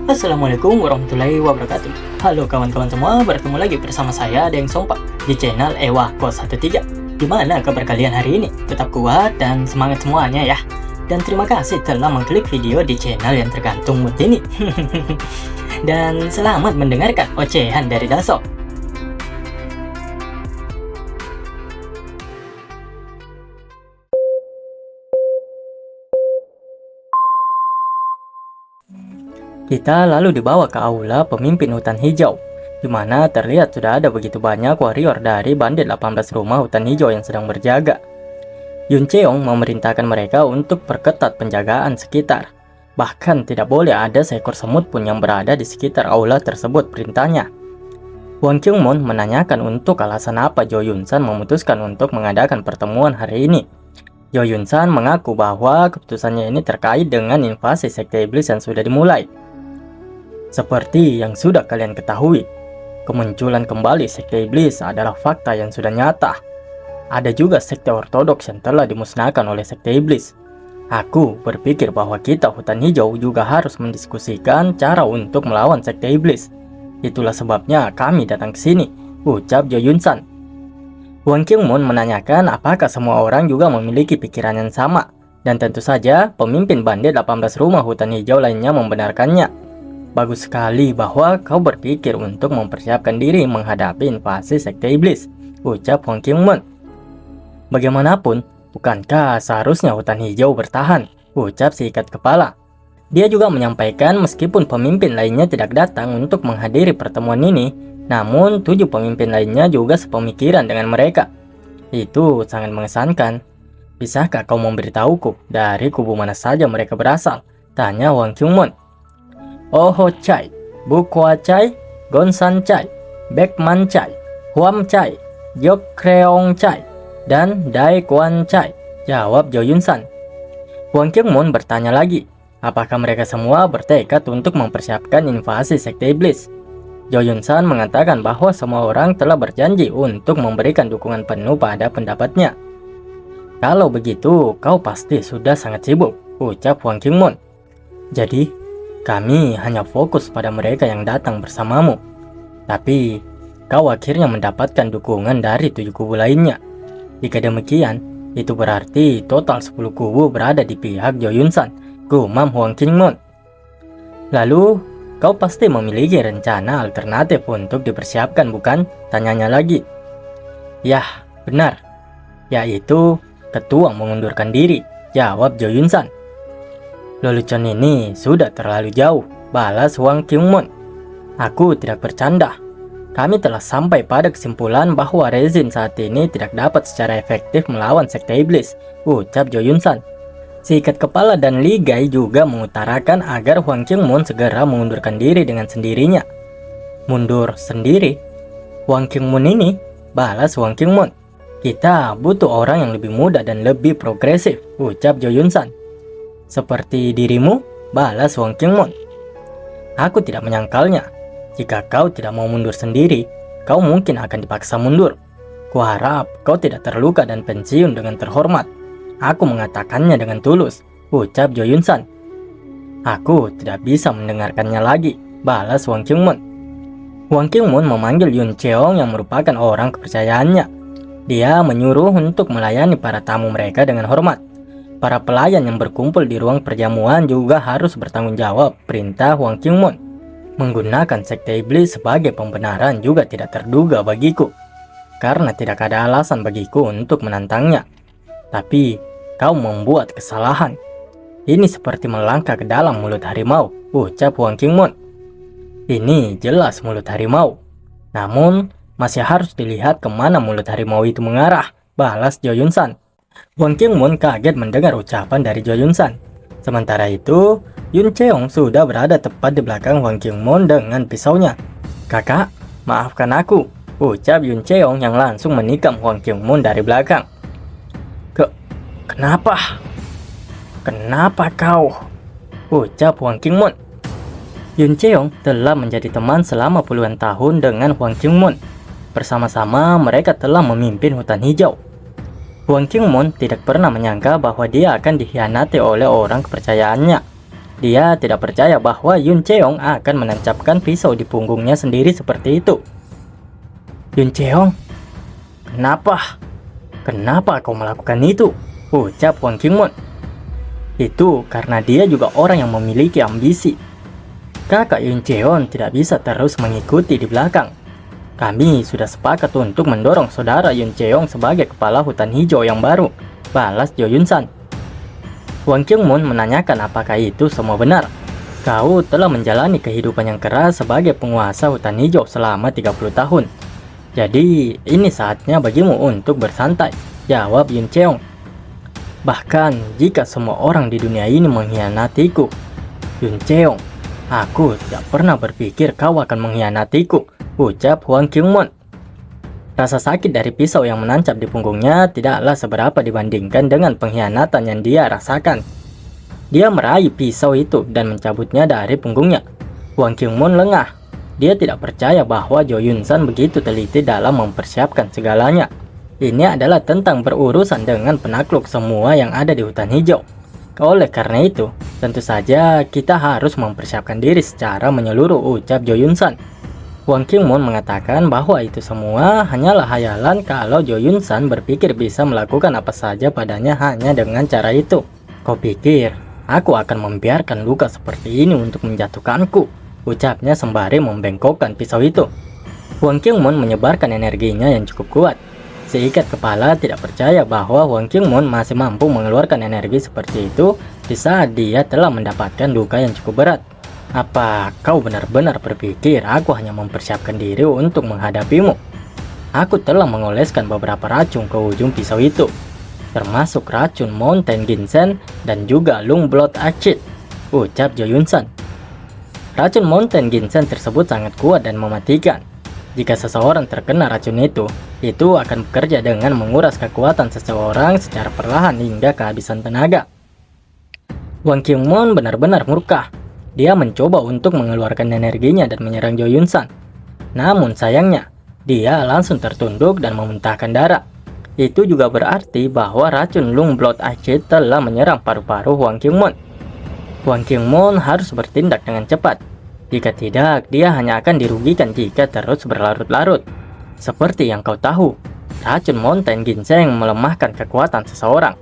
Assalamualaikum warahmatullahi wabarakatuh. Halo kawan-kawan semua, bertemu lagi bersama saya Deng Sompa di channel Ewa Kos 13. Gimana kabar kalian hari ini? Tetap kuat dan semangat semuanya ya. Dan terima kasih telah mengklik video di channel yang tergantung mood ini. Dan selamat mendengarkan ocehan dari Daso. Kita lalu dibawa ke aula pemimpin hutan hijau, di mana terlihat sudah ada begitu banyak warrior dari bandit 18 rumah hutan hijau yang sedang berjaga. Yun Cheong memerintahkan mereka untuk perketat penjagaan sekitar. Bahkan tidak boleh ada seekor semut pun yang berada di sekitar aula tersebut, perintahnya. Wang Kyungmoon menanyakan untuk alasan apa Jo Yun San memutuskan untuk mengadakan pertemuan hari ini. Jo Yun San mengaku bahwa keputusannya ini terkait dengan invasi sekte iblis yang sudah dimulai. Seperti yang sudah kalian ketahui, kemunculan kembali sekte iblis adalah fakta yang sudah nyata. Ada juga sekte ortodoks yang telah dimusnahkan oleh sekte iblis. Aku berpikir bahwa kita hutan hijau juga harus mendiskusikan cara untuk melawan sekte iblis. Itulah sebabnya kami datang ke sini, ucap Jo Yun San. Wang Kyungmoon menanyakan apakah semua orang juga memiliki pikiran yang sama. Dan tentu saja pemimpin bandit 18 rumah hutan hijau lainnya membenarkannya. Bagus sekali bahwa kau berpikir untuk mempersiapkan diri menghadapi invasi sekte iblis, ucap Wang Kyungmoon. Bagaimanapun, bukankah seharusnya hutan hijau bertahan, ucap si ikat kepala. Dia juga menyampaikan meskipun pemimpin lainnya tidak datang untuk menghadiri pertemuan ini, namun 7 pemimpin lainnya juga sepemikiran dengan mereka. Itu sangat mengesankan. Bisakah kau memberitahuku dari kubu mana saja mereka berasal? Tanya Wang Kyungmoon. Oho Chai, Bukwa Chai, Gonsan Chai, Beckman Chai, Huam Chai, Yok Kreong Chai, dan Dai Kwan Chai, jawab Jo Yun San. Wang Kyungmoon bertanya lagi, apakah mereka semua bertekad untuk mempersiapkan invasi sekte iblis? Jo Yun San mengatakan bahwa semua orang telah berjanji untuk memberikan dukungan penuh pada pendapatnya. Kalau begitu, kau pasti sudah sangat sibuk, ucap Wang Kyungmoon. Jadi, kami hanya fokus pada mereka yang datang bersamamu. Tapi, kau akhirnya mendapatkan dukungan dari 7 kubu lainnya. Jika demikian, itu berarti total 10 kubu berada di pihak Jo Yun San, gumam Wang Kyungmoon. Lalu, kau pasti memiliki rencana alternatif untuk dipersiapkan, bukan? Tanyanya lagi. Yah, benar. Yaitu, ketua mengundurkan diri, jawab Jo Yun San. Lelucon ini sudah terlalu jauh, balas Wang Kyungmoon. Aku tidak bercanda. Kami telah sampai pada kesimpulan bahwa rezim saat ini tidak dapat secara efektif melawan sekte iblis, ucap Jo Yun San. Si ikat kepala dan Li Gai juga mengutarakan agar Wang Kyungmoon segera mengundurkan diri dengan sendirinya. Mundur sendiri? Wang Kyungmoon ini, balas Wang Kyungmoon. Kita butuh orang yang lebih muda dan lebih progresif, ucap Jo Yun San. Seperti dirimu, balas Wang Kyungmoon. Aku tidak menyangkalnya. Jika kau tidak mau mundur sendiri, kau mungkin akan dipaksa mundur. Kuharap kau tidak terluka dan pensiun dengan terhormat. Aku mengatakannya dengan tulus, ucap Jo Yun San. Aku tidak bisa mendengarkannya lagi, balas Wang Kyungmoon. Wang Kyungmoon memanggil Yun Cheong yang merupakan orang kepercayaannya. Dia menyuruh untuk melayani para tamu mereka dengan hormat. Para pelayan yang berkumpul di ruang perjamuan juga harus bertanggung jawab, perintah Wang Kyungmoon. Menggunakan sekte iblis sebagai pembenaran juga tidak terduga bagiku, karena tidak ada alasan bagiku untuk menantangnya. Tapi, kau membuat kesalahan. Ini seperti melangkah ke dalam mulut harimau, ucap Wang Kyungmoon. Ini jelas mulut harimau. Namun, masih harus dilihat kemana mulut harimau itu mengarah, balas Jo Yun San. Wang Kyungmoon kaget mendengar ucapan dari Jo Yun San. Sementara itu, Yun Cheong sudah berada tepat di belakang Wang Kyungmoon dengan pisaunya. Kakak, maafkan aku, ucap Yun Cheong yang langsung menikam Wang Kyungmoon dari belakang. Kenapa? Kenapa kau? Ucap Wang Kyungmoon. Yun Cheong telah menjadi teman selama puluhan tahun dengan Wang Kyungmoon. Bersama-sama mereka telah memimpin hutan hijau. Wang Kyungmoon tidak pernah menyangka bahwa dia akan dikhianati oleh orang kepercayaannya. Dia tidak percaya bahwa Yun Cheong akan menancapkan pisau di punggungnya sendiri seperti itu. "Yun Cheong, kenapa? Kenapa kau melakukan itu?" ucap Hwang Kyung-mon. "Itu karena dia juga orang yang memiliki ambisi. Kakak Yun Cheon tidak bisa terus mengikuti di belakang. Kami sudah sepakat untuk mendorong saudara Yun Cheong sebagai kepala hutan hijau yang baru," balas Jo Yun San. Hwang Kyung-mon menanyakan apakah itu semua benar. "Kau telah menjalani kehidupan yang keras sebagai penguasa hutan hijau selama 30 tahun. Jadi ini saatnya bagimu untuk bersantai," jawab Yun Cheong. "Bahkan jika semua orang di dunia ini mengkhianatiku, Yun Cheong, aku tidak pernah berpikir kau akan mengkhianatiku," ucap Hwang Kyung-mon. Rasa sakit dari pisau yang menancap di punggungnya tidaklah seberapa dibandingkan dengan pengkhianatan yang dia rasakan. Dia meraih pisau itu dan mencabutnya dari punggungnya. Hwang Kyung-mon lengah. Dia tidak percaya bahwa Jo Yun San begitu teliti dalam mempersiapkan segalanya. Ini adalah tentang berurusan dengan penakluk semua yang ada di hutan hijau. Oleh karena itu, tentu saja kita harus mempersiapkan diri secara menyeluruh, ucap Jo Yun San. Hwang Kyung-mon mengatakan bahwa itu semua hanyalah hayalan kalau Jo Yun San berpikir bisa melakukan apa saja padanya hanya dengan cara itu. "Kau pikir aku akan membiarkan luka seperti ini untuk menjatuhkanku?" ucapnya sembari membengkokkan pisau itu. Hwang Kyung-mon menyebarkan energinya yang cukup kuat. Seikat kepala tidak percaya bahwa Hwang Kyung-mon masih mampu mengeluarkan energi seperti itu di saat dia telah mendapatkan luka yang cukup berat. "Apa kau benar-benar berpikir aku hanya mempersiapkan diri untuk menghadapimu? Aku telah mengoleskan beberapa racun ke ujung pisau itu, termasuk racun Mountain Ginseng dan juga Lung Blood Acid," ucap Jo Yun San. Racun Mountain Ginseng tersebut sangat kuat dan mematikan. Jika seseorang terkena racun itu akan bekerja dengan menguras kekuatan seseorang secara perlahan hingga kehabisan tenaga. Hwang Kyung-mon benar-benar murka. Dia mencoba untuk mengeluarkan energinya dan menyerang Jo Yun San. Namun sayangnya, dia langsung tertunduk dan memuntahkan darah. Itu juga berarti bahwa racun Lung Blood Acid telah menyerang paru-paru Hwang Kyung-mon. Hwang Kyung-mon harus bertindak dengan cepat. Jika tidak, dia hanya akan dirugikan jika terus berlarut-larut. Seperti yang kau tahu, racun Mountain Ginseng melemahkan kekuatan seseorang,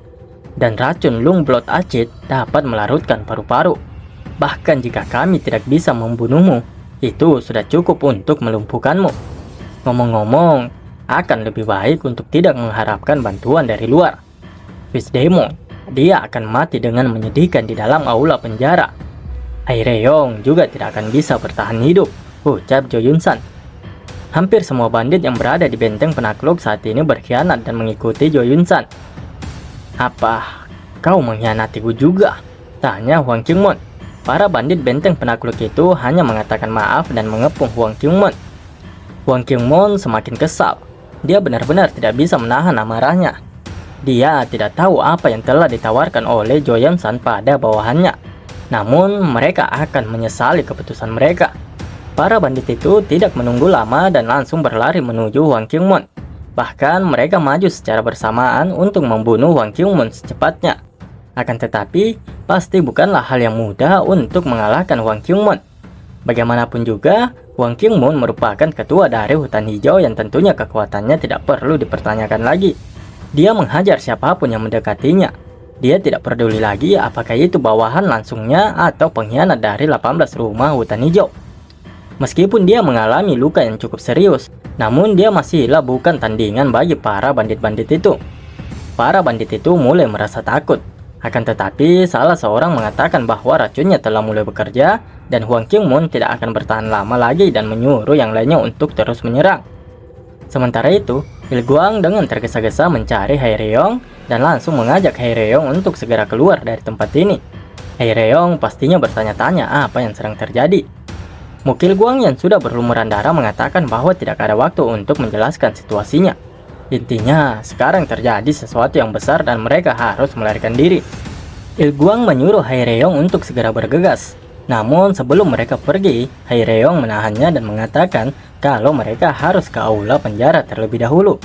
dan racun Lung Blood Acid dapat melarutkan paru-paru. Bahkan jika kami tidak bisa membunuhmu, itu sudah cukup untuk melumpuhkanmu. Ngomong-ngomong, akan lebih baik untuk tidak mengharapkan bantuan dari luar. Fish Demon, dia akan mati dengan menyedihkan di dalam aula penjara. Hae-reong juga tidak akan bisa bertahan hidup, ucap Jo Yun San. Hampir semua bandit yang berada di benteng penakluk saat ini berkhianat dan mengikuti Jo Yun San. "Apa kau mengkhianatiku juga?" tanya Hwang Kyung-mon. Para bandit benteng penakluk itu hanya mengatakan maaf dan mengepung Hwang Kyung-mon. Hwang Kyung-mon semakin kesal. Dia benar-benar tidak bisa menahan amarahnya. Dia tidak tahu apa yang telah ditawarkan oleh Jo Yun San pada bawahannya. Namun mereka akan menyesali keputusan mereka. Para bandit itu tidak menunggu lama dan langsung berlari menuju Hwang Kyung-mon. Bahkan mereka maju secara bersamaan untuk membunuh Hwang Kyung-mon secepatnya. Akan tetapi, pasti bukanlah hal yang mudah untuk mengalahkan Hwang Kyung-mon. Bagaimanapun juga, Hwang Kyung-mon merupakan ketua dari hutan hijau yang tentunya kekuatannya tidak perlu dipertanyakan lagi. Dia menghajar siapapun yang mendekatinya. Dia tidak peduli lagi apakah itu bawahan langsungnya atau pengkhianat dari 18 rumah hutan hijau. Meskipun dia mengalami luka yang cukup serius, namun dia masihlah bukan tandingan bagi para bandit-bandit itu. Para bandit itu mulai merasa takut. Akan tetapi, salah seorang mengatakan bahwa racunnya telah mulai bekerja dan Hwang Kyung-mon tidak akan bertahan lama lagi dan menyuruh yang lainnya untuk terus menyerang. Sementara itu, Il Guang dengan tergesa-gesa mencari Hae-reong dan langsung mengajak Hae-reong untuk segera keluar dari tempat ini. Hae-reong pastinya bertanya-tanya apa yang sedang terjadi. Mukil Guang yang sudah berlumuran darah mengatakan bahwa tidak ada waktu untuk menjelaskan situasinya. Intinya, sekarang terjadi sesuatu yang besar dan mereka harus melarikan diri. Il Guang menyuruh Hae-reong untuk segera bergegas. Namun sebelum mereka pergi, Hae-reong menahannya dan mengatakan kalau mereka harus ke aula penjara terlebih dahulu.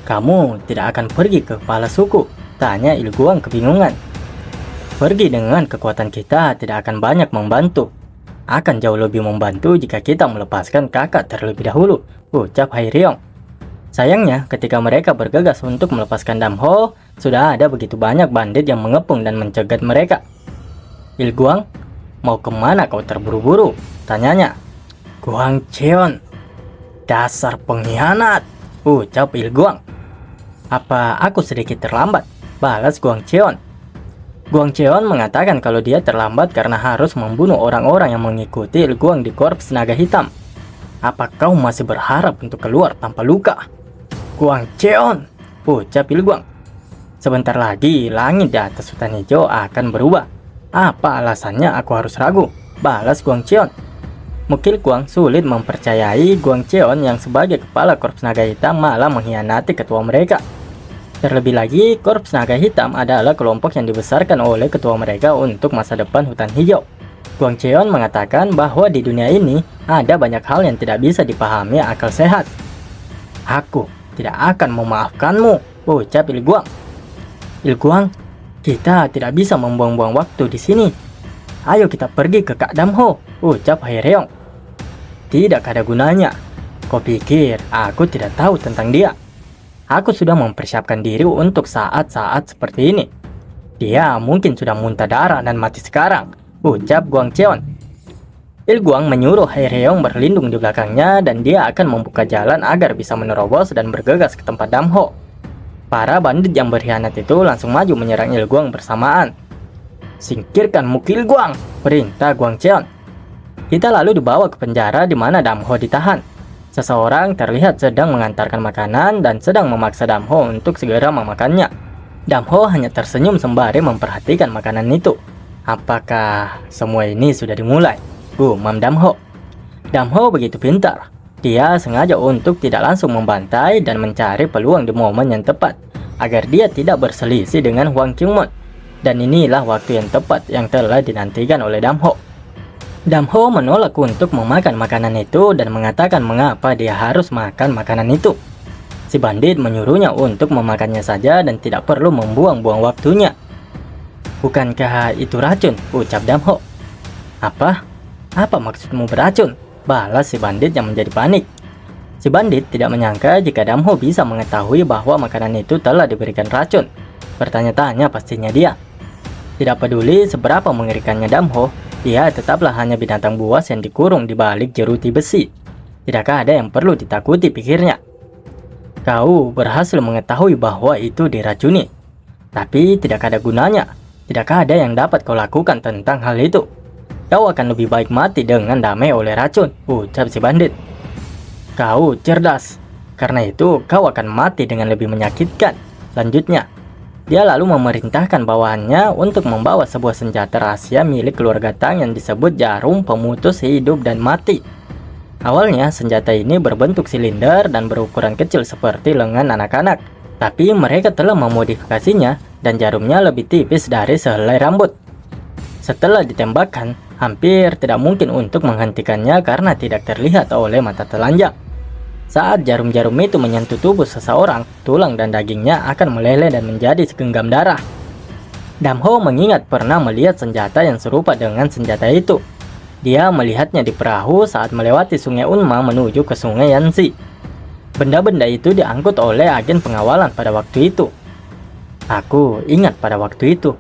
"Kamu tidak akan pergi ke kepala suku?" tanya Il Guang kebingungan. Pergi dengan kekuatan kita tidak akan banyak membantu. Akan jauh lebih membantu jika kita melepaskan kakak terlebih dahulu, ucap Haeryong. Sayangnya, ketika mereka bergegas untuk melepaskan Damho, sudah ada begitu banyak bandit yang mengepung dan mencegat mereka. Ilguang, mau kemana kau terburu-buru? Tanyanya. Guang Cheon, dasar pengkhianat, ucap Ilguang. Apa aku sedikit terlambat? Balas Guang Cheon. Guang Cheon mengatakan kalau dia terlambat karena harus membunuh orang-orang yang mengikuti Ilguang di Korps Naga Hitam. Apa kau masih berharap untuk keluar tanpa luka? Guang Cheon, ucap Ilguang. Sebentar lagi langit di atas hutan hijau akan berubah. Apa alasannya aku harus ragu? Balas Guang Cheon. Mukil Guang sulit mempercayai Guang Cheon yang sebagai kepala Korps Naga Hitam malah mengkhianati ketua mereka. Terlebih lagi, Korps Naga Hitam adalah kelompok yang dibesarkan oleh ketua mereka untuk masa depan hutan hijau. Guang Cheon mengatakan bahwa di dunia ini ada banyak hal yang tidak bisa dipahami akal sehat. Aku tidak akan memaafkanmu, ucap Ilguang. Ilguang, kita tidak bisa membuang-buang waktu di sini. Ayo kita pergi ke Kak Damho, ucap Haeryong. Tidak ada gunanya. Kau pikir aku tidak tahu tentang dia? Aku sudah mempersiapkan diri untuk saat-saat seperti ini. Dia mungkin sudah muntah darah dan mati sekarang, ucap Guang Cheon. Ilguang menyuruh Haeryong berlindung di belakangnya dan dia akan membuka jalan agar bisa menerobos dan bergegas ke tempat Damho. Para bandit yang berkhianat itu langsung maju menyerang Ilguang bersamaan. Singkirkan Mukil Guang, perintah Guang Cheon. Kita lalu dibawa ke penjara di mana Damho ditahan. Seseorang terlihat sedang mengantarkan makanan dan sedang memaksa Damho untuk segera memakannya. Damho hanya tersenyum sembari memperhatikan makanan itu. Apakah semua ini sudah dimulai? Gumam Damho. Damho begitu pintar. Dia sengaja untuk tidak langsung membantai dan mencari peluang di momen yang tepat agar dia tidak berselisih dengan Hwang Kyungmoon. Dan inilah waktu yang tepat yang telah dinantikan oleh Damho. Damho menolak untuk memakan makanan itu dan mengatakan mengapa dia harus makan makanan itu. Si bandit menyuruhnya untuk memakannya saja dan tidak perlu membuang-buang waktunya. Bukankah itu racun? Ucap Damho. Apa? Apa maksudmu beracun? Balas si bandit yang menjadi panik. Si bandit tidak menyangka jika Damho bisa mengetahui bahwa makanan itu telah diberikan racun. Bertanya-tanya pastinya dia. Tidak peduli seberapa mengerikannya Damho, dia tetaplah hanya binatang buas yang dikurung di balik jeruji besi. Tidakkah ada yang perlu ditakuti, pikirnya. Kau berhasil mengetahui bahwa itu diracuni. Tapi tidak ada gunanya. Tidakkah ada yang dapat kau lakukan tentang hal itu? Kau akan lebih baik mati dengan damai oleh racun, ucap si bandit. Kau cerdas. Karena itu kau akan mati dengan lebih menyakitkan. Lanjutnya. Dia lalu memerintahkan bawahannya untuk membawa sebuah senjata rahasia milik keluarga Tang yang disebut jarum pemutus hidup dan mati. Awalnya senjata ini berbentuk silinder dan berukuran kecil seperti lengan anak-anak. Tapi mereka telah memodifikasinya dan jarumnya lebih tipis dari sehelai rambut. Setelah ditembakkan, hampir tidak mungkin untuk menghentikannya karena tidak terlihat oleh mata telanjang. Saat jarum-jarum itu menyentuh tubuh seseorang, tulang dan dagingnya akan meleleh dan menjadi segenggam darah. Damho mengingat pernah melihat senjata yang serupa dengan senjata itu. Dia melihatnya di perahu saat melewati sungai Unma menuju ke sungai Yanxi. Benda-benda itu diangkut oleh agen pengawalan pada waktu itu. Aku ingat pada waktu itu.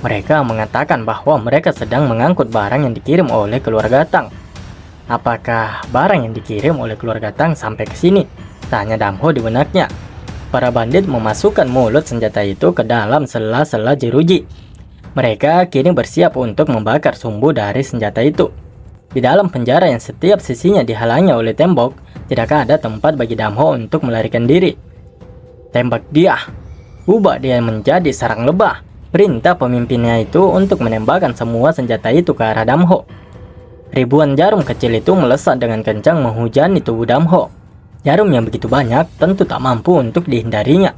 Mereka mengatakan bahwa mereka sedang mengangkut barang yang dikirim oleh keluarga Tang. Apakah barang yang dikirim oleh keluarga Tang sampai ke sini? Tanya Damho di benaknya. Para bandit memasukkan mulut senjata itu ke dalam sela-sela jeruji. Mereka kini bersiap untuk membakar sumbu dari senjata itu. Di dalam penjara yang setiap sisinya dihalangi oleh tembok, tidakkah ada tempat bagi Damho untuk melarikan diri? Tembak dia. Ubah dia menjadi sarang lebah. Perintah pemimpinnya itu untuk menembakkan semua senjata itu ke arah Damho. Ribuan jarum kecil itu melesat dengan kencang menghujani tubuh Damho. Jarum yang begitu banyak tentu tak mampu untuk dihindarinya.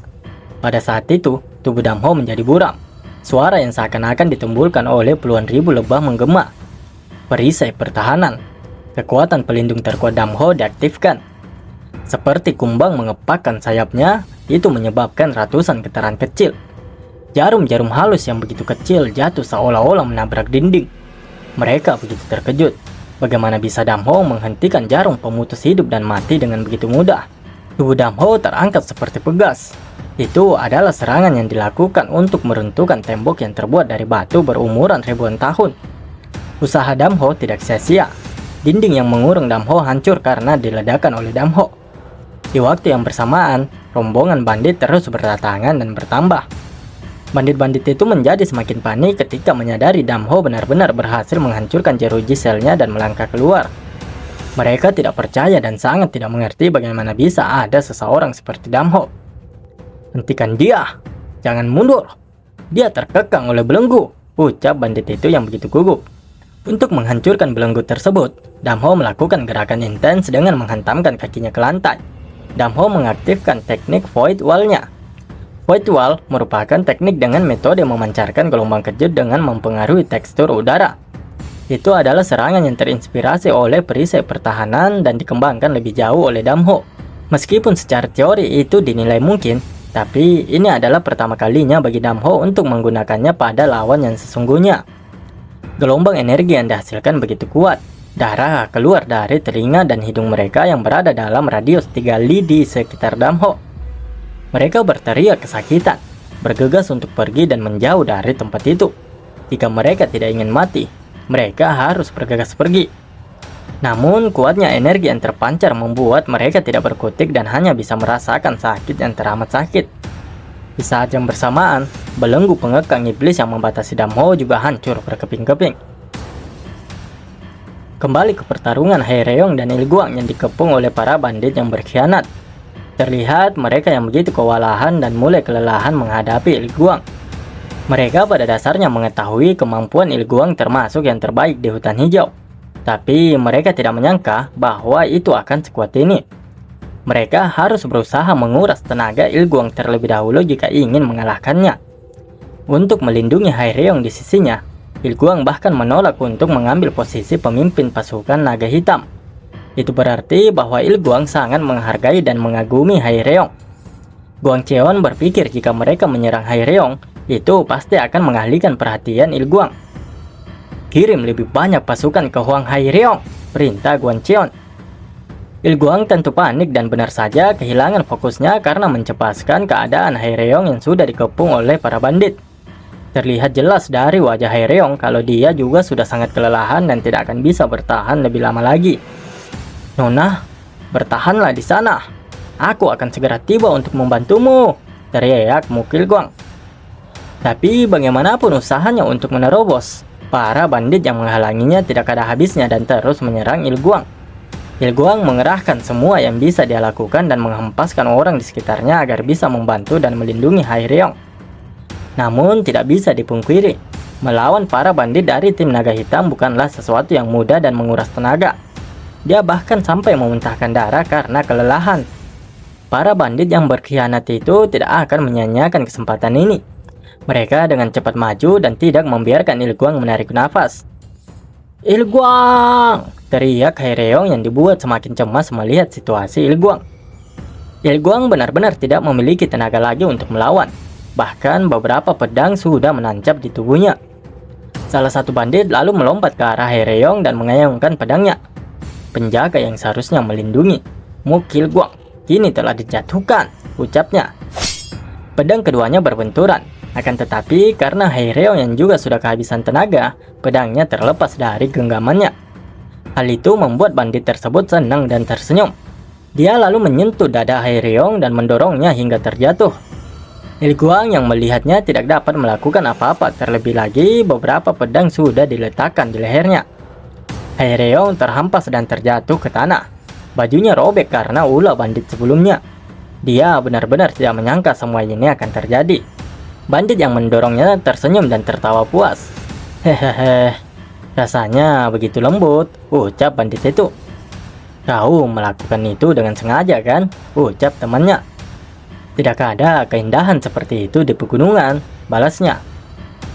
Pada saat itu, tubuh Damho menjadi buram. Suara yang seakan-akan ditimbulkan oleh puluhan ribu lebah menggema. Perisai pertahanan. Kekuatan pelindung terkuat Damho diaktifkan. Seperti kumbang mengepakkan sayapnya, itu menyebabkan ratusan getaran kecil. Jarum-jarum halus yang begitu kecil jatuh seolah-olah menabrak dinding. Mereka begitu terkejut. Bagaimana bisa Damho menghentikan jarum pemutus hidup dan mati dengan begitu mudah? Tubuh Damho terangkat seperti pegas. Itu adalah serangan yang dilakukan untuk meruntuhkan tembok yang terbuat dari batu berumuran ribuan tahun. Usaha Damho tidak sia-sia. Dinding yang mengurung Damho hancur karena diledakkan oleh Damho. Di waktu yang bersamaan, rombongan bandit terus berdatangan dan bertambah. Bandit-bandit itu menjadi semakin panik ketika menyadari Damho benar-benar berhasil menghancurkan jeruji selnya dan melangkah keluar. Mereka tidak percaya dan sangat tidak mengerti bagaimana bisa ada seseorang seperti Damho. "Hentikan dia! Jangan mundur! Dia terkekang oleh belenggu!" ucap bandit itu yang begitu gugup. Untuk menghancurkan belenggu tersebut, Damho melakukan gerakan intens dengan menghantamkan kakinya ke lantai. Damho mengaktifkan teknik Void Wall-nya. Void Wall merupakan teknik dengan metode memancarkan gelombang kejut dengan mempengaruhi tekstur udara. Itu adalah serangan yang terinspirasi oleh perisai pertahanan dan dikembangkan lebih jauh oleh Damho. Meskipun secara teori itu dinilai mungkin, tapi ini adalah pertama kalinya bagi Damho untuk menggunakannya pada lawan yang sesungguhnya. Gelombang energi yang dihasilkan begitu kuat. Darah keluar dari telinga dan hidung mereka yang berada dalam radius 3 li di sekitar Damho. Mereka berteriak kesakitan, bergegas untuk pergi dan menjauh dari tempat itu. Jika mereka tidak ingin mati, mereka harus bergegas pergi. Namun, kuatnya energi yang terpancar membuat mereka tidak berkutik dan hanya bisa merasakan sakit yang teramat sakit. Di saat yang bersamaan, belenggu pengekang iblis yang membatasi Damho juga hancur berkeping-keping. Kembali ke pertarungan Haereong dan Ilguang yang dikepung oleh para bandit yang berkhianat. Terlihat mereka yang begitu kewalahan dan mulai kelelahan menghadapi Ilguang. Mereka pada dasarnya mengetahui kemampuan Ilguang termasuk yang terbaik di hutan hijau. Tapi mereka tidak menyangka bahwa itu akan sekuat ini. Mereka harus berusaha menguras tenaga Ilguang terlebih dahulu jika ingin mengalahkannya. Untuk melindungi Haereong di sisinya, Ilguang bahkan menolak untuk mengambil posisi pemimpin pasukan naga hitam. Itu berarti bahwa Ilguang sangat menghargai dan mengagumi Haereong. Guangcheon berpikir jika mereka menyerang Haereong, itu pasti akan mengalihkan perhatian Ilguang. "Kirim lebih banyak pasukan ke Huang Haereong," perintah Guangcheon. Ilguang tentu panik dan benar saja kehilangan fokusnya karena mencepaskan keadaan Haereong yang sudah dikepung oleh para bandit. Terlihat jelas dari wajah Haereong kalau dia juga sudah sangat kelelahan dan tidak akan bisa bertahan lebih lama lagi. "Nona, bertahanlah di sana. Aku akan segera tiba untuk membantumu," teriak Mukilguang. Tapi bagaimanapun usahanya untuk menerobos, para bandit yang menghalanginya tidak ada habisnya dan terus menyerang Ilguang. Ilguang mengerahkan semua yang bisa dia lakukan dan menghempaskan orang di sekitarnya agar bisa membantu dan melindungi Haereong. Namun tidak bisa dipungkiri, melawan para bandit dari tim naga hitam bukanlah sesuatu yang mudah dan menguras tenaga. Dia bahkan sampai memuntahkan darah karena kelelahan. Para bandit yang berkhianat itu tidak akan menyia-nyiakan kesempatan ini. Mereka dengan cepat maju dan tidak membiarkan Ilguang menarik nafas. "Ilguang!" teriak Haereong yang dibuat semakin cemas melihat situasi Ilguang. Ilguang benar-benar tidak memiliki tenaga lagi untuk melawan. Bahkan beberapa pedang sudah menancap di tubuhnya. Salah satu bandit lalu melompat ke arah Haereong dan mengayunkan pedangnya. Penjaga yang seharusnya melindungi Mukilguang kini telah dijatuhkan, ucapnya. Pedang keduanya berbenturan. Akan tetapi karena Haereong yang juga sudah kehabisan tenaga, pedangnya terlepas dari genggamannya. Hal itu membuat bandit tersebut senang dan tersenyum. Dia lalu menyentuh dada Haereong dan mendorongnya hingga terjatuh. Ilguang yang melihatnya tidak dapat melakukan apa-apa, terlebih lagi beberapa pedang sudah diletakkan di lehernya. Haereong terhampas dan terjatuh ke tanah. Bajunya robek karena ulah bandit sebelumnya. Dia benar-benar tidak menyangka semua ini akan terjadi. Bandit yang mendorongnya tersenyum dan tertawa puas. "Hehehe, rasanya begitu lembut," ucap bandit itu. "Kau melakukan itu dengan sengaja kan?" ucap temannya. "Tidak ada keindahan seperti itu di pegunungan," balasnya.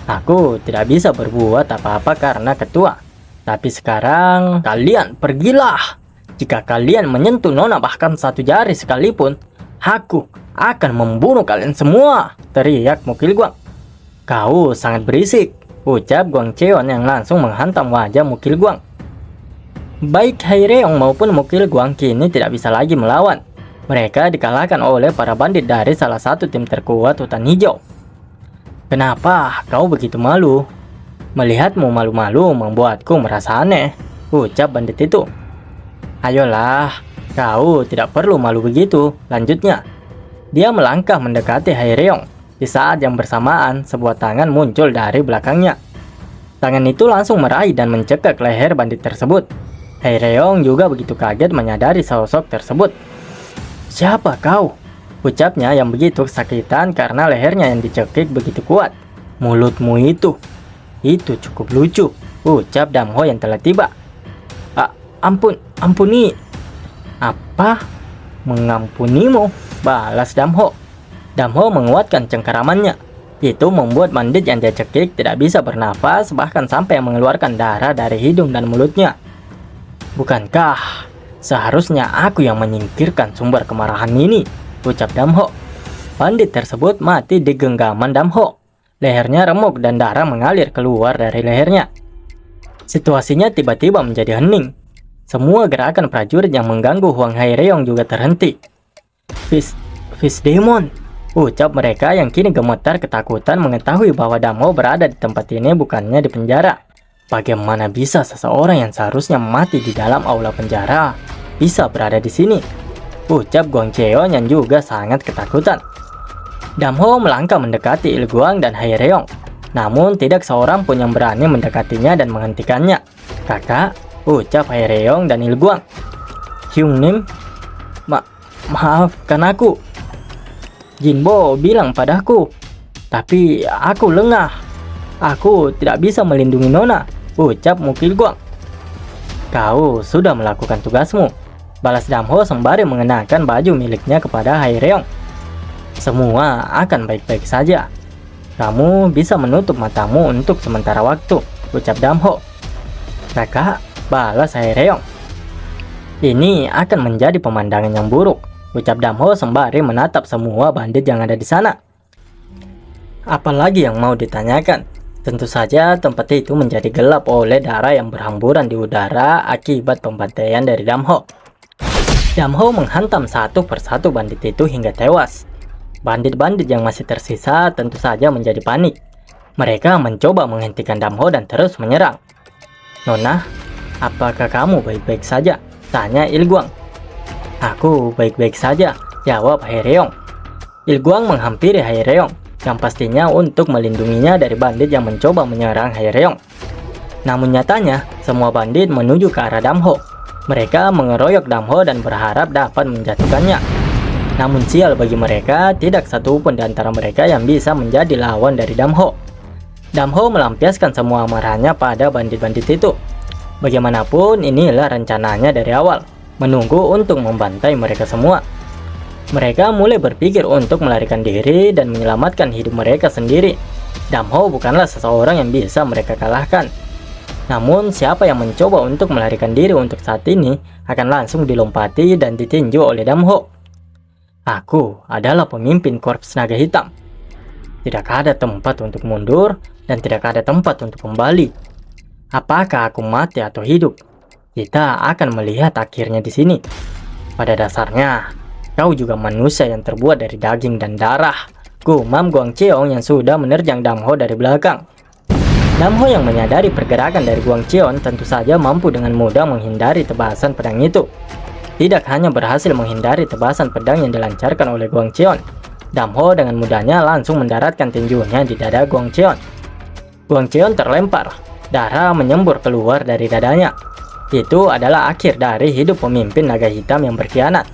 "Aku tidak bisa berbuat apa-apa karena ketua. Tapi sekarang kalian pergilah. Jika kalian menyentuh Nona bahkan satu jari sekalipun, aku akan membunuh kalian semua," teriak Mukilguang. Kau sangat berisik, ucap Guang Cheon yang langsung menghantam wajah Mukil Guang. Baik Hai Reong maupun Mukil Guang kini tidak bisa lagi melawan. Mereka dikalahkan oleh para bandit dari salah satu tim terkuat hutan hijau. Kenapa kau begitu malu? Melihatmu malu-malu membuatku merasa aneh, ucap bandit itu. Ayolah, kau tidak perlu malu begitu, lanjutnya. Dia melangkah mendekati Hai Reong. Di saat yang bersamaan, sebuah tangan muncul dari belakangnya. Tangan itu langsung meraih dan mencekik leher bandit tersebut. Hai Reong juga begitu kaget menyadari sosok tersebut. Siapa kau? Ucapnya yang begitu kesakitan karena lehernya yang dicekik begitu kuat. Mulutmu itu cukup lucu, ucap Damho yang telah tiba. Ampuni. Apa? Mengampunimu? Balas Damho. Damho menguatkan cengkeramannya. Itu membuat bandit yang dia cekik tidak bisa bernafas, bahkan sampai mengeluarkan darah dari hidung dan mulutnya. Bukankah seharusnya aku yang menyingkirkan sumber kemarahan ini? Ucap Damho. Bandit tersebut mati di genggaman Damho. Lehernya remuk dan darah mengalir keluar dari lehernya. Situasinya tiba-tiba menjadi hening. Semua gerakan prajurit yang mengganggu Huang Hai Reong juga terhenti. Fish Demon, ucap mereka yang kini gemetar ketakutan mengetahui bahwa Damho berada di tempat ini bukannya di penjara. Bagaimana bisa seseorang yang seharusnya mati di dalam aula penjara bisa berada di sini? Ucap Guang Cheon yang juga sangat ketakutan. Damho melangkah mendekati Il Guang dan Hai Reong. Namun tidak seorang pun yang berani mendekatinya dan menghentikannya. Kakak, ucap Hai Reong dan Il Guang. Hyung Nim, maafkan aku. Jinbo bilang padaku, tapi aku lengah. Aku tidak bisa melindungi Nona, ucap Mukil Guang. Kau sudah melakukan tugasmu, balas Damho sembari mengenakan baju miliknya kepada Hai Reong. Semua akan baik-baik saja. Kamu bisa menutup matamu untuk sementara waktu, ucap Damho. Kakak, balas Hai Reong. Ini akan menjadi pemandangan yang buruk, ucap Damho sembari menatap semua bandit yang ada di sana. Apalagi yang mau ditanyakan? Tentu saja tempat itu menjadi gelap oleh darah yang berhamburan di udara akibat pembantaian dari Damho. Damho menghantam satu persatu bandit itu hingga tewas. Bandit-bandit yang masih tersisa tentu saja menjadi panik. Mereka mencoba menghentikan Damho dan terus menyerang. Nona, apakah kamu baik-baik saja? Tanya Il Guang. Aku baik-baik saja, jawab Hai Reong. Il Guang menghampiri Hai Reong, yang pastinya untuk melindunginya dari bandit yang mencoba menyerang Hai Reong. Namun nyatanya, semua bandit menuju ke arah Damho. Mereka mengeroyok Damho dan berharap dapat menjatuhkannya. Namun sial bagi mereka, tidak satu pun di antara mereka yang bisa menjadi lawan dari Damho. Damho melampiaskan semua amarahnya pada bandit-bandit itu. Bagaimanapun, inilah rencananya dari awal, menunggu untuk membantai mereka semua. Mereka mulai berpikir untuk melarikan diri dan menyelamatkan hidup mereka sendiri. Damho bukanlah seseorang yang bisa mereka kalahkan. Namun siapa yang mencoba untuk melarikan diri untuk saat ini akan langsung dilompati dan ditinju oleh Damho. Aku adalah pemimpin Korps Naga Hitam. Tidak ada tempat untuk mundur dan tidak ada tempat untuk kembali. Apakah aku mati atau hidup? Kita akan melihat akhirnya di sini. Pada dasarnya, kau juga manusia yang terbuat dari daging dan darah, gumam Guang Cheon yang sudah menerjang Damho dari belakang. Damho yang menyadari pergerakan dari Guang Cheon tentu saja mampu dengan mudah menghindari tebasan pedang itu. Tidak hanya berhasil menghindari tebasan pedang yang dilancarkan oleh Guang Cheon, Damho dengan mudahnya langsung mendaratkan tinjunya di dada Guang Cheon. Guang Cheon terlempar, darah menyembur keluar dari dadanya. Itu adalah akhir dari hidup pemimpin naga hitam yang berkhianat.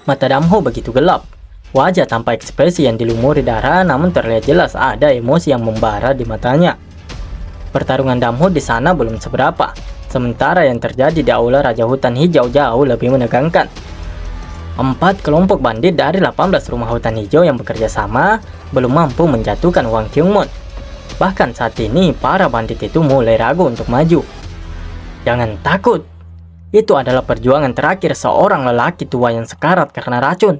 Mata Damho begitu gelap. Wajah tanpa ekspresi yang dilumuri darah, namun terlihat jelas ada emosi yang membara di matanya. Pertarungan Damho di sana belum seberapa, sementara yang terjadi di aula Raja Hutan Hijau jauh lebih menegangkan. 4 kelompok bandit dari 18 rumah hutan hijau yang bekerja sama belum mampu menjatuhkan Wang Kyungmon. Bahkan saat ini para bandit itu mulai ragu untuk maju. Jangan takut. Itu adalah perjuangan terakhir seorang lelaki tua yang sekarat karena racun.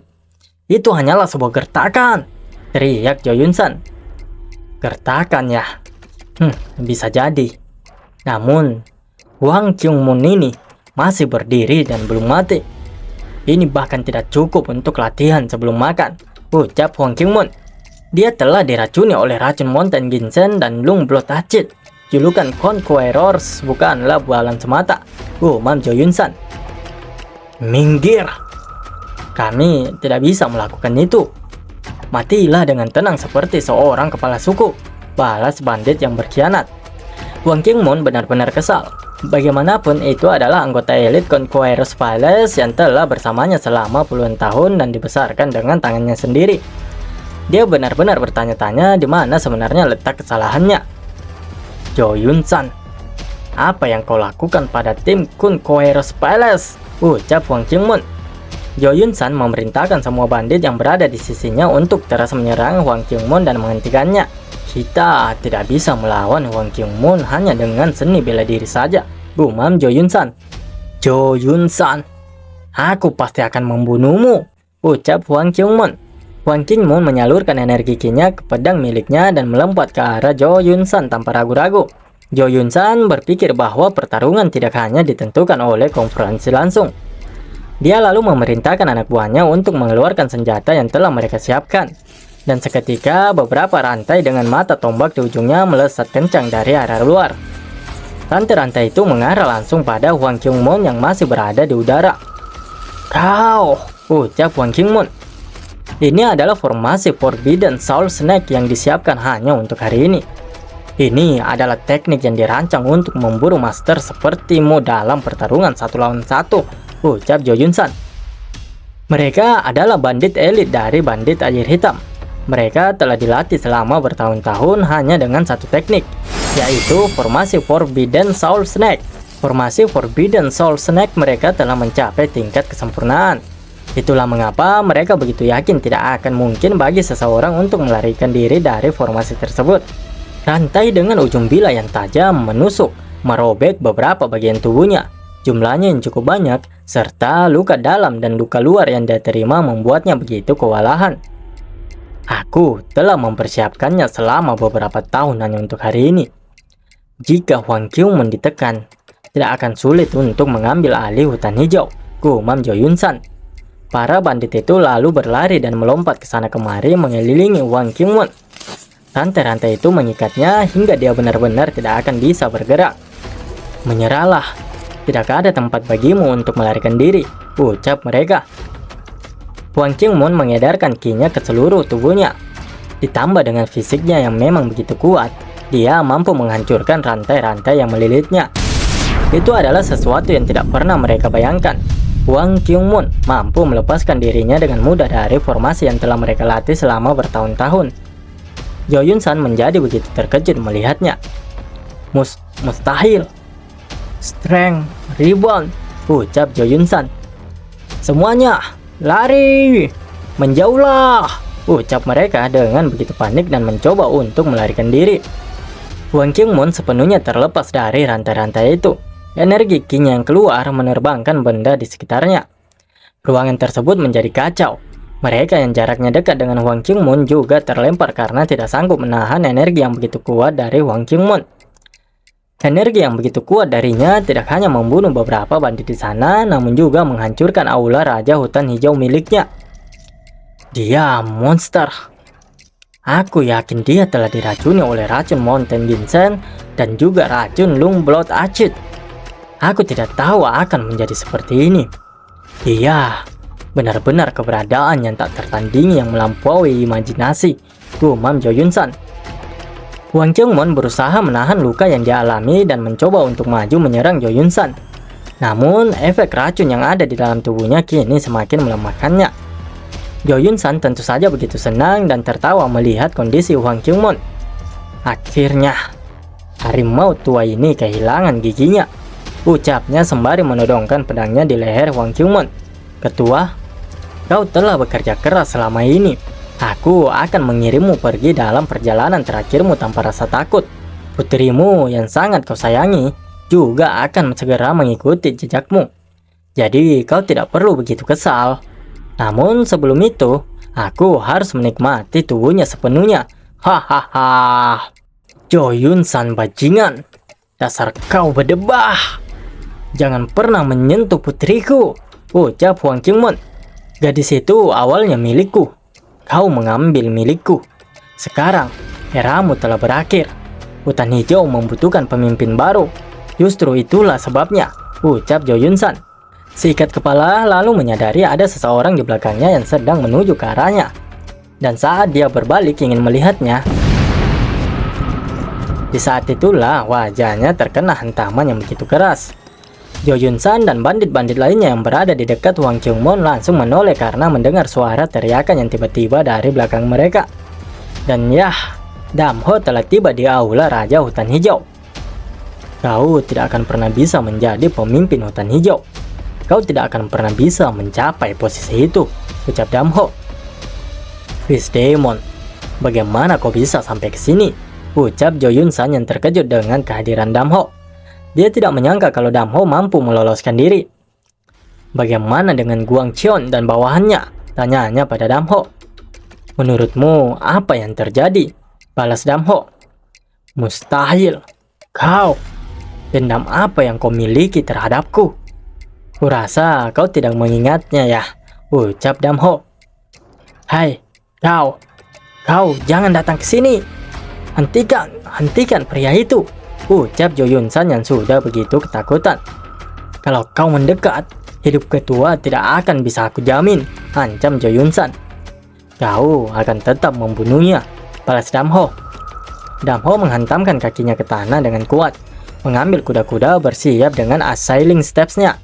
Itu hanyalah sebuah gertakan, teriak Jo Yun San. Gertakan ya? Bisa jadi. Namun, Hwang Kyung-moon ini masih berdiri dan belum mati. Ini bahkan tidak cukup untuk latihan sebelum makan, ucap Hwang Kyung-moon. Dia telah diracuni oleh racun Mountain Ginseng dan Lung Blood Acid. Julukan Conquerors bukanlah bualan semata, gumam Jo Yun-san. Minggir! Kami tidak bisa melakukan itu. Matilah dengan tenang seperti seorang kepala suku, balas bandit yang berkhianat. Hwang Kyung-moon benar-benar kesal. Bagaimanapun itu adalah anggota elit Conquerors Palace yang telah bersamanya selama puluhan tahun dan dibesarkan dengan tangannya sendiri. Dia benar-benar bertanya-tanya di mana sebenarnya letak kesalahannya. Jo Yun-san, apa yang kau lakukan pada tim Conquerors Palace? Ucap Hwang Kyung-moon. Jo Yun-san memerintahkan semua bandit yang berada di sisinya untuk terus menyerang Hwang Kyung-moon dan menghentikannya. Kita tidak bisa melawan Hwang Kyung-moon hanya dengan seni bela diri saja, gumam Jo Yun-san. Jo Yun-san, aku pasti akan membunuhmu, ucap Hwang Kyung-moon. Hwang Kyung-moon menyalurkan energi ki-nya ke pedang miliknya dan melompat ke arah Jo Yun-san tanpa ragu-ragu. Jo Yun-san berpikir bahwa pertarungan tidak hanya ditentukan oleh konfrontasi langsung. Dia lalu memerintahkan anak buahnya untuk mengeluarkan senjata yang telah mereka siapkan. Dan seketika beberapa rantai dengan mata tombak di ujungnya melesat kencang dari arah luar. Rantai-rantai itu mengarah langsung pada Hwang Kyung-moon yang masih berada di udara. Kau, ucap Hwang Kyung-moon. Ini adalah formasi Forbidden Soul Snake yang disiapkan hanya untuk hari ini. Ini adalah teknik yang dirancang untuk memburu master sepertimu dalam pertarungan 1 lawan 1, ucap Jo Yun-san. Mereka adalah bandit elit dari bandit air hitam. Mereka telah dilatih selama bertahun-tahun hanya dengan satu teknik, yaitu formasi Forbidden Soul Snake. Formasi Forbidden Soul Snake mereka telah mencapai tingkat kesempurnaan. Itulah mengapa mereka begitu yakin tidak akan mungkin bagi seseorang untuk melarikan diri dari formasi tersebut. Rantai dengan ujung bila yang tajam menusuk, merobek beberapa bagian tubuhnya. Jumlahnya yang cukup banyak, serta luka dalam dan luka luar yang dia terima membuatnya begitu kewalahan. Aku telah mempersiapkannya selama beberapa tahun hanya untuk hari ini. Jika Hwang Kyung-moon ditekan, tidak akan sulit untuk mengambil alih hutan hijau, gumam Jo Yun-san. Para bandit itu lalu berlari dan melompat ke sana kemari mengelilingi Hwang Kyung-moon. Rantai-rantai itu mengikatnya hingga dia benar-benar tidak akan bisa bergerak. Menyerahlah, tidak ada tempat bagimu untuk melarikan diri, ucap mereka. Hwang Kyung-moon mengedarkan ki-nya ke seluruh tubuhnya. Ditambah dengan fisiknya yang memang begitu kuat, dia mampu menghancurkan rantai-rantai yang melilitnya. Itu adalah sesuatu yang tidak pernah mereka bayangkan. Hwang Kyung-moon mampu melepaskan dirinya dengan mudah dari formasi yang telah mereka latih selama bertahun-tahun. Jo Yun-san menjadi begitu terkejut melihatnya. Mustahil. Strength Rebound, ucap Jo Yun-san. Semuanya lari, menjauhlah, ucap mereka dengan begitu panik dan mencoba untuk melarikan diri. Hwang Kyung-moon sepenuhnya terlepas dari rantai-rantai itu. Energi ki-nya yang keluar menerbangkan benda di sekitarnya. Ruangan tersebut menjadi kacau. Mereka yang jaraknya dekat dengan Hwang Kyung-moon juga terlempar karena tidak sanggup menahan energi yang begitu kuat dari Hwang Kyung-moon. Energi yang begitu kuat darinya tidak hanya membunuh beberapa bandit di sana, namun juga menghancurkan aula Raja Hutan Hijau miliknya. Dia monster. Aku yakin dia telah diracuni oleh racun Mountain Ginseng dan juga racun Lung Blood Acid. Aku tidak tahu akan menjadi seperti ini. Dia benar-benar keberadaan yang tak tertandingi yang melampaui imajinasi, gumam Jo Yun-san. Hwang Kyung-moon berusaha menahan luka yang dialami dan mencoba untuk maju menyerang Jo Yun-san. Namun, efek racun yang ada di dalam tubuhnya kini semakin melemahkannya. Jo Yun-san tentu saja begitu senang dan tertawa melihat kondisi Hwang Kyung-moon. Akhirnya, harimau tua ini kehilangan giginya, ucapnya sembari menodongkan pedangnya di leher Hwang Kyung-moon. Ketua, kau telah bekerja keras selama ini. Aku akan mengirimmu pergi dalam perjalanan terakhirmu tanpa rasa takut. Putrimu yang sangat kau sayangi juga akan segera mengikuti jejakmu. Jadi kau tidak perlu begitu kesal. Namun sebelum itu, aku harus menikmati tubuhnya sepenuhnya, Hahaha, Joyun-san bajingan, dasar kau berdebah. Jangan pernah menyentuh putriku, ucap Hwang Kyung-mon. Gadis itu awalnya milikku, kau mengambil milikku. Sekarang, eramu telah berakhir. Hutan hijau membutuhkan pemimpin baru. Justru itulah sebabnya, ucap Joyun-san. Seikat kepala lalu menyadari ada seseorang di belakangnya yang sedang menuju ke arahnya. Dan saat dia berbalik ingin melihatnya, di saat itulah wajahnya terkena hantaman yang begitu keras. Joyun-san dan bandit-bandit lainnya yang berada di dekat Hwang Kyung-mon langsung menoleh karena mendengar suara teriakan yang tiba-tiba dari belakang mereka. Dan yah, Damho telah tiba di aula Raja Hutan Hijau. Kau tidak akan pernah bisa menjadi pemimpin hutan hijau. Kau tidak akan pernah bisa mencapai posisi itu, ucap Damho. Fist Demon, bagaimana kau bisa sampai ke sini? Ucap Joyun-san yang terkejut dengan kehadiran Damho. Dia tidak menyangka kalau Damho mampu meloloskan diri. Bagaimana dengan Guang Cheon dan bawahannya? Tanyanya pada Damho. Menurutmu apa yang terjadi? Balas Damho. Mustahil. Kau, dendam apa yang kau miliki terhadapku? Kurasa kau tidak mengingatnya ya, ucap Damho. Hai, kau jangan datang ke sini. Hentikan pria itu, ucap Joyun-san yang sudah begitu ketakutan. Kalau kau mendekat, hidup ketua tidak akan bisa aku jamin, ancam Joyun-san. Kau akan tetap membunuhnya, balas Damho. Damho menghantamkan kakinya ke tanah dengan kuat, mengambil kuda-kuda bersiap dengan assailing steps-nya.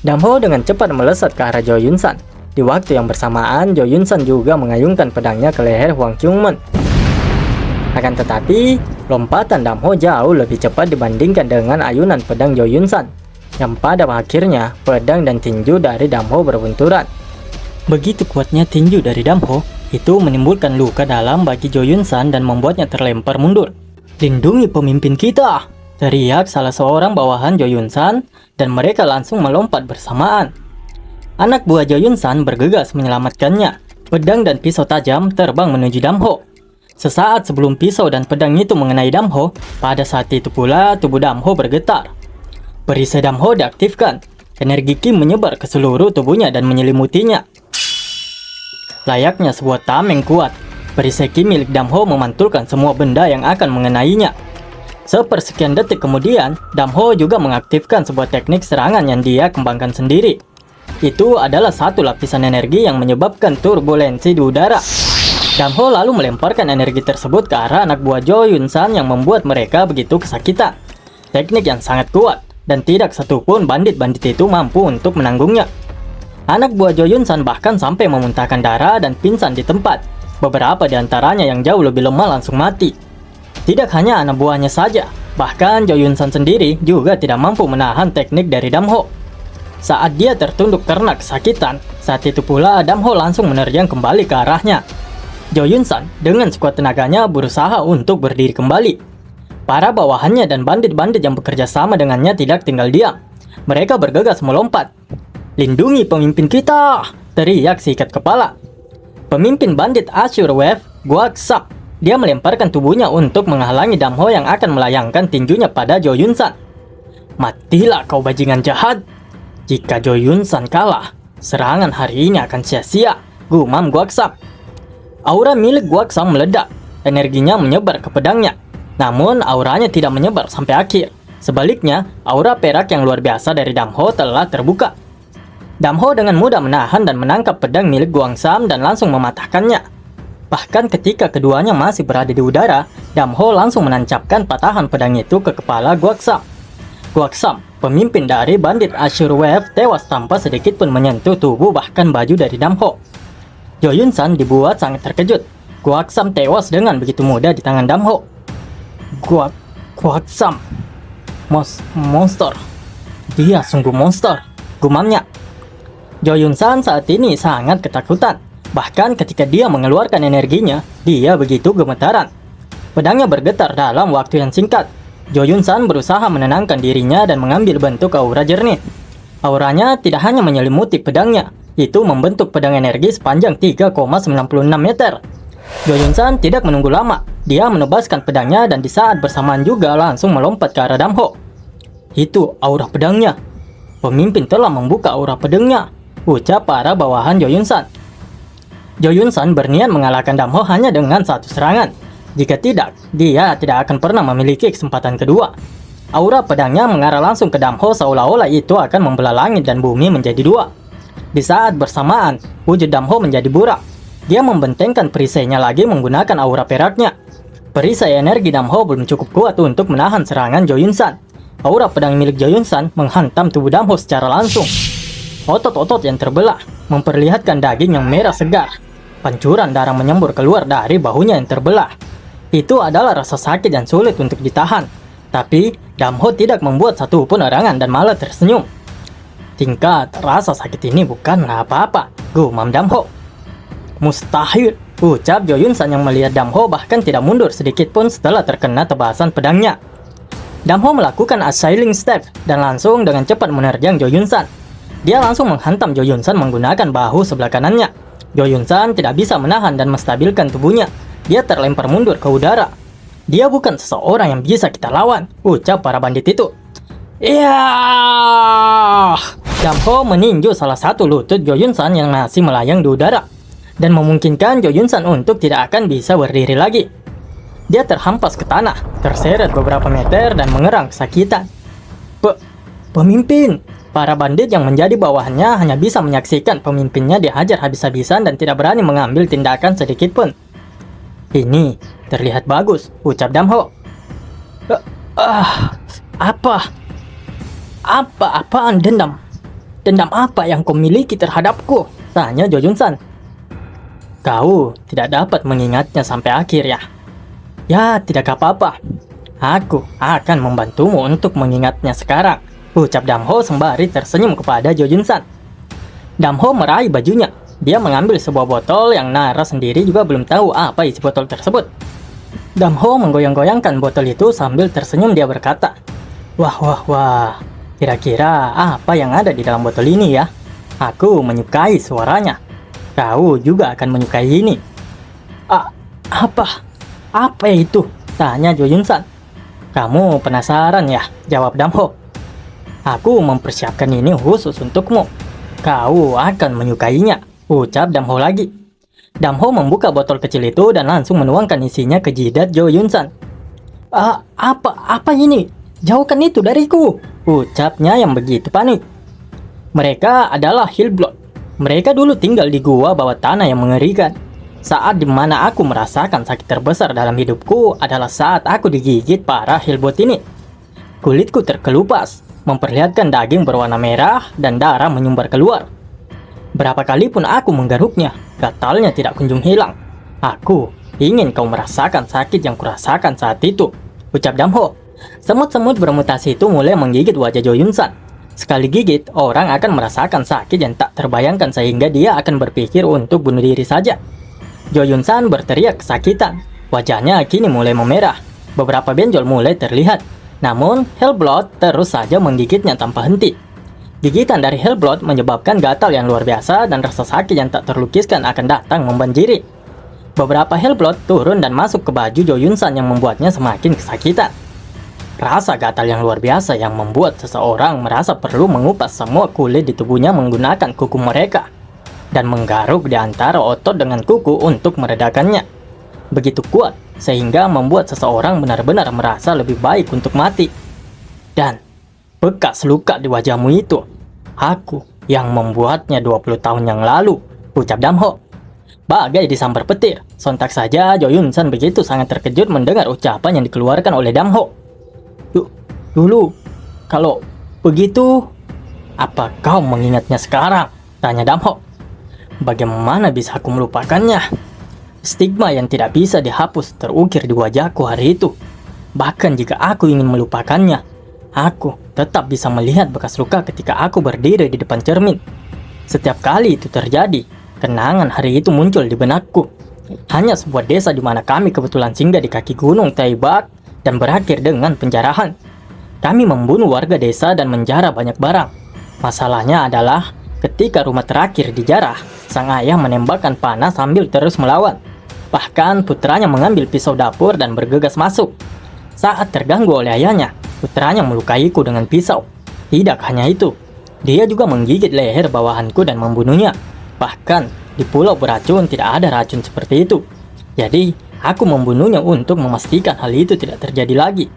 Damho dengan cepat melesat ke arah Joyun-san. Di waktu yang bersamaan, Joyun-san juga mengayunkan pedangnya ke leher Hwang Kyung-mon. Akan tetapi, lompatan Damho jauh lebih cepat dibandingkan dengan ayunan pedang Joyun-san, yang pada akhirnya pedang dan tinju dari Damho berbenturan. Begitu kuatnya tinju dari Damho, itu menimbulkan luka dalam bagi Joyun-san dan membuatnya terlempar mundur. Lindungi pemimpin kita, teriak salah seorang bawahan Joyun-san, dan mereka langsung melompat bersamaan. Anak buah Joyun-san bergegas menyelamatkannya. Pedang dan pisau tajam terbang menuju Damho. Sesaat sebelum pisau dan pedang itu mengenai Damho, pada saat itu pula tubuh Damho bergetar. Perisai Damho diaktifkan. Energi Ki menyebar ke seluruh tubuhnya dan menyelimutinya. Layaknya sebuah tameng kuat, perisai Ki milik Damho memantulkan semua benda yang akan mengenainya. Sepersekian detik kemudian, Damho juga mengaktifkan sebuah teknik serangan yang dia kembangkan sendiri. Itu adalah satu lapisan energi yang menyebabkan turbulensi di udara. Damho lalu melemparkan energi tersebut ke arah anak buah Joyun-san yang membuat mereka begitu kesakitan. Teknik yang sangat kuat, dan tidak satupun bandit-bandit itu mampu untuk menanggungnya. Anak buah Joyun-san bahkan sampai memuntahkan darah dan pingsan di tempat. Beberapa di antaranya yang jauh lebih lemah langsung mati. Tidak hanya anak buahnya saja, bahkan Joyun-san sendiri juga tidak mampu menahan teknik dari Damho. Saat dia tertunduk karena kesakitan, saat itu pula Damho langsung menerjang kembali ke arahnya. Joyun-san dengan sekuat tenaganya berusaha untuk berdiri kembali. Para bawahannya dan bandit-bandit yang bekerja sama dengannya tidak tinggal diam. Mereka bergegas melompat. Lindungi pemimpin kita, teriak seikat kepala. Pemimpin bandit Azure Wave, Guaksap, dia melemparkan tubuhnya untuk menghalangi Damho yang akan melayangkan tinjunya pada Joyun-san. Matilah kau bajingan jahat. Jika Joyun-san kalah, serangan hari ini akan sia-sia, gumam Guaksap. Aura milik Guaksap meledak, energinya menyebar ke pedangnya. Namun auranya tidak menyebar sampai akhir. Sebaliknya, aura perak yang luar biasa dari Damho telah terbuka. Damho dengan mudah menahan dan menangkap pedang milik Guaksap dan langsung mematahkannya. Bahkan ketika keduanya masih berada di udara, Damho langsung menancapkan patahan pedang itu ke kepala Guaksap. Guaksap, pemimpin dari bandit Azure Wave, tewas tanpa sedikit pun menyentuh tubuh bahkan baju dari Damho. Joyun-san dibuat sangat terkejut. Guaksap tewas dengan begitu mudah di tangan Damho. Guaksap, monster. Dia sungguh monster, gumamnya. Joyun-san saat ini sangat ketakutan. Bahkan ketika dia mengeluarkan energinya, dia begitu gemetaran. Pedangnya bergetar dalam waktu yang singkat. Joyun-san berusaha menenangkan dirinya dan mengambil bentuk aura jernih. Auranya tidak hanya menyelimuti pedangnya, itu membentuk pedang energi sepanjang 3,96 meter. Jo Yun San tidak menunggu lama. Dia menebaskan pedangnya dan di saat bersamaan juga langsung melompat ke arah Dam Ho. Itu aura pedangnya. Pemimpin telah membuka aura pedangnya, ucap para bawahan Jo Yun San. Jo Yun San berniat mengalahkan Dam Ho hanya dengan satu serangan. Jika tidak, dia tidak akan pernah memiliki kesempatan kedua. Aura pedangnya mengarah langsung ke Dam Ho seolah-olah itu akan membelah langit dan bumi menjadi dua. Di saat bersamaan, wujud Dam Ho menjadi burak. Dia membentengkan perisainya lagi menggunakan aura peraknya. Perisai energi Dam Ho belum cukup kuat untuk menahan serangan Jo Yun San. Aura pedang milik Jo Yun San menghantam tubuh Dam Ho secara langsung. Otot-otot yang terbelah memperlihatkan daging yang merah segar. Pancuran darah menyembur keluar dari bahunya yang terbelah. Itu adalah rasa sakit yang sulit untuk ditahan. Tapi Dam Ho tidak membuat satu pun erangan dan malah tersenyum. Tingkat rasa sakit ini bukanlah apa-apa, gumam Dam Ho. Mustahil, ucap Jo Yun San yang melihat Dam Ho bahkan tidak mundur sedikit pun setelah terkena tebasan pedangnya. Dam Ho melakukan a sailing step dan langsung dengan cepat menerjang Jo Yun San. Dia langsung menghantam Jo Yun San menggunakan bahu sebelah kanannya. Jo Yun San tidak bisa menahan dan menstabilkan tubuhnya. Dia terlempar mundur ke udara. Dia bukan seseorang yang bisa kita lawan, ucap para bandit itu. Iya. Dam Ho meninju salah satu lutut Jo Yun San yang masih melayang di udara dan memungkinkan Jo Yun San untuk tidak akan bisa berdiri lagi. Dia terhampas ke tanah, terseret beberapa meter dan mengerang kesakitan. Pemimpin! Para bandit yang menjadi bawahannya hanya bisa menyaksikan pemimpinnya dihajar habis-habisan dan tidak berani mengambil tindakan sedikit pun. Ini terlihat bagus, ucap Dam Ho. Apaan dendam? Dendam apa yang kau miliki terhadapku? Tanya Jo Yun San. Kau tidak dapat mengingatnya sampai akhir ya? Ya, tidak apa-apa. Aku akan membantumu untuk mengingatnya sekarang, ucap Dam Ho sembari tersenyum kepada Jo Yun San. Dam Ho meraih bajunya. Dia mengambil sebuah botol yang Nara sendiri juga belum tahu apa isi botol tersebut. Dam Ho menggoyang-goyangkan botol itu sambil tersenyum. Dia berkata, Wah. Kira-kira apa yang ada di dalam botol ini ya? Aku menyukai suaranya. Kau juga akan menyukai ini. Apa itu? Tanya Jo Yun San. Kamu penasaran ya? Jawab Dam Ho. Aku mempersiapkan ini khusus untukmu. Kau akan menyukainya, ucap Dam Ho lagi. Dam Ho membuka botol kecil itu dan langsung menuangkan isinya ke jidat Jo Yun San. Apa ini? Jauhkan itu dariku, ucapnya yang begitu panik. Mereka adalah Hillblood. Mereka dulu tinggal di gua bawah tanah yang mengerikan. Saat dimana aku merasakan sakit terbesar dalam hidupku adalah saat aku digigit para Hillblood ini. Kulitku terkelupas, memperlihatkan daging berwarna merah dan darah menyumbar keluar. Berapa kali pun aku menggaruknya, gatalnya tidak kunjung hilang. Aku ingin kau merasakan sakit yang kurasakan saat itu, ucap Dam Ho. Semut-semut bermutasi itu mulai menggigit wajah Jo Yun San. Sekali gigit, orang akan merasakan sakit yang tak terbayangkan sehingga dia akan berpikir untuk bunuh diri saja. Jo Yun San berteriak kesakitan. Wajahnya kini mulai memerah. Beberapa benjol mulai terlihat. Namun, Hellblood terus saja menggigitnya tanpa henti. Gigitan dari Hellblood menyebabkan gatal yang luar biasa dan rasa sakit yang tak terlukiskan akan datang membanjiri. Beberapa Hellblood turun dan masuk ke baju Jo Yun San yang membuatnya semakin kesakitan. Rasa gatal yang luar biasa yang membuat seseorang merasa perlu mengupas semua kulit di tubuhnya menggunakan kuku mereka dan menggaruk di antara otot dengan kuku untuk meredakannya. Begitu kuat sehingga membuat seseorang benar-benar merasa lebih baik untuk mati. Dan bekas luka di wajahmu itu, aku yang membuatnya 20 tahun yang lalu, ucap Dam Ho. Bagai disambar petir, sontak saja Jo Yun San begitu sangat terkejut mendengar ucapan yang dikeluarkan oleh Dam Ho. Dulu, kalau begitu, apa kau mengingatnya sekarang? Tanya Dam Ho. Bagaimana bisa aku melupakannya? Stigma yang tidak bisa dihapus terukir di wajahku hari itu. Bahkan jika aku ingin melupakannya, aku tetap bisa melihat bekas luka ketika aku berdiri di depan cermin. Setiap kali itu terjadi, kenangan hari itu muncul di benakku. Hanya sebuah desa di mana kami kebetulan singgah di kaki gunung Taibak dan berakhir dengan penjarahan. Kami membunuh warga desa dan menjara banyak barang. Masalahnya adalah ketika rumah terakhir dijarah, sang ayah menembakkan panah sambil terus melawan. Bahkan putranya mengambil pisau dapur dan bergegas masuk. Saat terganggu oleh ayahnya, putranya melukaiku dengan pisau. Tidak hanya itu, dia juga menggigit leher bawahanku dan membunuhnya. Bahkan di pulau beracun tidak ada racun seperti itu. Jadi aku membunuhnya untuk memastikan hal itu tidak terjadi lagi.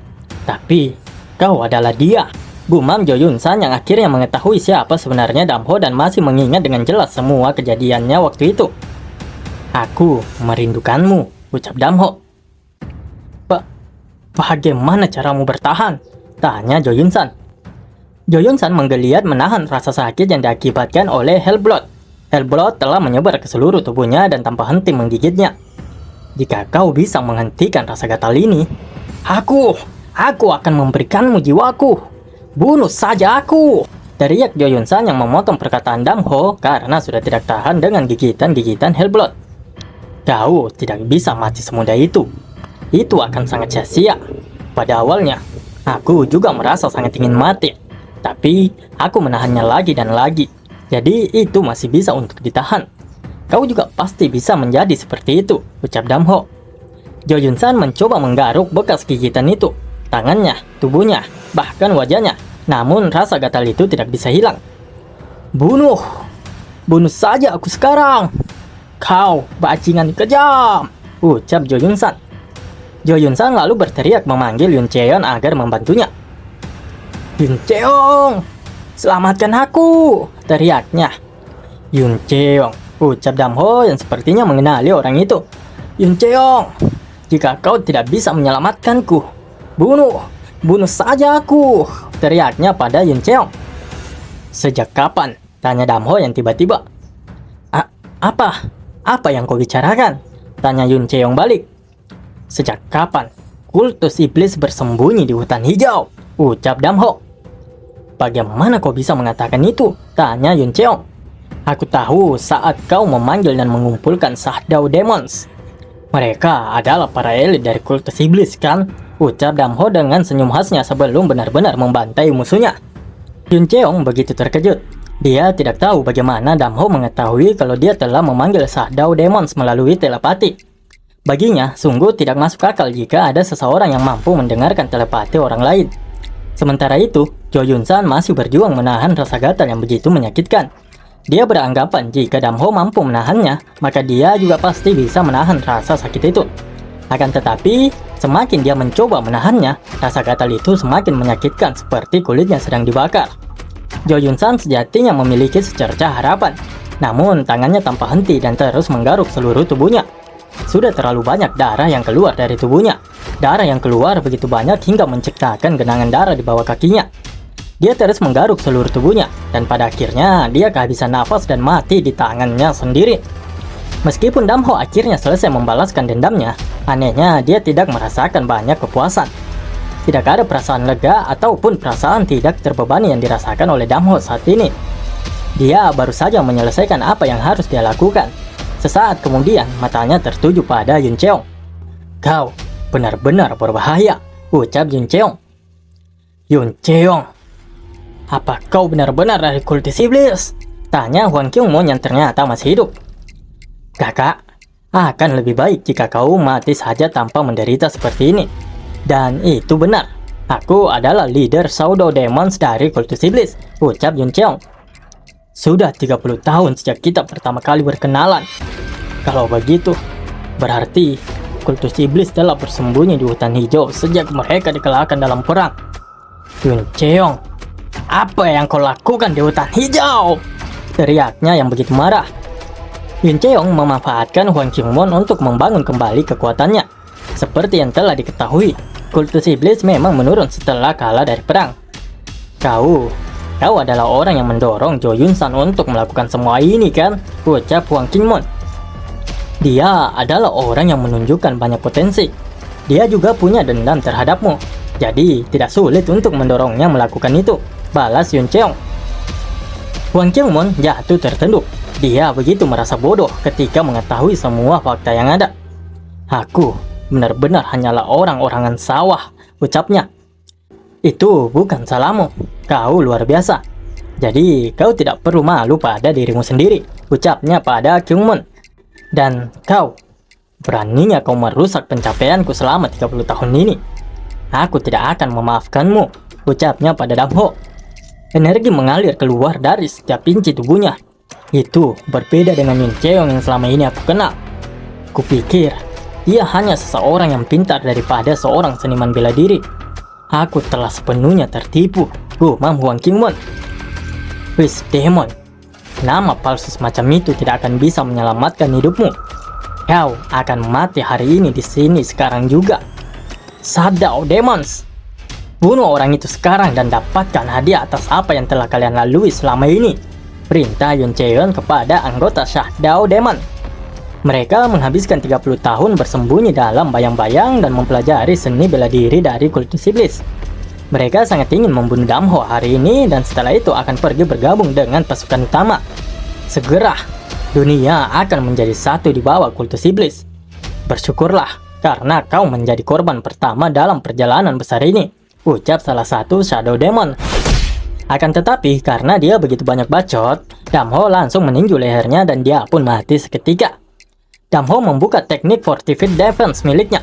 Tapi kau adalah dia, gumam Jo Yun San yang akhirnya mengetahui siapa sebenarnya Damho dan masih mengingat dengan jelas semua kejadiannya waktu itu. Aku merindukanmu, ucap Damho. Bagaimana caramu bertahan? Tanya Jo Yun San. Jo Yun San menggeliat menahan rasa sakit yang diakibatkan oleh Hellblood. Hellblood telah menyebar ke seluruh tubuhnya dan tanpa henti menggigitnya. Jika kau bisa menghentikan rasa gatal ini, aku akan memberikanmu jiwaku. Bunuh saja aku, teriak Jo Yun San yang memotong perkataan Damho karena sudah tidak tahan dengan gigitan-gigitan Hellblood. Kau tidak bisa mati semudah itu. Itu akan sangat sia-sia. Pada awalnya, aku juga merasa sangat ingin mati. Tapi, aku menahannya lagi dan lagi. Jadi, itu masih bisa untuk ditahan. Kau juga pasti bisa menjadi seperti itu, ucap Damho. Jo Yun San mencoba menggaruk bekas gigitan itu. Tangannya, tubuhnya, bahkan wajahnya. Namun, rasa gatal itu tidak bisa hilang. Bunuh saja aku sekarang. Kau bajingan kejam, ucap Jo Yun San. Jo Yun San lalu berteriak memanggil Yun Cheon agar membantunya. Yun Cheong, selamatkan aku, teriaknya. Yun Cheong, ucap Damho yang sepertinya mengenali orang itu. Yun Cheong, jika kau tidak bisa menyelamatkanku, bunuh saja aku, teriaknya pada Yun Cheong. Sejak kapan? Tanya Damho yang tiba-tiba. Apa yang kau bicarakan? Tanya Yun Cheong balik. Sejak kapan kultus iblis bersembunyi di hutan hijau? Ucap Damho. Bagaimana kau bisa mengatakan itu? Tanya Yun Cheong. Aku tahu saat kau memanggil dan mengumpulkan Shadow Demons. Mereka adalah para elit dari kultus iblis, kan? Ucap Damho dengan senyum khasnya sebelum benar-benar membantai musuhnya. Yun Cheong begitu terkejut. Dia tidak tahu bagaimana Damho mengetahui kalau dia telah memanggil Shadow Demons melalui telepati. Baginya, sungguh tidak masuk akal jika ada seseorang yang mampu mendengarkan telepati orang lain. Sementara itu, Jo Yun San masih berjuang menahan rasa gatal yang begitu menyakitkan. Dia beranggapan jika Damho mampu menahannya, maka dia juga pasti bisa menahan rasa sakit itu. Akan tetapi, semakin dia mencoba menahannya, rasa gatal itu semakin menyakitkan seperti kulitnya sedang dibakar. Jo Yun San sejatinya memiliki secercah harapan, namun tangannya tanpa henti dan terus menggaruk seluruh tubuhnya. Sudah terlalu banyak darah yang keluar dari tubuhnya. Darah yang keluar begitu banyak hingga menciptakan genangan darah di bawah kakinya. Dia terus menggaruk seluruh tubuhnya, dan pada akhirnya dia kehabisan nafas dan mati di tangannya sendiri. Meskipun Damho akhirnya selesai membalaskan dendamnya, anehnya dia tidak merasakan banyak kepuasan. Tidak ada perasaan lega ataupun perasaan tidak terbebani yang dirasakan oleh Damho saat ini. Dia baru saja menyelesaikan apa yang harus dia lakukan. Sesaat kemudian matanya tertuju pada Yun Cheong. Kau benar-benar berbahaya, ucap Yun Cheong. Yun Cheong, apa kau benar-benar dari kultis iblis? Tanya Hwang Kyung-moon yang ternyata masih hidup. Kakak, akan lebih baik jika kau mati saja tanpa menderita seperti ini. Dan itu benar, aku adalah leader Shadow Demons dari kultus iblis, ucap Yun Cheong. Sudah 30 tahun sejak kita pertama kali berkenalan. Kalau begitu, berarti kultus iblis telah bersembunyi di hutan hijau sejak mereka dikalahkan dalam perang. Yun Cheong, apa yang kau lakukan di hutan hijau? Teriaknya yang begitu marah. Yun Cheong memanfaatkan Hwang Kyung-moon untuk membangun kembali kekuatannya. Seperti yang telah diketahui, kultus iblis memang menurun setelah kalah dari perang. Kau adalah orang yang mendorong Jo Yun San untuk melakukan semua ini, kan? Ucap Hwang Kyung-moon. Dia adalah orang yang menunjukkan banyak potensi. Dia juga punya dendam terhadapmu. Jadi tidak sulit untuk mendorongnya melakukan itu, balas Yun Cheong. Hwang Kyung-moon jatuh tertunduk. Dia begitu merasa bodoh ketika mengetahui semua fakta yang ada. Aku benar-benar hanyalah orang-orangan sawah, ucapnya. Itu bukan salahmu, kau luar biasa. Jadi kau tidak perlu malu pada dirimu sendiri, ucapnya pada Kyung-moon. Dan kau Beraninya kau merusak pencapaianku selama 30 tahun ini. Aku tidak akan memaafkanmu, ucapnya pada Damho. Energi mengalir keluar dari setiap inci tubuhnya. Itu berbeda dengan Yun Cheong yang selama ini aku kenal. Kupikir, dia hanya seseorang yang pintar daripada seorang seniman bela diri. Aku telah sepenuhnya tertipu, gumam Huang Qingwen. Fist Demon. Nama palsu semacam itu tidak akan bisa menyelamatkan hidupmu. Kau akan mati hari ini di sini sekarang juga. Shadow Demons. Bunuh orang itu sekarang dan dapatkan hadiah atas apa yang telah kalian lalui selama ini. Perintah Yun Cheon kepada anggota Shadow Demon. Mereka menghabiskan 30 tahun bersembunyi dalam bayang-bayang dan mempelajari seni bela diri dari kultus iblis. Mereka sangat ingin membunuh Damho hari ini dan setelah itu akan pergi bergabung dengan pasukan utama. Segera, dunia akan menjadi satu di bawah kultus iblis. Bersyukurlah karena kau menjadi korban pertama dalam perjalanan besar ini, ucap salah satu Shadow Demon. Akan tetapi karena dia begitu banyak bacot, Damho langsung meninju lehernya dan dia pun mati seketika. Damho membuka teknik Fortified Defense miliknya.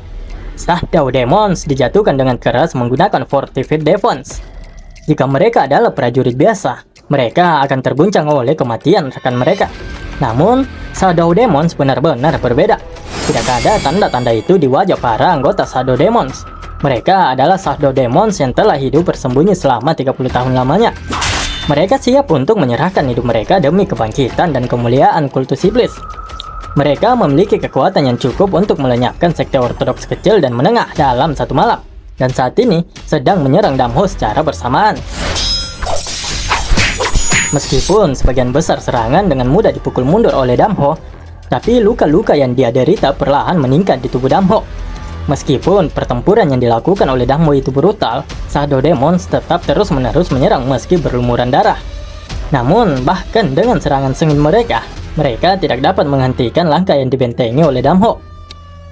Shadow Demons dijatuhkan dengan keras menggunakan Fortified Defense. Jika mereka adalah prajurit biasa, mereka akan terguncang oleh kematian rekan mereka. Namun, Shadow Demons benar-benar berbeda. Tidak ada tanda-tanda itu di wajah para anggota Shadow Demons. Mereka adalah Shadow Demons yang telah hidup bersembunyi selama 30 tahun lamanya. Mereka siap untuk menyerahkan hidup mereka demi kebangkitan dan kemuliaan kultus iblis. Mereka memiliki kekuatan yang cukup untuk melenyapkan sekte ortodoks kecil dan menengah dalam satu malam. Dan saat ini sedang menyerang Damho secara bersamaan. Meskipun sebagian besar serangan dengan mudah dipukul mundur oleh Damho, tapi luka-luka yang dia derita perlahan meningkat di tubuh Damho. Meskipun pertempuran yang dilakukan oleh Damho itu brutal, Shadow Demons tetap terus-menerus menyerang meski berlumuran darah. Namun, bahkan dengan serangan sengit mereka tidak dapat menghentikan langkah yang dibentengi oleh Damho.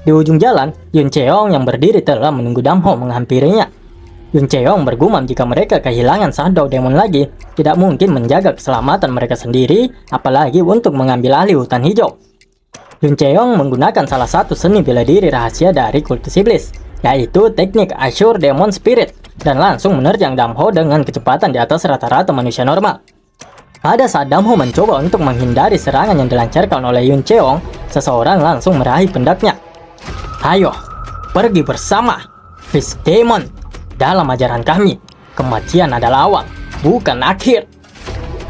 Di ujung jalan, Yun Cheong yang berdiri telah menunggu Damho menghampirinya. Yun Cheong bergumam jika mereka kehilangan Shadow Demon lagi, tidak mungkin menjaga keselamatan mereka sendiri, apalagi untuk mengambil alih hutan hijau. Yun Cheong menggunakan salah satu seni bela diri rahasia dari kultus iblis, yaitu teknik Assure Demon Spirit, dan langsung menerjang Damho dengan kecepatan di atas rata-rata manusia normal. Pada saat Damho mencoba untuk menghindari serangan yang dilancarkan oleh Yun Cheong, seseorang langsung meraih pundaknya. Ayo, pergi bersama, Fist Demon. Dalam ajaran kami, kematian adalah awal, bukan akhir.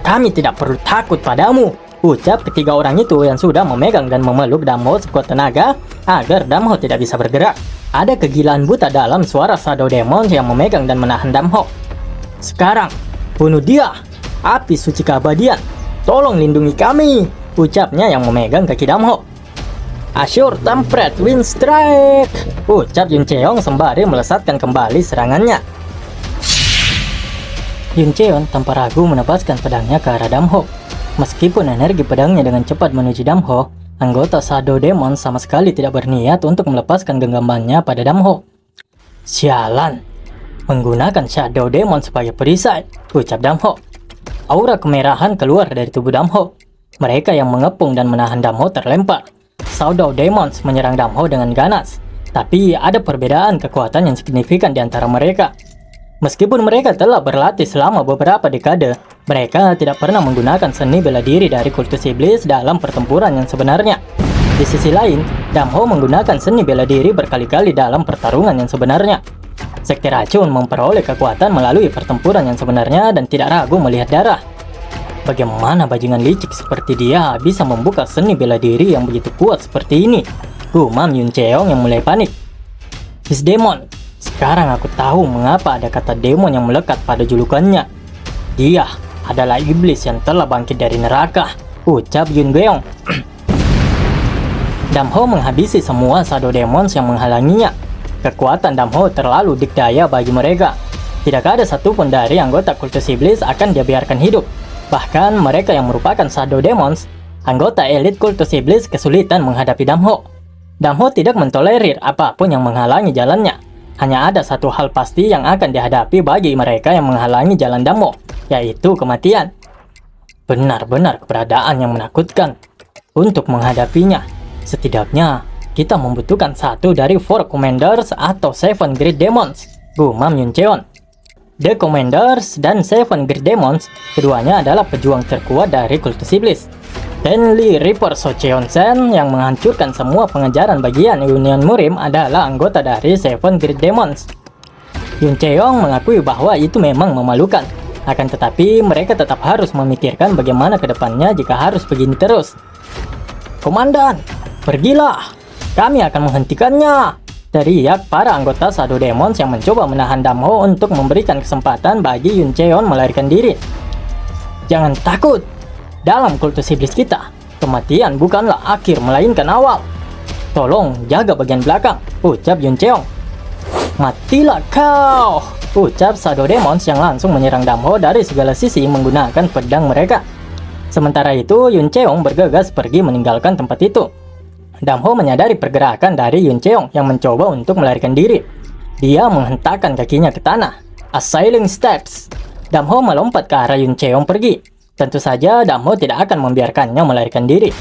Kami tidak perlu takut padamu, ucap ketiga orang itu yang sudah memegang dan memeluk Damho sekuat tenaga agar Damho tidak bisa bergerak. Ada kegilaan buta dalam suara Shadow Demon yang memegang dan menahan Damho. Sekarang, bunuh dia, api suci keabadian. Tolong lindungi kami, ucapnya yang memegang kaki Damho. Assure Tempered Wind Strike, ucap Yun Cheong sembari melesatkan kembali serangannya. Yun Cheong tanpa ragu menebaskan pedangnya ke arah Damho. Meskipun energi pedangnya dengan cepat menuju Damho, anggota Shadow Demon sama sekali tidak berniat untuk melepaskan genggamannya pada Damho. Sialan, menggunakan Shadow Demon sebagai perisai, ucap Damho. Aura kemerahan keluar dari tubuh Damho. Mereka yang mengepung dan menahan Damho terlempar. Shadow Demons menyerang Damho dengan ganas, tapi ada perbedaan kekuatan yang signifikan di antara mereka. Meskipun mereka telah berlatih selama beberapa dekade, mereka tidak pernah menggunakan seni bela diri dari kultus iblis dalam pertempuran yang sebenarnya. Di sisi lain, Damho menggunakan seni bela diri berkali-kali dalam pertarungan yang sebenarnya. Sekte racun memperoleh kekuatan melalui pertempuran yang sebenarnya dan tidak ragu melihat darah. Bagaimana bajingan licik seperti dia bisa membuka seni bela diri yang begitu kuat seperti ini? Gumam Yun Cheong yang mulai panik. Fist Demon, sekarang aku tahu mengapa ada kata demon yang melekat pada julukannya. Dia adalah iblis yang telah bangkit dari neraka, ucap Yun Geong. Damho menghabisi semua Shadow Demons yang menghalanginya. Kekuatan Damho terlalu dikdaya bagi mereka. Tidak ada satupun dari anggota kultus iblis akan dia biarkan hidup. Bahkan mereka yang merupakan Shadow Demons, anggota elit kultus iblis kesulitan menghadapi Damho. Damho tidak mentolerir apapun yang menghalangi jalannya. Hanya ada satu hal pasti yang akan dihadapi bagi mereka yang menghalangi jalan Damho, yaitu kematian. Benar-benar keberadaan yang menakutkan. Untuk menghadapinya, setidaknya Kita membutuhkan satu dari Four Commanders atau Seven Great Demons, gumam Yun Cheon. The Commanders dan Seven Great Demons, keduanya adalah pejuang terkuat dari kultus iblis. Tenli Reaper So Cheon-sen yang menghancurkan semua pengejaran bagian Union Murim adalah anggota dari Seven Great Demons. Yun Cheong mengakui bahwa itu memang memalukan. Akan tetapi mereka tetap harus memikirkan bagaimana kedepannya jika harus begini terus. Komandan, pergilah. Kami akan menghentikannya. Teriak para anggota Shadow Demons yang mencoba menahan Damho untuk memberikan kesempatan bagi Yun Cheon melarikan diri. Jangan takut. Dalam kultus iblis kita, kematian bukanlah akhir melainkan awal. Tolong jaga bagian belakang, ucap Yun Cheong. Matilah kau, ucap Shadow Demons yang langsung menyerang Damho dari segala sisi menggunakan pedang mereka. Sementara itu, Yun Cheong bergegas pergi meninggalkan tempat itu. Damho menyadari pergerakan dari Yun Cheong yang mencoba untuk melarikan diri. Dia menghentakkan kakinya ke tanah. Assailing steps. Damho melompat ke arah Yun Cheong pergi. Tentu saja Damho tidak akan membiarkannya melarikan diri.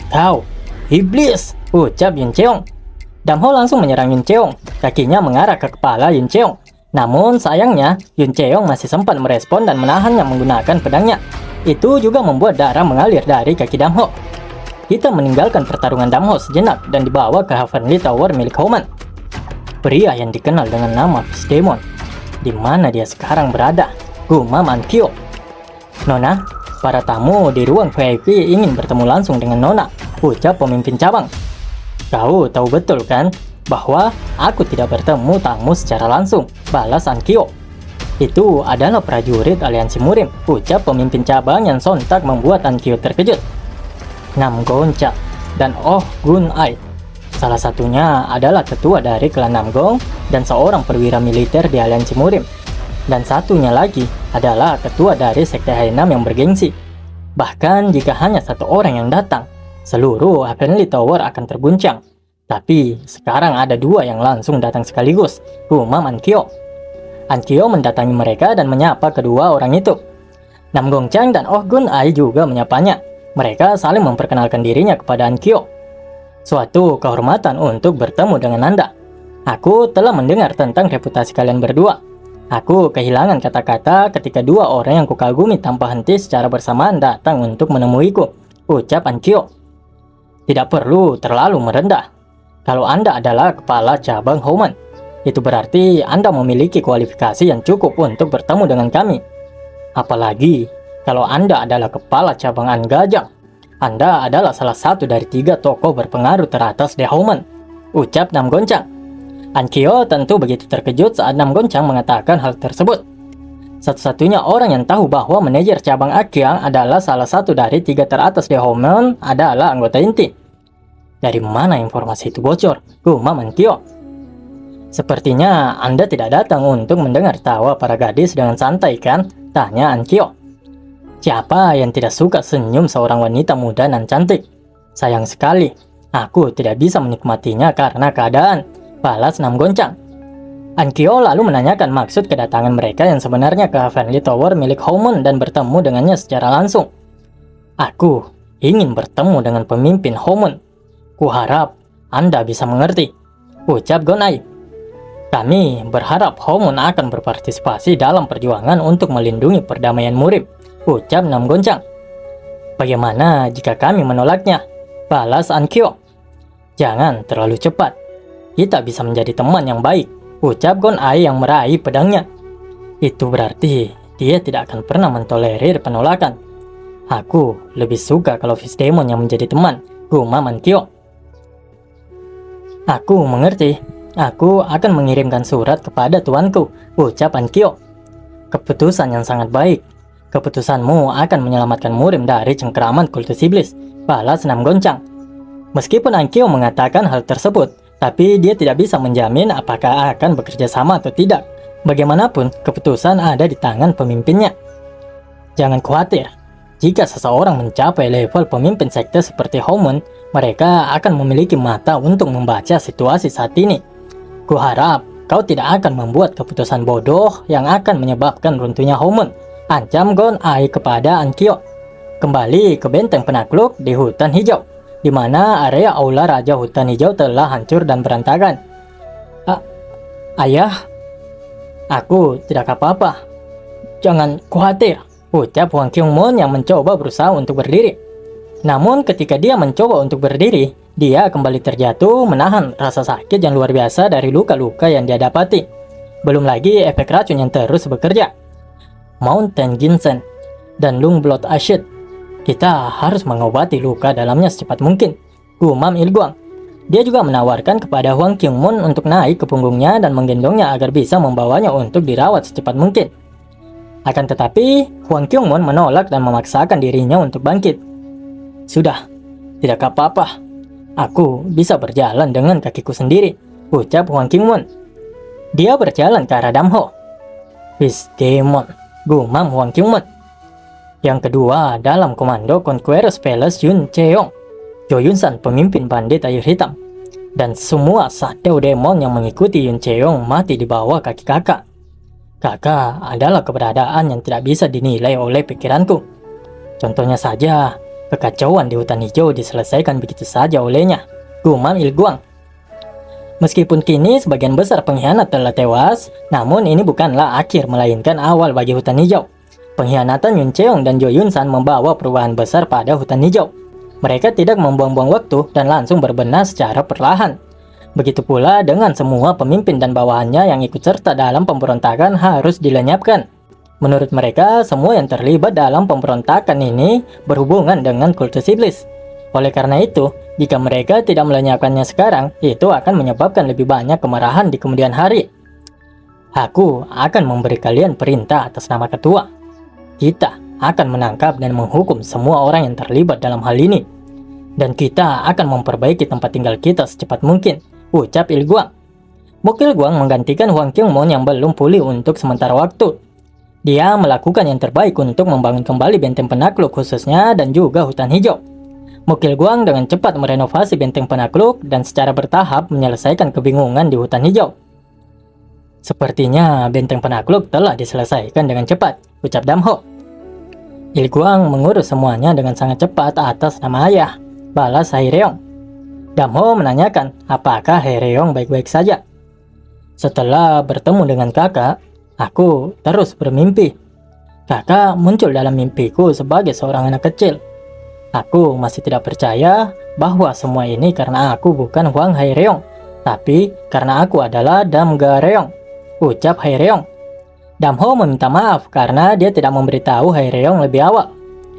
Kau, iblis, ucap Yun Cheong. Damho langsung menyerang Yun Cheong. Kakinya mengarah ke kepala Yun Cheong. Namun sayangnya, Yun Cheong masih sempat merespon dan menahannya menggunakan pedangnya. Itu juga membuat darah mengalir dari kaki Damho. Kita meninggalkan pertarungan Damho sejenak dan dibawa ke Heavenly Tower milik Homan. Pria yang dikenal dengan nama Fist Demon. Di mana dia sekarang berada? Gumam Ankyo. Nona, para tamu di ruang VIP ingin bertemu langsung dengan Nona, ucap pemimpin cabang. Kau tahu betul kan bahwa aku tidak bertemu tamu secara langsung, balas Ankyo. Itu adalah prajurit aliansi Murim, ucap pemimpin cabang yang sontak membuat Ankyo terkejut. Nam Gonca dan Oh Gun Ai. Salah satunya adalah ketua dari klan Namgong dan seorang perwira militer di aliansi Murim. Dan satunya lagi adalah ketua dari sekte Hainam yang bergengsi. Bahkan jika hanya satu orang yang datang, seluruh Heavenly Tower akan terguncang. Tapi sekarang ada dua yang langsung datang sekaligus, gumam Ankyo. Ankyo mendatangi mereka dan menyapa kedua orang itu. Nam Gongchang dan Oh Gun Ai juga menyapanya. Mereka saling memperkenalkan dirinya kepada Ankyo. Suatu kehormatan untuk bertemu dengan Anda. Aku telah mendengar tentang reputasi kalian berdua. Aku kehilangan kata-kata ketika dua orang yang kukagumi tanpa henti secara bersamaan datang untuk menemuiku, ucap Ankyo. Tidak perlu terlalu merendah. Kalau Anda adalah kepala cabang Homan, itu berarti Anda memiliki kualifikasi yang cukup untuk bertemu dengan kami. Apalagi kalau Anda adalah kepala cabang Angajang, Anda adalah salah satu dari 3 tokoh berpengaruh teratas di Homan, ucap Nam Gonchang. Ankyo tentu begitu terkejut saat Nam Gonchang mengatakan hal tersebut. Satu-satunya orang yang tahu bahwa manajer cabang Akyang adalah salah satu dari 3 teratas di Homan adalah anggota inti. Dari mana informasi itu bocor? Gumam Ankyo. Sepertinya Anda tidak datang untuk mendengar tawa para gadis dengan santai kan? Tanya Ankyo. Siapa yang tidak suka senyum seorang wanita muda dan cantik? Sayang sekali, aku tidak bisa menikmatinya karena keadaan, balas Nam Gonchang. Ankyo lalu menanyakan maksud kedatangan mereka yang sebenarnya ke Heavenly Tower milik Homan dan bertemu dengannya secara langsung. Aku ingin bertemu dengan pemimpin Homan. Kuharap Anda bisa mengerti, ucap Gonai. Kami berharap Homan akan berpartisipasi dalam perjuangan untuk melindungi perdamaian Murim, ucap Nam Gonchang. Bagaimana jika kami menolaknya? Balas Ankyo. Jangan terlalu cepat. Kita bisa menjadi teman yang baik, ucap Gonai yang meraih pedangnya. Itu berarti dia tidak akan pernah mentolerir penolakan. Aku lebih suka kalau Fist Demon yang menjadi teman, gumam Ankyo. Aku mengerti. Aku akan mengirimkan surat kepada tuanku, ucap Ankyo. Keputusan yang sangat baik. Keputusanmu akan menyelamatkan Murim dari cengkeraman kultus iblis, balas Nam Gonchang. Meskipun Ankyo mengatakan hal tersebut, tapi dia tidak bisa menjamin apakah akan bekerja sama atau tidak. Bagaimanapun, keputusan ada di tangan pemimpinnya. Jangan khawatir, jika seseorang mencapai level pemimpin sekte seperti Homan, mereka akan memiliki mata untuk membaca situasi saat ini. Kuharap kau tidak akan membuat keputusan bodoh yang akan menyebabkan runtuhnya Homan, ancam Gonai kepada Ankyo. Kembali ke benteng penakluk di hutan hijau. di mana area aula Raja Hutan Hijau telah hancur dan berantakan. Ayah, aku tidak apa-apa. Jangan khawatir, ucap Hwang Kyung-moon yang mencoba berusaha untuk berdiri. Namun ketika dia mencoba untuk berdiri, dia kembali terjatuh menahan rasa sakit yang luar biasa dari luka-luka yang dia dapati. Belum lagi efek racun yang terus bekerja. Mountain Ginseng dan Lung Blood Acid. Kita harus mengobati luka dalamnya secepat mungkin, gumam Il-gwang. Dia juga menawarkan kepada Hwang Kyung-moon untuk naik ke punggungnya dan menggendongnya agar bisa membawanya untuk dirawat secepat mungkin. Akan tetapi, Hwang Kyung-moon menolak dan memaksakan dirinya untuk bangkit. Sudah, tidak apa-apa. Aku bisa berjalan dengan kakiku sendiri, ucap Hwang Kyung-moon. Dia berjalan ke arah Damho. Beast Demon, gumam Hwang Kyung-moon. Yang kedua dalam komando Conqueror's Palace, Yun Cheong, Jo Yun-san pemimpin bandit air hitam, dan semua Shadow Demon yang mengikuti Yun Cheong mati di bawah kaki kakak. Kakak adalah keberadaan yang tidak bisa dinilai oleh pikiranku. Contohnya saja, kekacauan di hutan hijau diselesaikan begitu saja olehnya, gumam Il-gwang. Meskipun kini sebagian besar pengkhianat telah tewas, namun ini bukanlah akhir melainkan awal bagi hutan hijau. Pengkhianatan Yun Cheong dan Jo Yun-san membawa perubahan besar pada hutan hijau. Mereka tidak membuang-buang waktu dan langsung berbenah secara perlahan. Begitu pula dengan semua pemimpin dan bawahannya yang ikut serta dalam pemberontakan harus dilenyapkan. Menurut mereka, semua yang terlibat dalam pemberontakan ini berhubungan dengan kultus iblis. Oleh karena itu, jika mereka tidak melenyapkannya sekarang, itu akan menyebabkan lebih banyak kemarahan di kemudian hari. Aku akan memberi kalian perintah atas nama ketua. Kita akan menangkap dan menghukum semua orang yang terlibat dalam hal ini. Dan kita akan memperbaiki tempat tinggal kita secepat mungkin, ucap Il-gwang. Il-gwang menggantikan Hwang Kyung-moon yang belum pulih untuk sementara waktu. Dia melakukan yang terbaik untuk membangun kembali benteng penakluk khususnya dan juga hutan hijau. Il-gwang dengan cepat merenovasi benteng penakluk dan secara bertahap menyelesaikan kebingungan di hutan hijau. Sepertinya benteng penakluk telah diselesaikan dengan cepat, ucap Damho. Il-gwang mengurus semuanya dengan sangat cepat atas nama ayah, balas Haereong. Damho menanyakan apakah Haereong baik-baik saja. Setelah bertemu dengan kakak, aku terus bermimpi. Kakak muncul dalam mimpiku sebagai seorang anak kecil. Aku masih tidak percaya bahwa semua ini karena aku bukan Hwang Haereong, tapi karena aku adalah Damgareong, ucap Haereong. Damho meminta maaf karena dia tidak memberitahu Haereong lebih awal.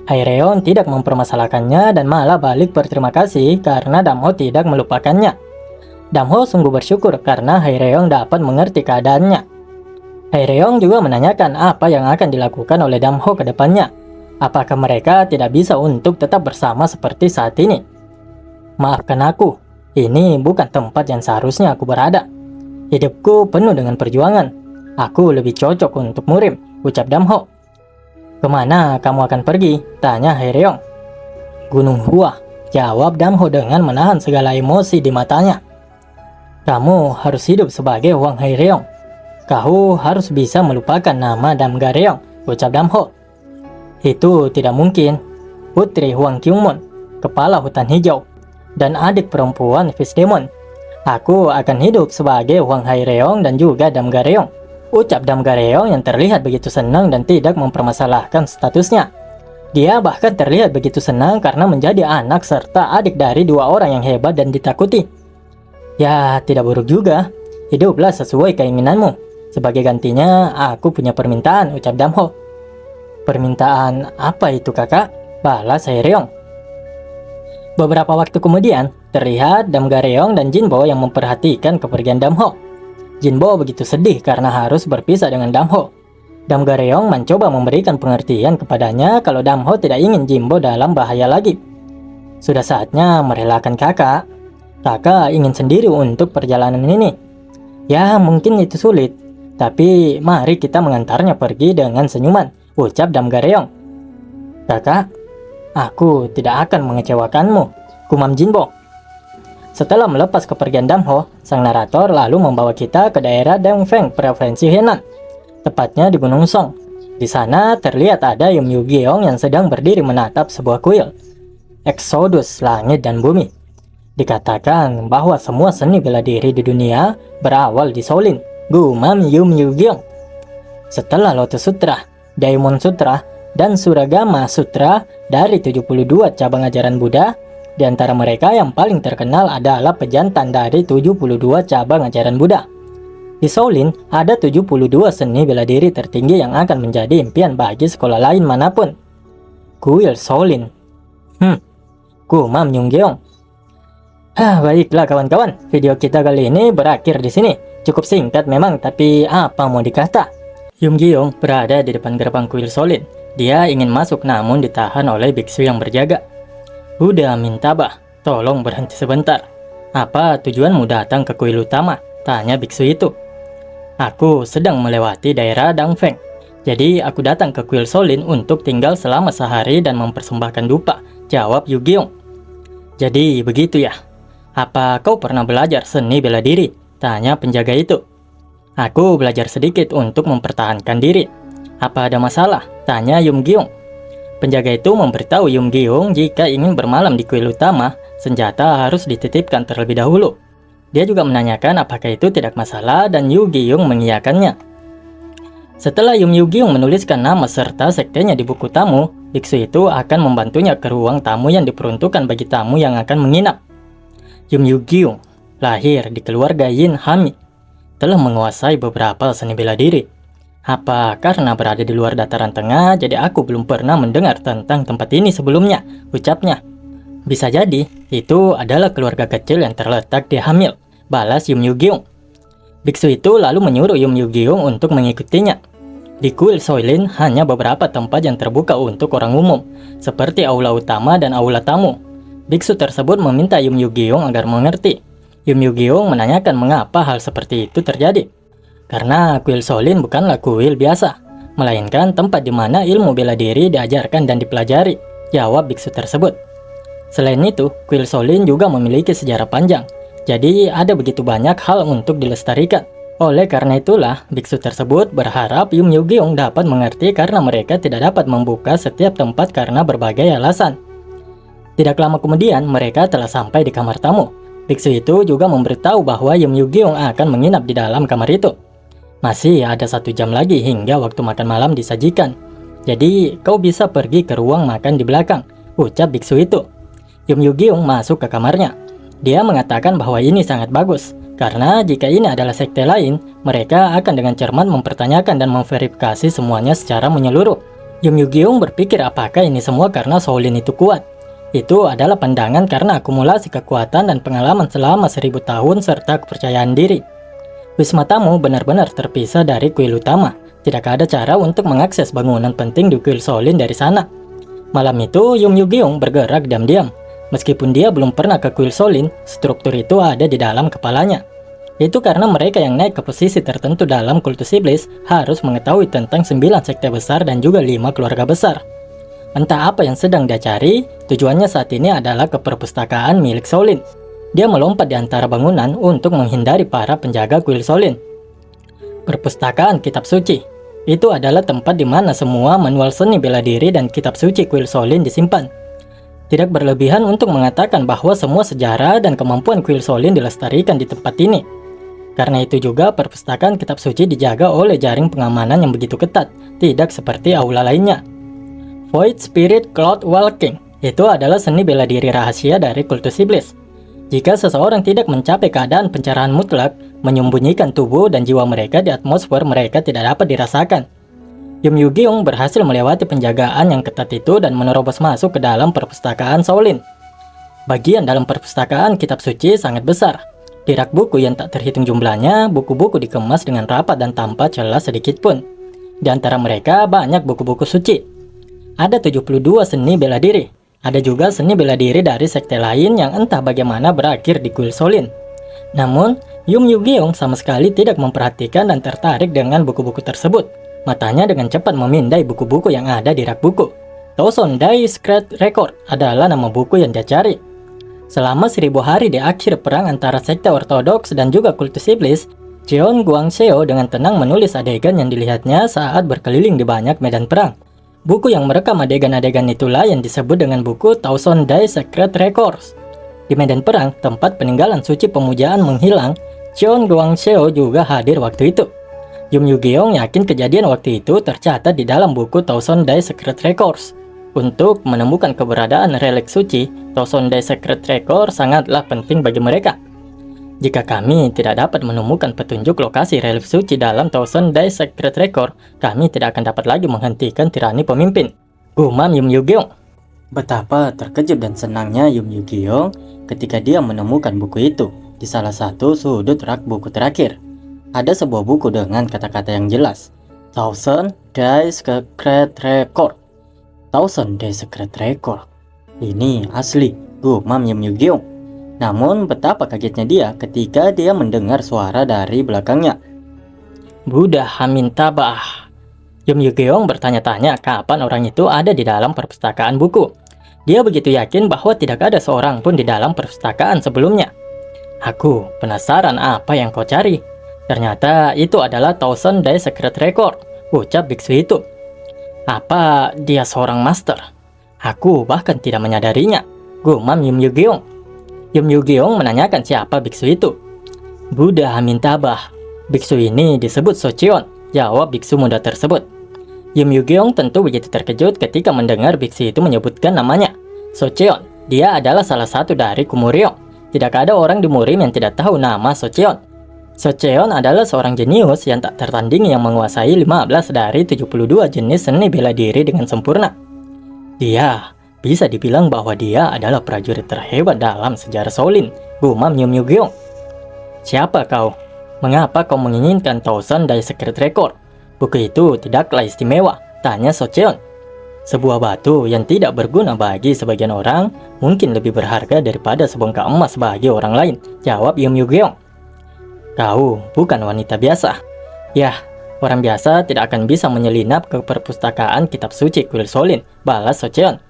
Haereong tidak mempermasalahkannya dan malah balik berterima kasih karena Damho tidak melupakannya. Damho sungguh bersyukur karena Haereong dapat mengerti keadaannya. Haereong juga menanyakan apa yang akan dilakukan oleh Damho ke depannya. Apakah mereka tidak bisa untuk tetap bersama seperti saat ini? Maafkan aku, ini bukan tempat yang seharusnya aku berada. Hidupku penuh dengan perjuangan. Aku lebih cocok untuk murim, ucap Damho. Kemana kamu akan pergi? Tanya Haereong. Gunung Hua, jawab Damho dengan menahan segala emosi di matanya. Kamu harus hidup sebagai Hwang Haereong. Kau harus bisa melupakan nama Damgareong, ucap Damho. Itu tidak mungkin. Putri Hwang Kyung-moon, kepala hutan hijau, dan adik perempuan Beast Demon. Aku akan hidup sebagai Hwang Haereong dan juga Damgareong, ucap Damgareong yang terlihat begitu senang dan tidak mempermasalahkan statusnya. Dia bahkan terlihat begitu senang karena menjadi anak serta adik dari dua orang yang hebat dan ditakuti. Ya, tidak buruk juga. Hiduplah sesuai keinginanmu. Sebagai gantinya, aku punya permintaan, ucap Damho. Permintaan apa itu kakak? Balas Haereong. Beberapa waktu kemudian, terlihat Damgareong dan Jinbo yang memperhatikan kepergian Damho. Jinbo begitu sedih karena harus berpisah dengan Damho. Damgareong mencoba memberikan pengertian kepadanya kalau Damho tidak ingin Jinbo dalam bahaya lagi. Sudah saatnya merelakan kakak. Kakak ingin sendiri untuk perjalanan ini. Ya, mungkin itu sulit, tapi mari kita mengantarnya pergi dengan senyuman, ucap Damgareong. Kakak, aku tidak akan mengecewakanmu, gumam Jinbo. Setelah melepas kepergian Damho, sang narator lalu membawa kita ke daerah Dongfeng, Provinsi Henan, tepatnya di Gunung Song. Di sana terlihat ada Yum Yu-geong yang sedang berdiri menatap sebuah kuil. Eksodus Langit dan Bumi. Dikatakan bahwa semua seni bela diri di dunia berawal di Shaolin, gumam Yum Yu-gyong. Setelah Lotus Sutra, Daimon Sutra, dan Suragama Sutra dari 72 cabang ajaran Buddha, di antara mereka yang paling terkenal adalah pejantan dari 72 cabang ajaran Buddha. Di Shaolin, ada 72 seni bela diri tertinggi yang akan menjadi impian bagi sekolah lain manapun. Kuil Shaolin. Gumam Yung-gyeong. Baiklah kawan-kawan, video kita kali ini berakhir di sini. Cukup singkat memang, tapi apa mau dikata? Yung-gyeong berada di depan gerbang kuil Shaolin. Dia ingin masuk namun ditahan oleh biksu yang berjaga. Udah minta bah, tolong berhenti sebentar. Apa tujuanmu datang ke kuil utama? Tanya biksu itu. Aku sedang melewati daerah Dangfeng. Jadi aku datang ke kuil Shaolin untuk tinggal selama sehari dan mempersembahkan dupa, jawab Yu-gyeong. Jadi begitu ya? Apa kau pernah belajar seni bela diri? Tanya penjaga itu. Aku belajar sedikit untuk mempertahankan diri. Apa ada masalah? Tanya Yung-gyeong. Penjaga itu memberitahu Yung-gyeong jika ingin bermalam di kuil utama, senjata harus dititipkan terlebih dahulu. Dia juga menanyakan apakah itu tidak masalah dan Yu-gyeong mengiyakannya. Setelah Yu-gyeong menuliskan nama serta sektenya di buku tamu, biksu itu akan membantunya ke ruang tamu yang diperuntukkan bagi tamu yang akan menginap. Yu-gyeong lahir di keluarga Yin Hami, telah menguasai beberapa seni bela diri. Apa karena berada di luar dataran tengah, jadi aku belum pernah mendengar tentang tempat ini sebelumnya, ucapnya. Bisa jadi, itu adalah keluarga kecil yang terletak di Hamil, balas Yu-gyeong. Biksu itu lalu menyuruh Yu-gyeong untuk mengikutinya. Di kuil Shaolin hanya beberapa tempat yang terbuka untuk orang umum, seperti aula utama dan aula tamu. Biksu tersebut meminta Yu-gyeong agar mengerti. Yu-gyeong menanyakan mengapa hal seperti itu terjadi. Karena kuil Shaolin bukanlah kuil biasa, melainkan tempat di mana ilmu bela diri diajarkan dan dipelajari, jawab biksu tersebut. Selain itu, kuil Shaolin juga memiliki sejarah panjang, jadi ada begitu banyak hal untuk dilestarikan. Oleh karena itulah, biksu tersebut berharap Yu-gyeong dapat mengerti karena mereka tidak dapat membuka setiap tempat karena berbagai alasan. Tidak lama kemudian, mereka telah sampai di kamar tamu. Biksu itu juga memberitahu bahwa Yu-gyeong akan menginap di dalam kamar itu. Masih ada 1 jam lagi hingga waktu makan malam disajikan. Jadi, kau bisa pergi ke ruang makan di belakang, ucap biksu itu. Yu-gyeong masuk ke kamarnya. Dia mengatakan bahwa ini sangat bagus, karena jika ini adalah sekte lain, mereka akan dengan cermat mempertanyakan dan memverifikasi semuanya secara menyeluruh. Yu-gyeong berpikir apakah ini semua karena Shaolin itu kuat. Itu adalah pandangan karena akumulasi kekuatan dan pengalaman selama 1000 tahun serta kepercayaan diri. Wisma tamu benar-benar terpisah dari kuil utama. Tidak ada cara untuk mengakses bangunan penting di kuil Shaolin dari sana. Malam itu, Yu-gyeong bergerak diam-diam. Meskipun dia belum pernah ke kuil Shaolin, struktur itu ada di dalam kepalanya. Itu karena mereka yang naik ke posisi tertentu dalam kultus iblis harus mengetahui tentang 9 sekte besar dan juga 5 keluarga besar. Entah apa yang sedang dia cari, tujuannya saat ini adalah ke perpustakaan milik Shaolin. Dia melompat di antara bangunan untuk menghindari para penjaga kuil Shaolin. Perpustakaan kitab suci. Itu adalah tempat di mana semua manual seni bela diri dan kitab suci kuil Shaolin disimpan. Tidak berlebihan untuk mengatakan bahwa semua sejarah dan kemampuan kuil Shaolin dilestarikan di tempat ini. Karena itu juga perpustakaan kitab suci dijaga oleh jaring pengamanan yang begitu ketat, tidak seperti aula lainnya. Void Spirit Cloud Walking, itu adalah seni bela diri rahasia dari kultus iblis. Jika seseorang tidak mencapai keadaan pencerahan mutlak, menyembunyikan tubuh dan jiwa mereka di atmosfer mereka tidak dapat dirasakan. Yu-gyeong berhasil melewati penjagaan yang ketat itu dan menerobos masuk ke dalam perpustakaan Shaolin. Bagian dalam perpustakaan kitab suci sangat besar. Di rak buku yang tak terhitung jumlahnya, buku-buku dikemas dengan rapat dan tanpa celah sedikit pun. Di antara mereka banyak buku-buku suci. Ada 72 seni bela diri. Ada juga seni bela diri dari sekte lain yang entah bagaimana berakhir di kuil Shaolin. Namun, Yu-gyeong sama sekali tidak memperhatikan dan tertarik dengan buku-buku tersebut. Matanya dengan cepat memindai buku-buku yang ada di rak buku. Toson Dai Secret Record adalah nama buku yang dia cari. Selama 1000 hari di akhir perang antara sekte ortodoks dan juga kultus iblis, Jeon Guangsheo dengan tenang menulis adegan yang dilihatnya saat berkeliling di banyak medan perang. Buku yang merekam adegan-adegan itulah yang disebut dengan buku Thousand Days Secret Records. Di medan perang, tempat peninggalan suci pemujaan menghilang, Cheon Guangsheo juga hadir waktu itu. Yum Yu-geong yakin kejadian waktu itu tercatat di dalam buku Thousand Days Secret Records. Untuk menemukan keberadaan relik suci, Thousand Days Secret Records sangatlah penting bagi mereka. Jika kami tidak dapat menemukan petunjuk lokasi relik suci dalam Thousand Days Secret Record, kami tidak akan dapat lagi menghentikan tirani pemimpin, gumam Yum Yu-geong. Betapa terkejut dan senangnya Yum Yu-geong ketika dia menemukan buku itu di salah satu sudut rak buku terakhir. Ada sebuah buku dengan kata-kata yang jelas, Thousand Days Secret Record. Thousand Days Secret Record. Ini asli, gumam Yum Yu-geong. Namun betapa kagetnya dia ketika dia mendengar suara dari belakangnya. Buddha Hamintabah. Yum Yu-geong bertanya-tanya kapan orang itu ada di dalam perpustakaan buku. Dia begitu yakin bahwa tidak ada seorang pun di dalam perpustakaan sebelumnya. Aku penasaran apa yang kau cari. Ternyata itu adalah Thousand Days Secret Record, ucap biksu itu. Apa dia seorang master? Aku bahkan tidak menyadarinya, gumam Yum Yu-geong. Yum Yu-geong menanyakan siapa biksu itu. Buddha Hamintabah. Biksu ini disebut Socheon, jawab biksu muda tersebut. Yum Yu-geong tentu begitu terkejut ketika mendengar biksu itu menyebutkan namanya. Socheon, dia adalah salah satu dari Kumuryeong. Tidak ada orang di Murim yang tidak tahu nama Socheon. Socheon adalah seorang jenius yang tak tertandingi yang menguasai 15 dari 72 jenis seni bela diri dengan sempurna. Dia bisa dibilang bahwa dia adalah prajurit terhebat dalam sejarah Shaolin, gumam Yum Yu-geong. Siapa kau? Mengapa kau menginginkan Thousand Days Secret Record? Buku itu tidaklah istimewa, tanya Socheon. Sebuah batu yang tidak berguna bagi sebagian orang mungkin lebih berharga daripada sebongkah emas bagi orang lain, jawab Yum Yu-geong. Kau bukan wanita biasa. Yah, orang biasa tidak akan bisa menyelinap ke perpustakaan kitab suci kuil Shaolin, balas Socheon.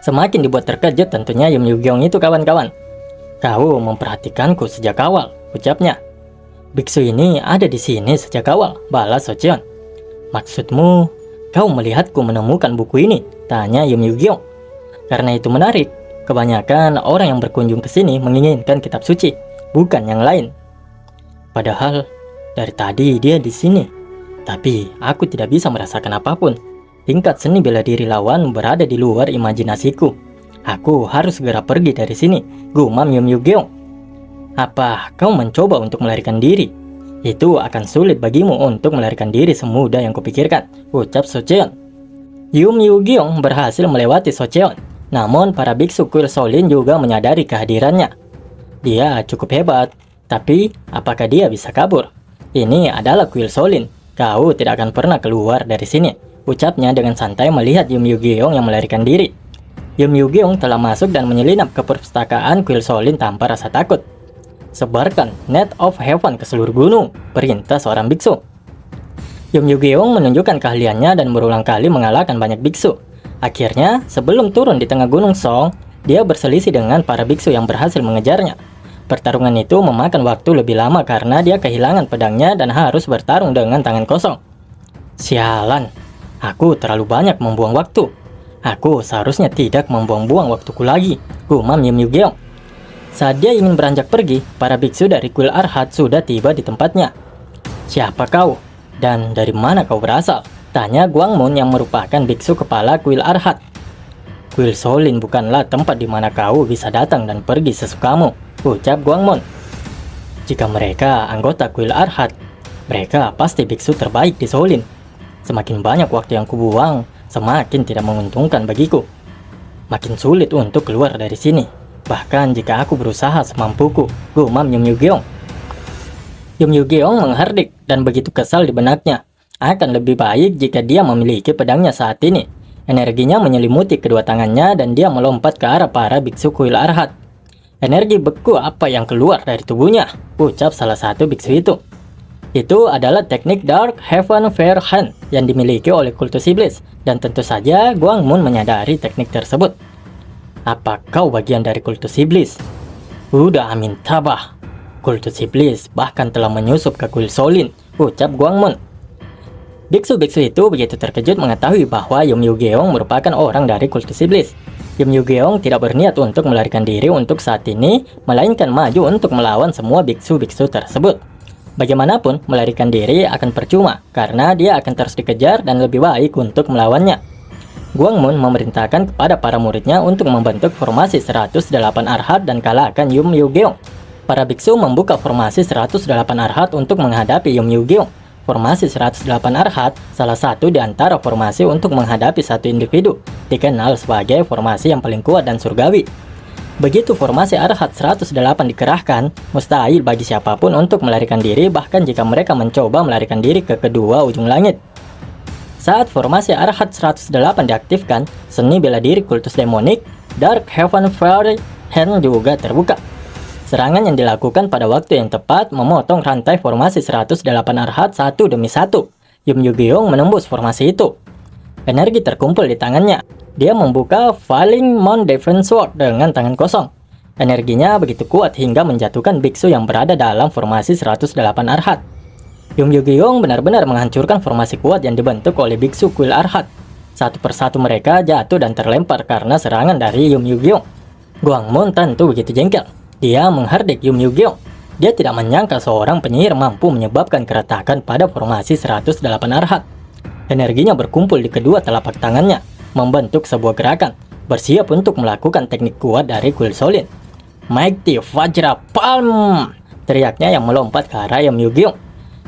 Semakin dibuat terkejut tentunya Yum Yu-geong itu kawan-kawan. Kau memperhatikanku sejak awal, ucapnya. Biksu ini ada di sini sejak awal, balas Socheon. Maksudmu, kau melihatku menemukan buku ini, tanya Yum Yu-geong. Karena itu menarik, kebanyakan orang yang berkunjung ke sini menginginkan kitab suci, bukan yang lain. Padahal, dari tadi dia di sini. Tapi, aku tidak bisa merasakan apapun. Tingkat seni bela diri lawan berada di luar imajinasiku. Aku harus segera pergi dari sini, gumam Yum Yu-geong. Apa kau mencoba untuk melarikan diri? Itu akan sulit bagimu untuk melarikan diri semudah yang kupikirkan, ucap Socheon. Yum Yu-geong berhasil melewati Socheon. Namun para biksu kuil Shaolin juga menyadari kehadirannya. Dia cukup hebat, tapi apakah dia bisa kabur? Ini adalah kuil Shaolin. Kau tidak akan pernah keluar dari sini, ucapnya dengan santai melihat Yum Yu-geong yang melarikan diri. Yum Yu-geong telah masuk dan menyelinap ke perpustakaan kuil Shaolin tanpa rasa takut. Sebarkan Net of Heaven ke seluruh gunung, perintah seorang biksu. Yum Yu-geong menunjukkan keahliannya dan berulang kali mengalahkan banyak biksu. Akhirnya, sebelum turun di tengah gunung Song, dia berselisih dengan para biksu yang berhasil mengejarnya. Pertarungan itu memakan waktu lebih lama karena dia kehilangan pedangnya dan harus bertarung dengan tangan kosong. Sialan, aku terlalu banyak membuang waktu. Aku seharusnya tidak membuang-buang waktuku lagi, gumam Yum Yu-geong. Saat dia ingin beranjak pergi, para biksu dari kuil Arhat sudah tiba di tempatnya. Siapa kau? Dan dari mana kau berasal? Tanya Guangmun yang merupakan biksu kepala kuil Arhat. Kuil Shaolin bukanlah tempat di mana kau bisa datang dan pergi sesukamu, ucap Guangmun. Jika mereka anggota kuil Arhat, mereka pasti biksu terbaik di Shaolin. Semakin banyak waktu yang kubuang, semakin tidak menguntungkan bagiku. Makin sulit untuk keluar dari sini. Bahkan jika aku berusaha semampuku, gumam Yum Yu-geong. Yum Yu-geong mengherdik dan begitu kesal di benaknya. Akan lebih baik jika dia memiliki pedangnya saat ini. Energinya menyelimuti kedua tangannya dan dia melompat ke arah para biksu kuil Arhat. Energi beku apa yang keluar dari tubuhnya, ucap salah satu biksu itu. Itu adalah teknik Dark Heaven Fair Hand yang dimiliki oleh kultus iblis, dan tentu saja Guangmun menyadari teknik tersebut. Apa kau bagian dari kultus iblis? Udah amin tabah. Kultus iblis bahkan telah menyusup ke kuil Shaolin, ucap Guangmun. Biksu-biksu itu begitu terkejut mengetahui bahwa Yum Yugeong merupakan orang dari kultus iblis. Yum Yugeong tidak berniat untuk melarikan diri untuk saat ini, melainkan maju untuk melawan semua biksu-biksu tersebut. Bagaimanapun, melarikan diri akan percuma, karena dia akan terus dikejar dan lebih baik untuk melawannya. Guangmun memerintahkan kepada para muridnya untuk membentuk formasi 108 Arhat dan kalahkan Yum Yugeong. Para biksu membuka formasi 108 Arhat untuk menghadapi Yum Yugeong. Formasi 108 Arhat salah satu di antara formasi untuk menghadapi satu individu, dikenal sebagai formasi yang paling kuat dan surgawi. Begitu formasi Arhat 108 dikerahkan, mustahil bagi siapapun untuk melarikan diri, bahkan jika mereka mencoba melarikan diri ke kedua ujung langit. Saat formasi Arhat 108 diaktifkan, seni bela diri kultus demonik Dark Heaven Fairy Hand juga terbuka. Serangan yang dilakukan pada waktu yang tepat memotong rantai formasi 108 Arhat satu demi satu. Yum Yugeong menembus formasi itu. Energi terkumpul di tangannya. Dia membuka Falling Moon Defense Sword dengan tangan kosong. Energinya begitu kuat hingga menjatuhkan biksu yang berada dalam formasi 108 Arhat. Yum Yugeong benar-benar menghancurkan formasi kuat yang dibentuk oleh biksu kuil Arhat. Satu persatu mereka jatuh dan terlempar karena serangan dari Yum Yugeong. Guangmun tentu begitu jengkel. Dia menghardik Yum Yugeong. Dia tidak menyangka seorang penyihir mampu menyebabkan keretakan pada formasi 108 Arhat. Energinya berkumpul di kedua telapak tangannya, membentuk sebuah gerakan, bersiap untuk melakukan teknik kuat dari kuil Shaolin. Mighty Vajra Palm! Teriaknya yang melompat ke arah Yum Yugeong.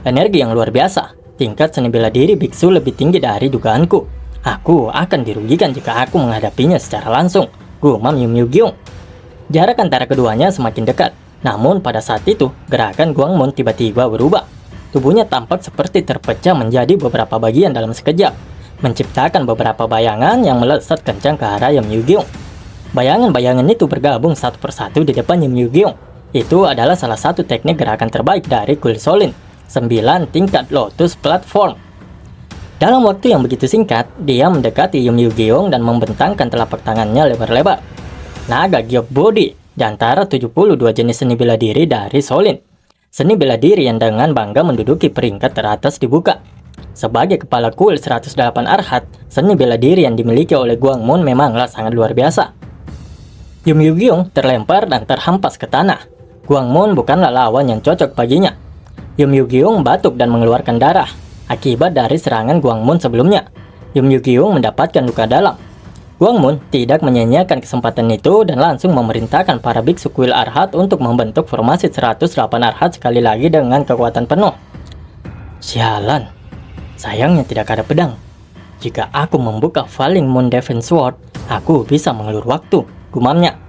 Energi yang luar biasa. Tingkat seni bela diri biksu lebih tinggi dari dugaanku. Aku akan dirugikan jika aku menghadapinya secara langsung, gumam Yum Yugeong. Jarak antara keduanya semakin dekat, namun pada saat itu gerakan Guangmun tiba-tiba berubah. Tubuhnya tampak seperti terpecah menjadi beberapa bagian dalam sekejap, menciptakan beberapa bayangan yang melesat kencang ke arah Yum Yugeong. Bayangan-bayangan itu bergabung satu persatu di depan Yum Yugeong. Itu adalah salah satu teknik gerakan terbaik dari kuil Shaolin, 9 tingkat Lotus Platform. Dalam waktu yang begitu singkat, dia mendekati Yum Yugeong dan membentangkan telapak tangannya lebar-lebar. Naga Giok Body di antara 72 jenis seni bela diri dari Shaolin. Seni bela diri yang dengan bangga menduduki peringkat teratas dibuka. Sebagai kepala kuil 108 Arhat, seni bela diri yang dimiliki oleh Guangmun memanglah sangat luar biasa. Yum Yugeong terlempar dan terhampas ke tanah. Guangmun bukanlah lawan yang cocok baginya. Yum Yugeong batuk dan mengeluarkan darah akibat dari serangan Guangmun sebelumnya. Yum Yugeong mendapatkan luka dalam. Guangmun tidak menyia-nyiakan kesempatan itu dan langsung memerintahkan para biksu kuil Arhat untuk membentuk formasi 108 Arhat sekali lagi dengan kekuatan penuh. Sialan, sayangnya tidak ada pedang. Jika aku membuka Falling Moon Defense Sword, aku bisa mengelur waktu, gumamnya.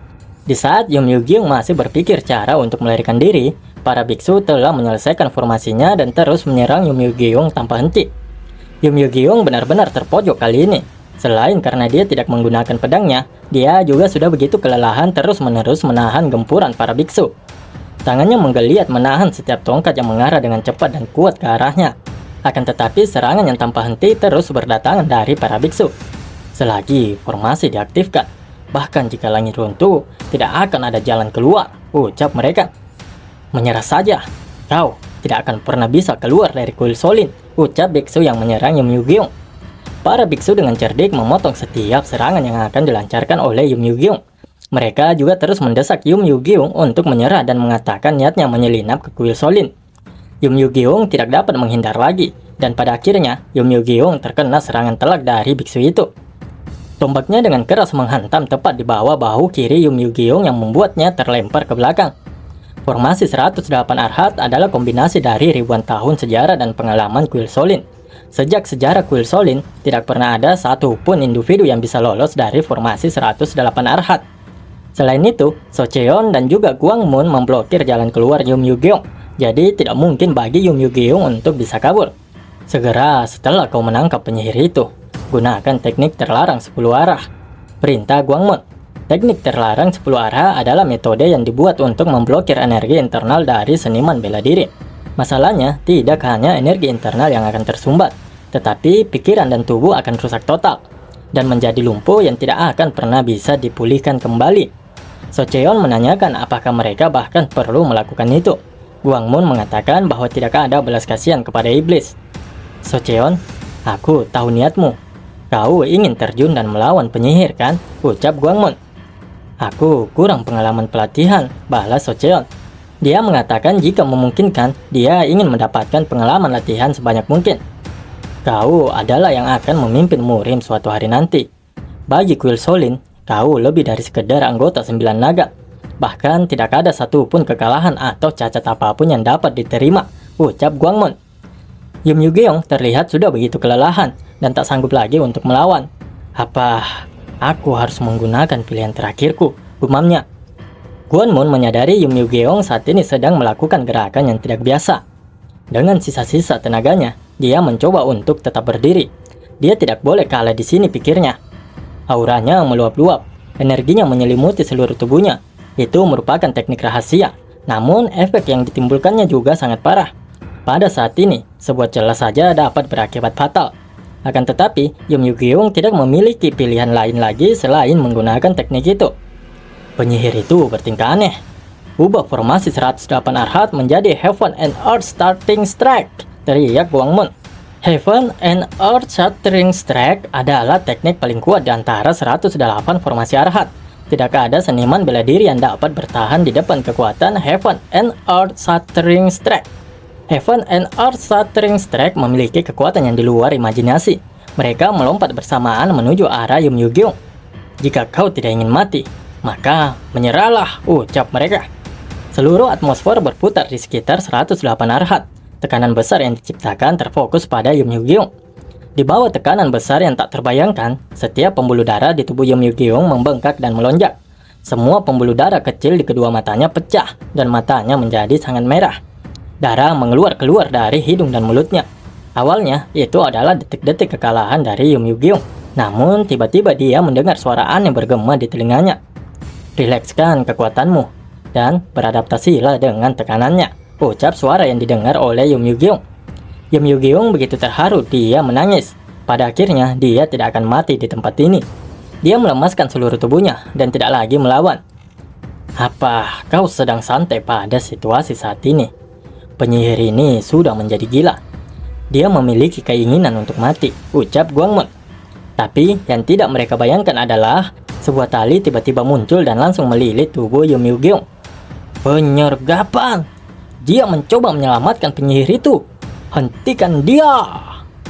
Di saat Yum Yugeong masih berpikir cara untuk melarikan diri, para biksu telah menyelesaikan formasinya dan terus menyerang Yum Yugeong tanpa henti. Yum Yugeong benar-benar terpojok kali ini. Selain karena dia tidak menggunakan pedangnya, dia juga sudah begitu kelelahan terus-menerus menahan gempuran para biksu. Tangannya menggeliat menahan setiap tongkat yang mengarah dengan cepat dan kuat ke arahnya. Akan tetapi serangan yang tanpa henti terus berdatangan dari para biksu. Selagi formasi diaktifkan, bahkan jika langit runtuh, tidak akan ada jalan keluar, ucap mereka. Menyerah saja, kau tidak akan pernah bisa keluar dari kuil Shaolin, ucap biksu yang menyerang Yum Yugeong. Para biksu dengan cerdik memotong setiap serangan yang akan dilancarkan oleh Yum Yugeong. Mereka juga terus mendesak Yum Yugeong untuk menyerah dan mengatakan niatnya menyelinap ke kuil Shaolin. Yum Yugeong tidak dapat menghindar lagi, dan pada akhirnya Yum Yugeong terkena serangan telak dari biksu itu. Tombaknya dengan keras menghantam tepat di bawah bahu kiri Yum Yugeong yang membuatnya terlempar ke belakang. Formasi 108 Arhat adalah kombinasi dari ribuan tahun sejarah dan pengalaman kuil Shaolin. Sejak sejarah kuil Shaolin, tidak pernah ada satu pun individu yang bisa lolos dari formasi 108 Arhat. Selain itu, Socheon dan juga Guangmun memblokir jalan keluar Yum Yugeong, jadi tidak mungkin bagi Yum Yugeong untuk bisa kabur. Segera setelah kau menangkap penyihir itu, gunakan teknik terlarang 10 arah. Perintah Guangmun. Teknik terlarang 10 arah adalah metode yang dibuat untuk memblokir energi internal dari seniman bela diri. Masalahnya, tidak hanya energi internal yang akan tersumbat, tetapi pikiran dan tubuh akan rusak total, dan menjadi lumpuh yang tidak akan pernah bisa dipulihkan kembali. Socheon menanyakan apakah mereka bahkan perlu melakukan itu. Guangmun mengatakan bahwa tidak ada belas kasihan kepada iblis. Socheon, Aku tahu niatmu. Kau ingin terjun dan melawan penyihir kan? Ucap Guangmon. Aku kurang pengalaman pelatihan, balas Socheon. Dia mengatakan jika memungkinkan, dia ingin mendapatkan pengalaman latihan sebanyak mungkin. Kau adalah yang akan memimpin Murim suatu hari nanti. Bagi kuil Solin, kau lebih dari sekedar anggota 9 naga. Bahkan tidak ada satupun kekalahan atau cacat apapun yang dapat diterima, ucap Guangmon. Yum Yugeong terlihat sudah begitu kelelahan dan tak sanggup lagi untuk melawan. Apa aku harus menggunakan pilihan terakhirku, gumamnya. Guangmon menyadari Yum Yugeong saat ini sedang melakukan gerakan yang tidak biasa. Dengan sisa-sisa tenaganya, dia mencoba untuk tetap berdiri. Dia tidak boleh kalah di sini, pikirnya. Auranya meluap-luap, energinya menyelimuti seluruh tubuhnya. Itu merupakan teknik rahasia, namun efek yang ditimbulkannya juga sangat parah. Pada saat ini, sebuah celah saja dapat berakibat fatal. Akan tetapi, Yum Yugeong tidak memiliki pilihan lain lagi selain menggunakan teknik itu. Penyihir itu bertingkah aneh. Ubah formasi 108 Arhat menjadi Heaven and Earth Starting Strike, teriak Guangmon. Heaven and Earth Starting Strike adalah teknik paling kuat di antara 108 formasi Arhat. Tidak ada seniman bela diri yang dapat bertahan di depan kekuatan Heaven and Earth Shattering Strike. Heaven and Earth Shattering Strike memiliki kekuatan yang di luar imajinasi. Mereka melompat bersamaan menuju arah Yum Yugeong. Jika kau tidak ingin mati, maka menyerahlah, ucap mereka. Seluruh atmosfer berputar di sekitar 108 Arhat. Tekanan besar yang diciptakan terfokus pada Yum Yugeong. Di bawah tekanan besar yang tak terbayangkan, setiap pembuluh darah di tubuh Yum Yugeong membengkak dan melonjak. Semua pembuluh darah kecil di kedua matanya pecah dan matanya menjadi sangat merah. Darah keluar dari hidung dan mulutnya. Awalnya, itu adalah detik-detik kekalahan dari Yum Yugeong. Namun, tiba-tiba dia mendengar suara aneh bergema di telinganya. Rilekskan kekuatanmu, dan beradaptasilah dengan tekanannya, ucap suara yang didengar oleh Yum Yugeong. Yum Yugeong begitu terharu, dia menangis. Pada akhirnya, dia tidak akan mati di tempat ini. Dia melemaskan seluruh tubuhnya, dan tidak lagi melawan. Apa kau sedang santai pada situasi saat ini? Penyihir ini sudah menjadi gila. Dia memiliki keinginan untuk mati, ucap Guangmon. Tapi yang tidak mereka bayangkan adalah sebuah tali tiba-tiba muncul dan langsung melilit tubuh Yum Yugeong. Penyergapan! Dia mencoba menyelamatkan penyihir itu. Hentikan dia!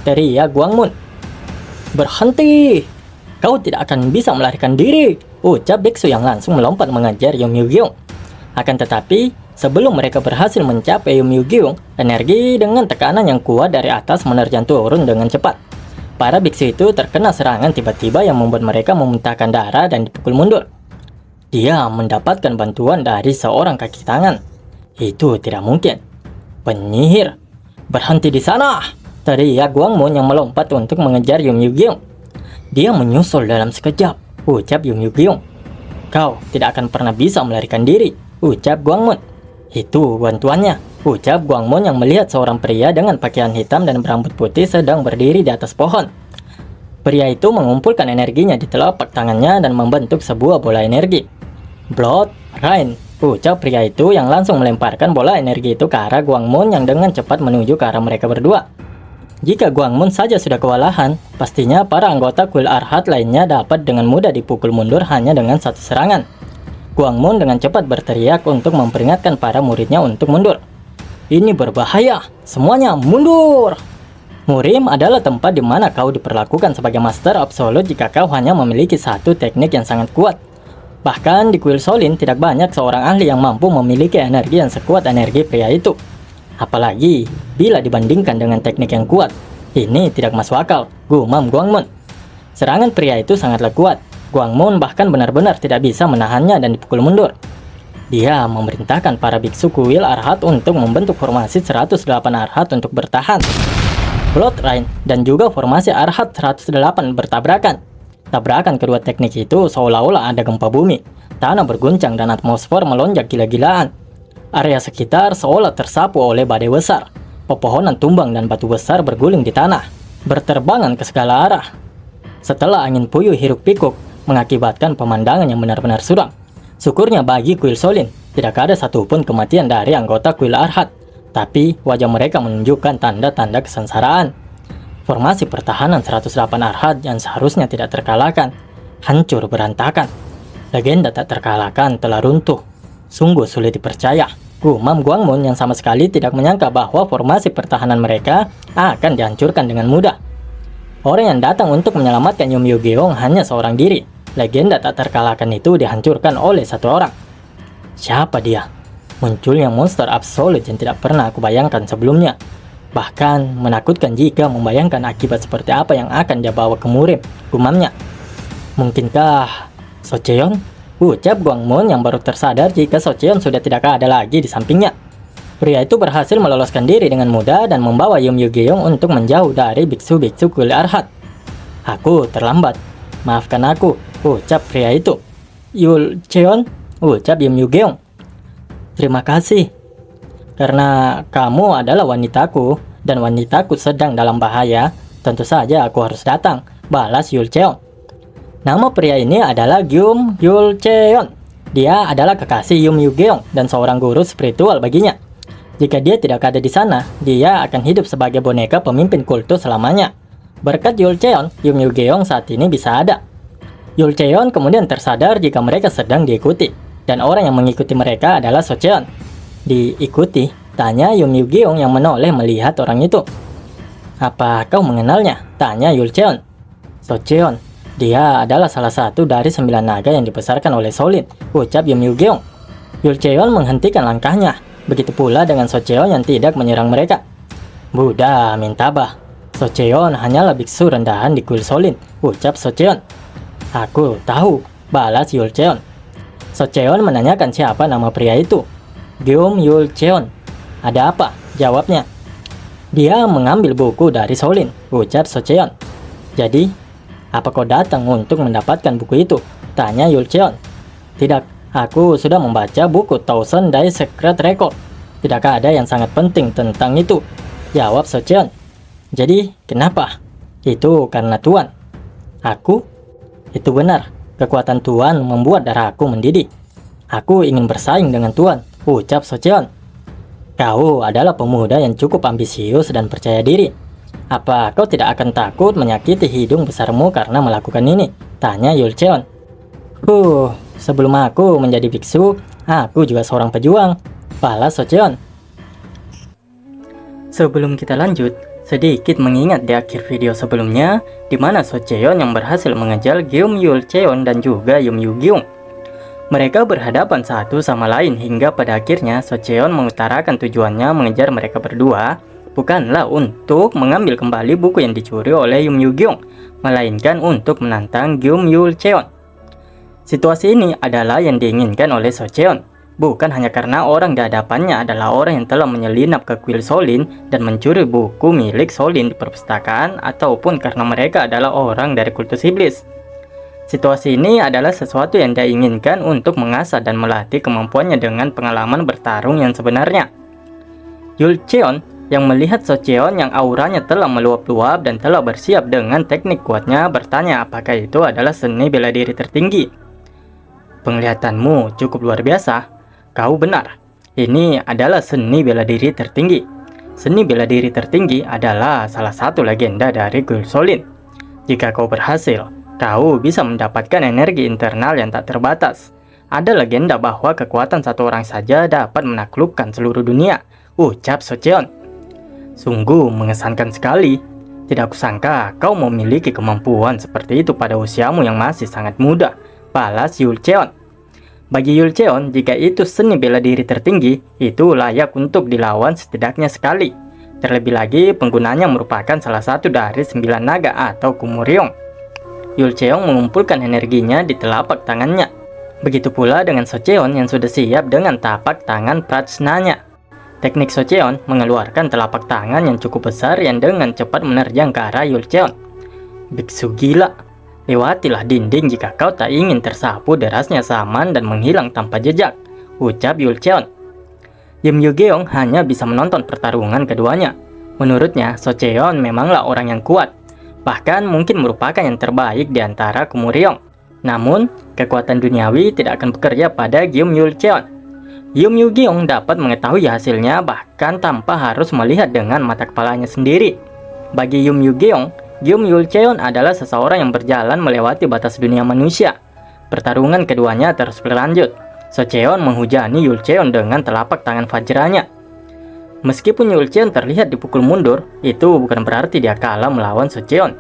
Teriak Guangmon. Berhenti! Kau tidak akan bisa melarikan diri, ucap biksu yang langsung melompat mengejar Yum Yugeong. Akan tetapi, sebelum mereka berhasil mencapai Yum Yugeong, energi dengan tekanan yang kuat dari atas menerjang turun dengan cepat. Para biksu itu terkena serangan tiba-tiba yang membuat mereka memuntahkan darah dan dipukul mundur. Dia mendapatkan bantuan dari seorang kaki tangan. Itu tidak mungkin. Penyihir, berhenti di sana! Teriak Guangmon yang melompat untuk mengejar Yum Yugeong. Dia menyusul dalam sekejap, ucap Yum Yugeong. Kau tidak akan pernah bisa melarikan diri, ucap Guangmon. Itu bantuannya, ucap Guangmon yang melihat seorang pria dengan pakaian hitam dan berambut putih sedang berdiri di atas pohon. Pria itu mengumpulkan energinya di telapak tangannya dan membentuk sebuah bola energi. Blood Rain, ucap pria itu yang langsung melemparkan bola energi itu ke arah Guangmon yang dengan cepat menuju ke arah mereka berdua. Jika Guangmon saja sudah kewalahan, pastinya para anggota kuil Arhat lainnya dapat dengan mudah dipukul mundur hanya dengan satu serangan. Guangmon dengan cepat berteriak untuk memperingatkan para muridnya untuk mundur. Ini berbahaya, semuanya mundur! Murim adalah tempat di mana kau diperlakukan sebagai master absolute jika kau hanya memiliki satu teknik yang sangat kuat. Bahkan di kuil Solin tidak banyak seorang ahli yang mampu memiliki energi yang sekuat energi pria itu. Apalagi bila dibandingkan dengan teknik yang kuat. Ini tidak masuk akal, gumam Guangmon. Serangan pria itu sangatlah kuat. Guangmon bahkan benar-benar tidak bisa menahannya dan dipukul mundur. Dia memerintahkan para biksu kuil Arhat untuk membentuk formasi 108 Arhat untuk bertahan. Blood Rain dan juga formasi Arhat 108 bertabrakan. Tabrakan kedua teknik itu seolah-olah ada gempa bumi. Tanah berguncang dan atmosfer melonjak gila-gilaan. Area sekitar seolah tersapu oleh badai besar. Pepohonan tumbang dan batu besar berguling di tanah, berterbangan ke segala arah. Setelah angin puyuh hiruk-pikuk mengakibatkan pemandangan yang benar-benar suram. Syukurnya bagi kuil Solin, tidak ada satupun kematian dari anggota kuil Arhat. Tapi wajah mereka menunjukkan tanda-tanda kesengsaraan. Formasi pertahanan 108 Arhat yang seharusnya tidak terkalahkan hancur berantakan. Legenda tak terkalahkan telah runtuh. Sungguh sulit dipercaya. Gumam Guangmun yang sama sekali tidak menyangka bahwa formasi pertahanan mereka akan dihancurkan dengan mudah. Orang yang datang untuk menyelamatkan Yum Yugeong hanya seorang diri. Legenda tak terkalahkan itu dihancurkan oleh satu orang. Siapa dia? Munculnya monster absolut yang tidak pernah aku bayangkan sebelumnya. Bahkan menakutkan jika membayangkan akibat seperti apa yang akan dia bawa ke murim, gumamnya. Mungkinkah Socheon? Ucap Guangmun yang baru tersadar jika Socheon sudah tidak ada lagi di sampingnya. Pria itu berhasil meloloskan diri dengan mudah dan membawa Yum Yugeong untuk menjauh dari biksu-biksu kuil Arhat. Aku terlambat. Maafkan aku, ucap pria itu. Yul Cheon, ucap Yum Yugeong. Terima kasih. Karena kamu adalah wanitaku dan wanitaku sedang dalam bahaya, tentu saja aku harus datang, balas Yul Cheon. Nama pria ini adalah Gyum Yul Cheon. Dia adalah kekasih Yum Yugeong dan seorang guru spiritual baginya. Jika dia tidak ada di sana, dia akan hidup sebagai boneka pemimpin kultus selamanya. Berkat Yul Cheon, Yum Yugeong saat ini bisa ada. Yul Cheon kemudian tersadar jika mereka sedang diikuti, dan orang yang mengikuti mereka adalah Socheon. Diikuti? Tanya Yum Yugeong yang menoleh melihat orang itu. Apa kau mengenalnya? Tanya Yul Cheon. Socheon. Dia adalah salah satu dari 9 naga yang dibesarkan oleh Shaolin, ucap Yum Yugeong. Yul Cheon menghentikan langkahnya, begitu pula dengan Socheon yang tidak menyerang mereka. Buddha mintabah. Socheon hanyalah biksu rendahan di kuil Shaolin, ucap Socheon. Aku tahu, balas Yul Cheon. Socheon menanyakan siapa nama pria itu. Gyum Yul Cheon. Ada apa? Jawabnya. Dia mengambil buku dari Shaolin, ucap Socheon. Jadi, apa kau datang untuk mendapatkan buku itu? Tanya Yul Cheon. Tidak, aku sudah membaca buku Thousand Day Secret Record. Tidakkah ada yang sangat penting tentang itu? Jawab Socheon. Jadi, kenapa? Itu karena Tuan. Aku? Itu benar. Kekuatan Tuan membuat darahku mendidih. Aku ingin bersaing dengan Tuan, ucap Socheon. Kau adalah pemuda yang cukup ambisius dan percaya diri. Apa kau tidak akan takut menyakiti hidung besarmu karena melakukan ini? Tanya Yul Cheon. Sebelum aku menjadi biksu, aku juga seorang pejuang, balas Socheon. Sebelum kita lanjut, sedikit mengingat di akhir video sebelumnya, di mana Socheon yang berhasil mengejar Gyum Yul Cheon dan juga Yum Yugeong. Mereka berhadapan satu sama lain hingga pada akhirnya Socheon mengutarakan tujuannya mengejar mereka berdua bukanlah untuk mengambil kembali buku yang dicuri oleh Yum Yugeong, melainkan untuk menantang Gyum Yul Cheon. Situasi ini adalah yang diinginkan oleh Socheon, bukan hanya karena orang di hadapannya adalah orang yang telah menyelinap ke kuil Shaolin dan mencuri buku milik Shaolin di perpustakaan, ataupun karena mereka adalah orang dari kultus iblis. Situasi ini adalah sesuatu yang dia inginkan untuk mengasah dan melatih kemampuannya dengan pengalaman bertarung yang sebenarnya. Yul Cheon yang melihat Socheon yang auranya telah meluap-luap dan telah bersiap dengan teknik kuatnya bertanya apakah itu adalah seni bela diri tertinggi. Penglihatanmu cukup luar biasa. Kau benar. Ini adalah seni bela diri tertinggi. Seni bela diri tertinggi adalah salah satu legenda dari kuil Shaolin. Jika kau berhasil, kau bisa mendapatkan energi internal yang tak terbatas. Ada legenda bahwa kekuatan satu orang saja dapat menaklukkan seluruh dunia, ucap Socheon. Sungguh mengesankan sekali. Tidak kusangka kau memiliki kemampuan seperti itu pada usiamu yang masih sangat muda, balas Yul Cheon. Bagi Yul Cheon, jika itu seni bela diri tertinggi, itu layak untuk dilawan setidaknya sekali. Terlebih lagi, penggunanya merupakan salah satu dari 9 naga atau Kumuriong. Yul Cheon mengumpulkan energinya di telapak tangannya. Begitu pula dengan Socheon yang sudah siap dengan tapak tangan prajnanya. Teknik Socheon mengeluarkan telapak tangan yang cukup besar yang dengan cepat menerjang ke arah Yul Cheon. Biksu gila, lewatilah dinding jika kau tak ingin tersapu derasnya zaman dan menghilang tanpa jejak, ucap Yul Cheon. Yum Yugeong hanya bisa menonton pertarungan keduanya. Menurutnya, Socheon memanglah orang yang kuat, bahkan mungkin merupakan yang terbaik di antara Kumuriong. Namun, kekuatan duniawi tidak akan bekerja pada Gyum Yul Cheon. Yum Yugeong dapat mengetahui hasilnya bahkan tanpa harus melihat dengan mata kepalanya sendiri. Bagi Yum Yugeong, Gyum Yulcheon adalah seseorang yang berjalan melewati batas dunia manusia. Pertarungan keduanya terus berlanjut. Socheon menghujani Yulcheon dengan telapak tangan vajranya. Meskipun Yulcheon terlihat dipukul mundur, itu bukan berarti dia kalah melawan Socheon.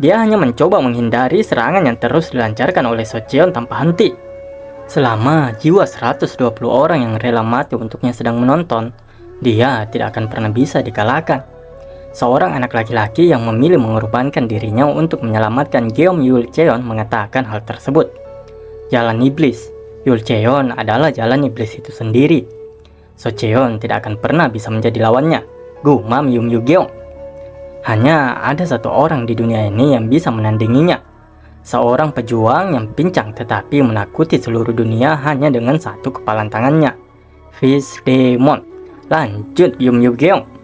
Dia hanya mencoba menghindari serangan yang terus dilancarkan oleh Socheon tanpa henti. Selama jiwa 120 orang yang rela mati untuknya sedang menonton, dia tidak akan pernah bisa dikalahkan. Seorang anak laki-laki yang memilih mengorbankan dirinya untuk menyelamatkan Gyum Yulcheon mengatakan hal tersebut. Jalan iblis. Yulcheon adalah jalan iblis itu sendiri. Socheon tidak akan pernah bisa menjadi lawannya, gumam Yum Yugeong. Hanya ada satu orang di dunia ini yang bisa menandinginya. Seorang pejuang yang pincang tetapi menakuti seluruh dunia hanya dengan satu kepalan tangannya. Fish Demon. Lanjut Yum Yugeong.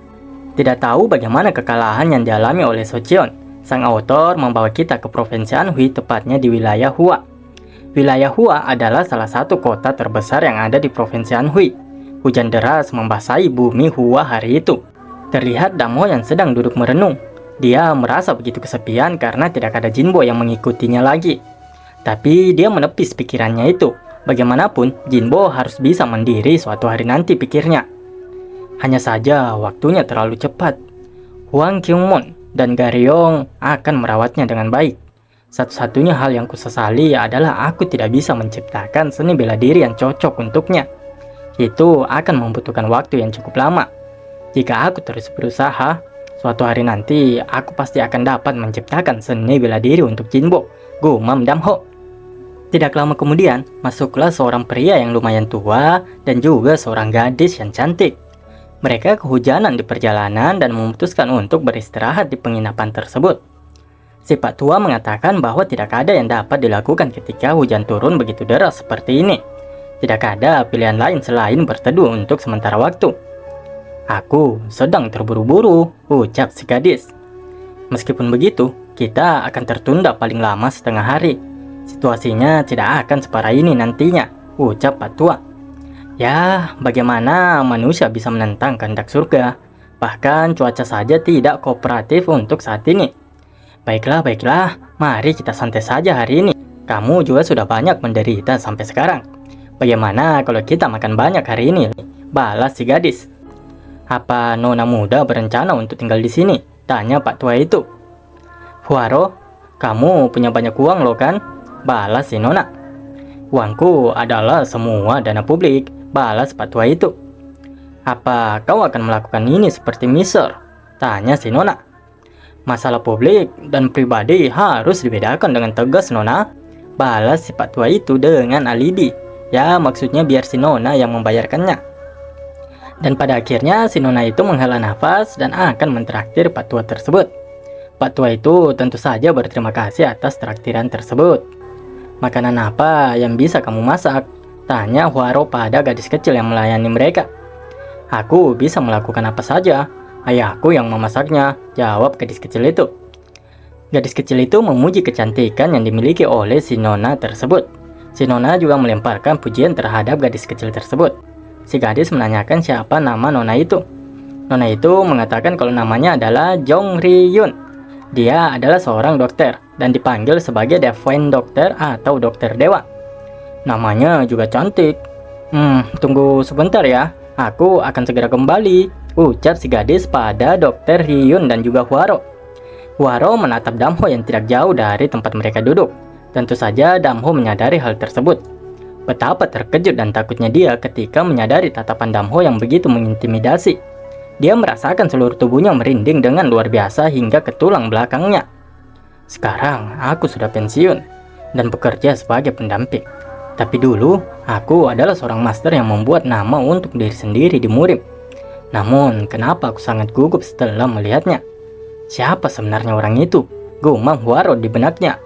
Tidak tahu bagaimana kekalahan yang dialami oleh Socheon, sang autor membawa kita ke provinsi Anhui, tepatnya di wilayah Hua. Wilayah Hua adalah salah satu kota terbesar yang ada di provinsi Anhui. Hujan deras membasahi bumi Hua hari itu. Terlihat Damho yang sedang duduk merenung. Dia merasa begitu kesepian karena tidak ada Jinbo yang mengikutinya lagi. Tapi dia menepis pikirannya itu. Bagaimanapun, Jinbo harus bisa mandiri suatu hari nanti, pikirnya. Hanya saja waktunya terlalu cepat. Hwang Kyungmon dan Garyong akan merawatnya dengan baik. Satu-satunya hal yang kusesali adalah aku tidak bisa menciptakan seni bela diri yang cocok untuknya. Itu akan membutuhkan waktu yang cukup lama. Jika aku terus berusaha, suatu hari nanti aku pasti akan dapat menciptakan seni bela diri untuk Jinbo, gumam Damho. Tidak lama kemudian, masuklah seorang pria yang lumayan tua dan juga seorang gadis yang cantik. Mereka kehujanan di perjalanan dan memutuskan untuk beristirahat di penginapan tersebut. Si Pak Tua mengatakan bahwa tidak ada yang dapat dilakukan ketika hujan turun begitu deras seperti ini. Tidak ada pilihan lain selain berteduh untuk sementara waktu. Aku sedang terburu-buru, ucap si gadis. Meskipun begitu, kita akan tertunda paling lama setengah hari. Situasinya tidak akan separah ini nantinya, ucap Pak Tua. Ya, bagaimana manusia bisa menentang kehendak surga? Bahkan cuaca saja tidak kooperatif untuk saat ini. Baiklah, mari kita santai saja hari ini. Kamu juga sudah banyak menderita sampai sekarang. Bagaimana kalau kita makan banyak hari ini? Balas si gadis. Apa nona muda berencana untuk tinggal di sini? Tanya Pak Tua itu. Huaro, kamu punya banyak uang loh kan? Balas si nona. Uangku adalah semua dana publik. Balas Pak Tua itu. Apa kau akan melakukan ini seperti Miser? Tanya si nona. Masalah publik dan pribadi harus dibedakan dengan tegas, nona. Balas si Pak Tua itu dengan alibi. Ya, maksudnya biar si nona yang membayarkannya. Dan pada akhirnya si nona itu menghela nafas dan akan mentraktir Pak Tua tersebut. Pak Tua itu tentu saja berterima kasih atas traktiran tersebut. Makanan apa yang bisa kamu masak? Tanya Huaro pada gadis kecil yang melayani mereka. Aku bisa melakukan apa saja. Ayahku yang memasaknya, jawab gadis kecil itu. Gadis kecil itu memuji kecantikan yang dimiliki oleh si nona tersebut. Si nona juga melemparkan pujian terhadap gadis kecil tersebut. Si gadis menanyakan siapa nama nona itu. Nona itu mengatakan kalau namanya adalah Jong Ri-yun. Dia adalah seorang dokter dan dipanggil sebagai Divine Doctor atau dokter dewa. Namanya juga cantik. Tunggu sebentar ya. Aku akan segera kembali, ucap si gadis pada Dokter Hyun dan juga Huaro. Huaro menatap Damho yang tidak jauh dari tempat mereka duduk. Tentu saja Damho menyadari hal tersebut. Betapa terkejut dan takutnya dia ketika menyadari tatapan Damho yang begitu mengintimidasi. Dia merasakan seluruh tubuhnya merinding dengan luar biasa hingga ke tulang belakangnya. Sekarang aku sudah pensiun dan bekerja sebagai pendamping. Tapi dulu, aku adalah seorang master yang membuat nama untuk diri sendiri di murim. Namun, kenapa aku sangat gugup setelah melihatnya? Siapa sebenarnya orang itu? Gumam Huaro di benaknya.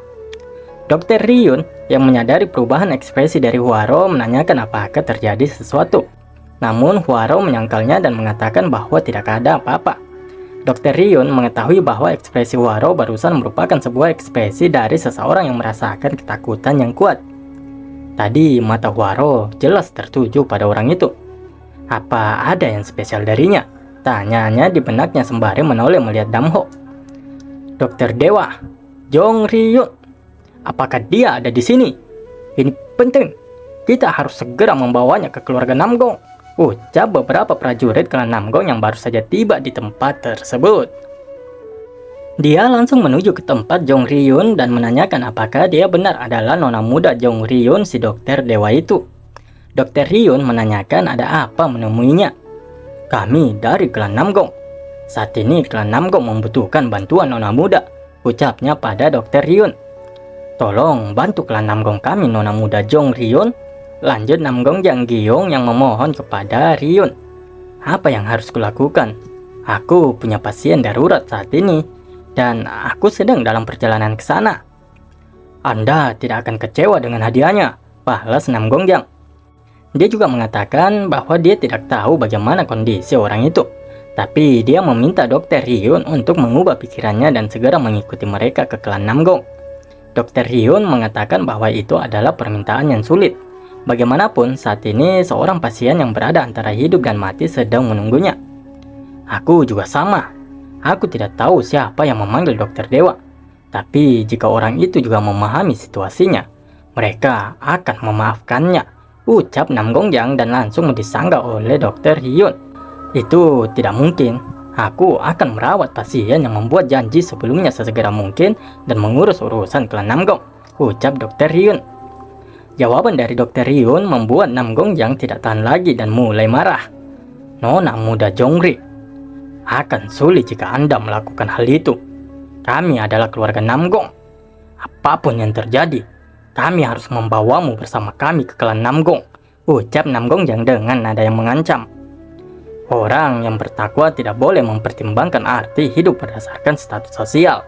Dr. Ryun yang menyadari perubahan ekspresi dari Huaro menanyakan apakah terjadi sesuatu. Namun, Huaro menyangkalnya dan mengatakan bahwa tidak ada apa-apa. Dr. Ryun mengetahui bahwa ekspresi Huaro barusan merupakan sebuah ekspresi dari seseorang yang merasakan ketakutan yang kuat. Tadi mata Huaro jelas tertuju pada orang itu. Apa ada yang spesial darinya? Tanyanya di benaknya sembari menoleh melihat Damho. Dokter Dewa, Jong Ryun, apakah dia ada di sini? Ini penting. Kita harus segera membawanya ke keluarga Namgong, ucap beberapa prajurit klan Namgong yang baru saja tiba di tempat tersebut. Dia langsung menuju ke tempat Jong Ryun dan menanyakan apakah dia benar adalah nona muda Jong Ryun si dokter dewa itu. Dokter Ryun menanyakan ada apa menemuinya. Kami dari klan Namgong. Saat ini klan Namgong membutuhkan bantuan nona muda, ucapnya pada dokter Ryun. Tolong bantu klan Namgong kami nona muda Jong Ryun, lanjut Namgong Jang Giyong yang memohon kepada Ryun. Apa yang harus kulakukan? Aku punya pasien darurat saat ini, dan aku sedang dalam perjalanan ke sana. Anda tidak akan kecewa dengan hadiahnya, balas Namgong Jang. Dia juga mengatakan bahwa dia tidak tahu bagaimana kondisi orang itu, tapi dia meminta dokter Ryun untuk mengubah pikirannya dan segera mengikuti mereka ke klan Namgong. Dokter Ryun mengatakan bahwa itu adalah permintaan yang sulit. Bagaimanapun, saat ini seorang pasien yang berada antara hidup dan mati sedang menunggunya. Aku juga sama. Aku tidak tahu siapa yang memanggil dokter dewa. Tapi jika orang itu juga memahami situasinya, mereka akan memaafkannya, ucap Namgong Jang dan langsung disanggah oleh dokter Ryun. Itu tidak mungkin. Aku akan merawat pasien yang membuat janji sebelumnya sesegera mungkin dan mengurus urusan klan Namgong, ucap dokter Ryun. Jawaban dari dokter Ryun membuat Namgong Jang tidak tahan lagi dan mulai marah. Nona muda Jongri, akan sulit jika Anda melakukan hal itu. Kami adalah keluarga Namgong. Apapun yang terjadi, kami harus membawamu bersama kami ke klan Namgong, ucap Namgong Jang dengan nada yang mengancam. Orang yang bertakwa tidak boleh mempertimbangkan arti hidup berdasarkan status sosial.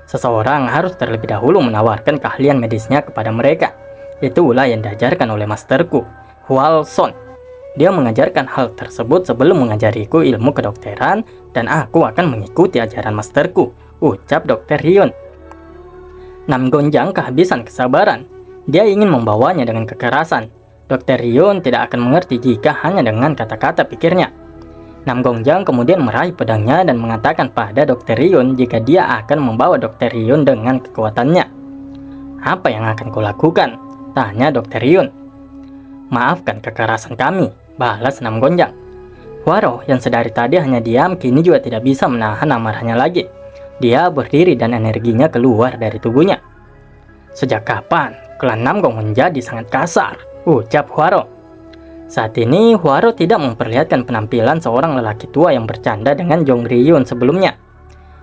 Seseorang harus terlebih dahulu menawarkan keahlian medisnya kepada mereka. Itulah yang diajarkan oleh masterku, Hual Son. Dia mengajarkan hal tersebut sebelum mengajariku ilmu kedokteran, dan aku akan mengikuti ajaran masterku, ucap dokter Ryun. Namgong Jang kehabisan kesabaran. Dia ingin membawanya dengan kekerasan. Dokter Ryun tidak akan mengerti jika hanya dengan kata-kata pikirnya. Namgong Jang kemudian meraih pedangnya dan mengatakan pada dokter Ryun jika dia akan membawa dokter Ryun dengan kekuatannya. Apa yang akan kau lakukan? Tanya dokter Ryun. Maafkan kekerasan kami, balas Namgong Jang. Huaro yang sedari tadi hanya diam kini juga tidak bisa menahan amarahnya lagi. Dia berdiri dan energinya keluar dari tubuhnya. Sejak kapan klan Namgong menjadi sangat kasar? Ucap Huaro. Saat ini Huaro tidak memperlihatkan penampilan seorang lelaki tua yang bercanda dengan Jong Ryun sebelumnya.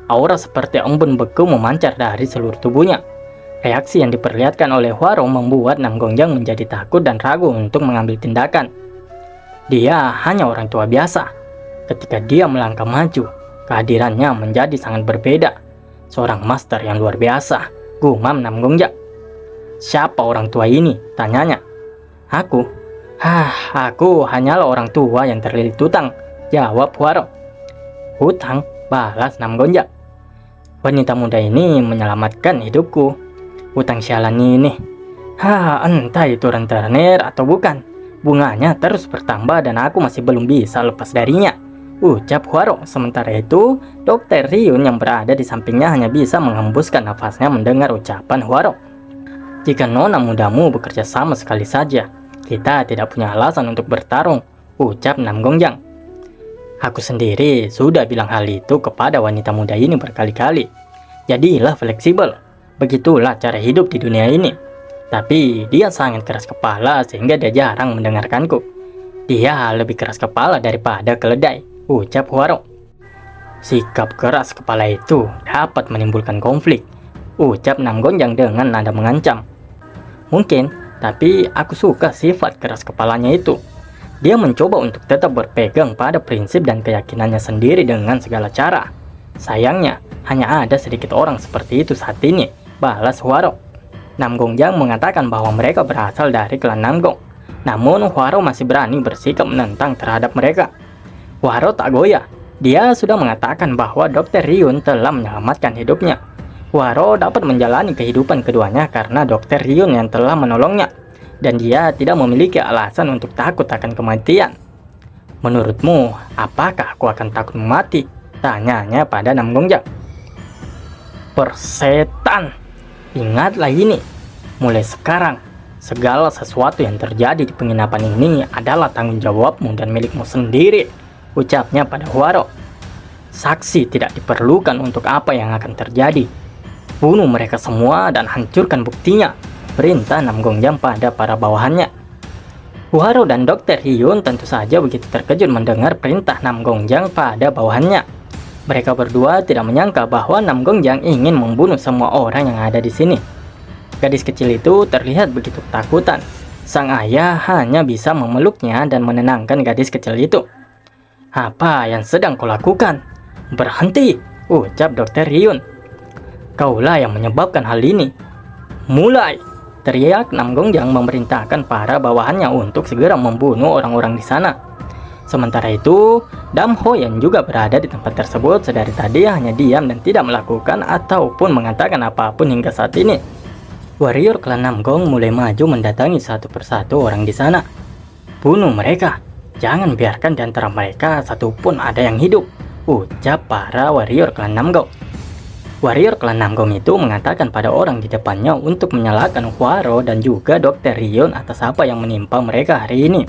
Aura seperti embun beku memancar dari seluruh tubuhnya. Reaksi yang diperlihatkan oleh Huaro membuat Namgong Jang menjadi takut dan ragu untuk mengambil tindakan. Dia hanya orang tua biasa. Ketika dia melangkah maju, kehadirannya menjadi sangat berbeda. Seorang master yang luar biasa, gumam Namgong Jang. Siapa orang tua ini? Tanyanya. Aku hanyalah orang tua yang terlilit hutang, jawab Huaro. Hutang? Balas Namgong Jang. Wanita muda ini menyelamatkan hidupku. Hutang sialan ini. Entah itu rentenir atau bukan. Bunganya terus bertambah dan aku masih belum bisa lepas darinya, ucap Huaro. Sementara itu, dokter Ryun yang berada di sampingnya hanya bisa menghembuskan nafasnya mendengar ucapan Huaro. Jika nona mudamu bekerja sama sekali saja, kita tidak punya alasan untuk bertarung, ucap Namgong Jang. Aku sendiri sudah bilang hal itu kepada wanita muda ini berkali-kali. Jadilah fleksibel. Begitulah cara hidup di dunia ini. Tapi dia sangat keras kepala sehingga dia jarang mendengarkanku. Dia lebih keras kepala daripada keledai, ucap Huaro. Sikap keras kepala itu dapat menimbulkan konflik, ucap Namgong Jang dengan nada mengancam. Mungkin, tapi aku suka sifat keras kepalanya itu. Dia mencoba untuk tetap berpegang pada prinsip dan keyakinannya sendiri dengan segala cara. Sayangnya, hanya ada sedikit orang seperti itu saat ini, balas Huaro. Namgong Jang mengatakan bahwa mereka berasal dari klan Namgong. Namun Huaro masih berani bersikap menentang terhadap mereka. Huaro tak goyah. Dia sudah mengatakan bahwa dokter Ryun telah menyelamatkan hidupnya. Huaro dapat menjalani kehidupan keduanya karena dokter Ryun yang telah menolongnya. Dan dia tidak memiliki alasan untuk takut akan kematian. Menurutmu, apakah aku akan takut mati? Tanyanya pada Namgong Jang. Persetan. Ingatlah ini. Mulai sekarang, segala sesuatu yang terjadi di penginapan ini adalah tanggung jawabmu dan milikmu sendiri, ucapnya pada Huaro. Saksi tidak diperlukan untuk apa yang akan terjadi. Bunuh mereka semua dan hancurkan buktinya, perintah Namgongjang pada para bawahannya. Huaro dan Dr. Hyun tentu saja begitu terkejut mendengar perintah Namgongjang pada bawahannya. Mereka berdua tidak menyangka bahwa Namgongjang ingin membunuh semua orang yang ada di sini. Gadis kecil itu terlihat begitu ketakutan. Sang ayah hanya bisa memeluknya dan menenangkan gadis kecil itu. "Apa yang sedang kau lakukan? Berhenti," ucap Dr. Hyun. "Kaulah yang menyebabkan hal ini." "Mulai!" teriak Namgongjang memerintahkan para bawahannya untuk segera membunuh orang-orang di sana. Sementara itu, Damho yang juga berada di tempat tersebut sedari tadi hanya diam dan tidak melakukan ataupun mengatakan apapun hingga saat ini. Warrior klan Namgong mulai maju mendatangi satu persatu orang di sana. "Bunuh mereka, jangan biarkan di antara mereka satupun ada yang hidup," ucap para warrior klan Namgong. Warrior klan Namgong itu mengatakan pada orang di depannya untuk menyalahkan Huaro dan juga Dr. Hyun atas apa yang menimpa mereka hari ini.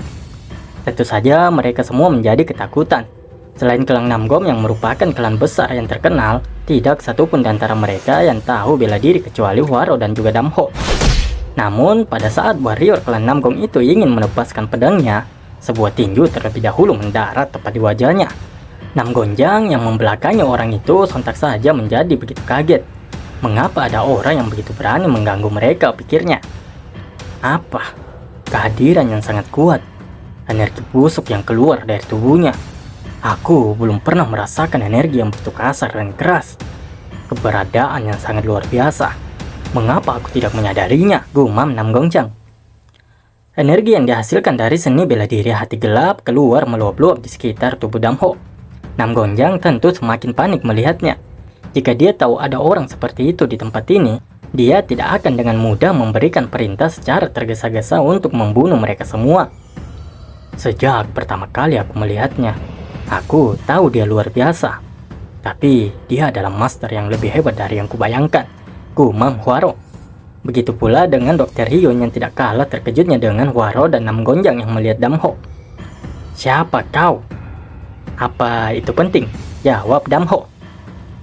Tentu saja mereka semua menjadi ketakutan. Selain klan Namgong yang merupakan klan besar yang terkenal, tidak satupun di antara mereka yang tahu bela diri kecuali Huaro dan juga Damho. Namun, pada saat warrior klan Namgong itu ingin menebaskan pedangnya, sebuah tinju terlebih dahulu mendarat tepat di wajahnya. Namgongjang yang membelakangi orang itu sontak saja menjadi begitu kaget. Mengapa ada orang yang begitu berani mengganggu mereka, pikirnya. Apa? Kehadiran yang sangat kuat. Energi busuk yang keluar dari tubuhnya. Aku belum pernah merasakan energi yang begitu kasar dan keras. Keberadaan yang sangat luar biasa. Mengapa aku tidak menyadarinya? Gumam Namgongjang. Energi yang dihasilkan dari seni bela diri hati gelap keluar meluap-luap di sekitar tubuh Damho. Namgongjang tentu semakin panik melihatnya. Jika dia tahu ada orang seperti itu di tempat ini, dia tidak akan dengan mudah memberikan perintah secara tergesa-gesa untuk membunuh mereka semua. Sejak pertama kali aku melihatnya, aku tahu dia luar biasa. Tapi dia adalah master yang lebih hebat dari yang kubayangkan, gumam Huaro. Begitu pula dengan Dr. Hyun yang tidak kalah terkejutnya dengan Huaro dan Namgongjang yang melihat Damho. "Siapa kau?" "Apa itu penting?" jawab Damho.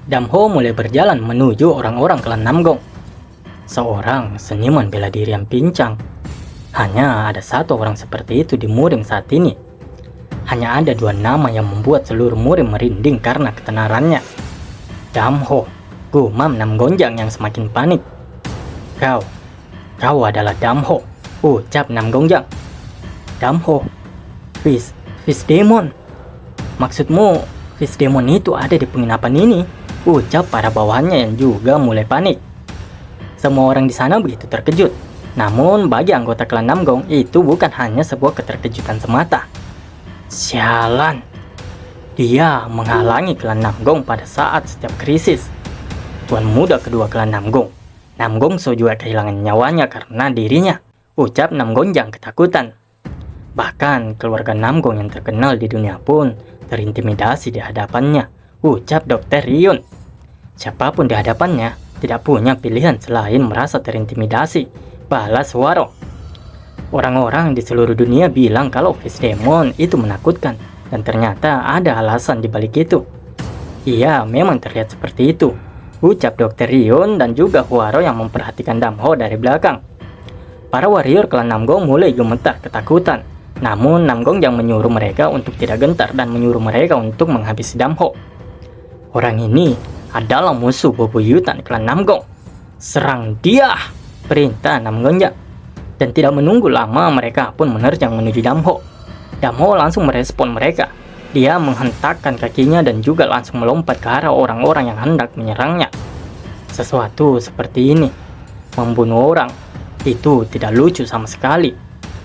Damho mulai berjalan menuju orang-orang klan Namgong. Seorang seniman bela diri yang pincang. Hanya ada satu orang seperti itu di murim saat ini. Hanya ada dua nama yang membuat seluruh murim merinding karena ketenarannya. "Damho," gumam Namgongjang yang semakin panik. Kau adalah Damho," ucap Namgongjang. "Damho? Fish Demon? Maksudmu Fish Demon itu ada di penginapan ini?" ucap para bawahannya yang juga mulai panik. Semua orang di sana begitu terkejut. Namun bagi anggota klan Namgong itu bukan hanya sebuah keterkejutan semata. Sialan, dia menghalangi klan Namgong pada saat setiap krisis. Tuan muda kedua klan Namgong, Namgongso juga kehilangan nyawanya karena dirinya, ucap Namgongjang ketakutan. Bahkan keluarga Namgong yang terkenal di dunia pun terintimidasi di hadapannya, ucap Dr. Hyun. Siapapun di hadapannya tidak punya pilihan selain merasa terintimidasi, balas Huaro. Orang-orang di seluruh dunia bilang kalau Fish Demon itu menakutkan, dan ternyata ada alasan di balik itu. Iya, memang terlihat seperti itu, ucap Dr. Hyun dan juga Huaro yang memperhatikan Damho dari belakang. Para warrior klan Namgong mulai gemetar ketakutan. Namun Namgongjang menyuruh mereka untuk tidak gentar dan menyuruh mereka untuk menghabisi Damho. Orang ini adalah musuh bebuyutan klan Namgong. Serang dia, perintah Namgongjang. Dan tidak menunggu lama mereka pun menerjang menuju Damho. Damho langsung merespon mereka. Dia menghentakkan kakinya dan juga langsung melompat ke arah orang-orang yang hendak menyerangnya. Sesuatu seperti ini, membunuh orang, itu tidak lucu sama sekali.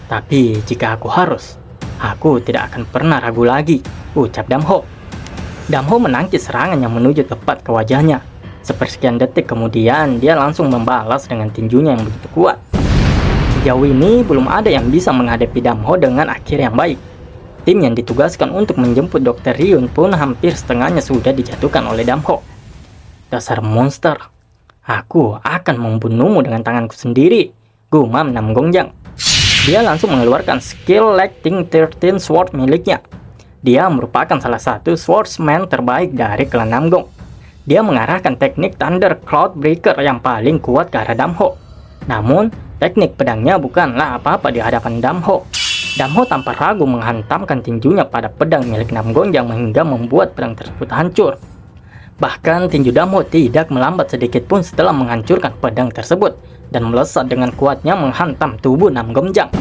Tapi jika aku harus, aku tidak akan pernah ragu lagi, ucap Damho. Damho menangkis serangan yang menuju tepat ke wajahnya. Sepersekian detik kemudian, dia langsung membalas dengan tinjunya yang begitu kuat. Sejauh ini belum ada yang bisa menghadapi Damho dengan akhir yang baik. Tim yang ditugaskan untuk menjemput Dr. Hyun pun hampir setengahnya sudah dijatuhkan oleh Damho. Dasar monster, Aku akan membunuhmu dengan tanganku sendiri, gumam Namgongjang. Dia langsung mengeluarkan skill Lightning 13 Sword miliknya. Dia merupakan salah satu swordsman terbaik dari klan Namgong. Dia mengarahkan teknik Thunder Cloud Breaker yang paling kuat ke arah Damho. Namun, teknik pedangnya bukanlah apa-apa di hadapan Damho. Damho tanpa ragu menghantamkan tinjunya pada pedang milik Namgongjang hingga membuat pedang tersebut hancur. Bahkan tinju Damho tidak melambat sedikit pun setelah menghancurkan pedang tersebut dan melesat dengan kuatnya menghantam tubuh Namgongjang.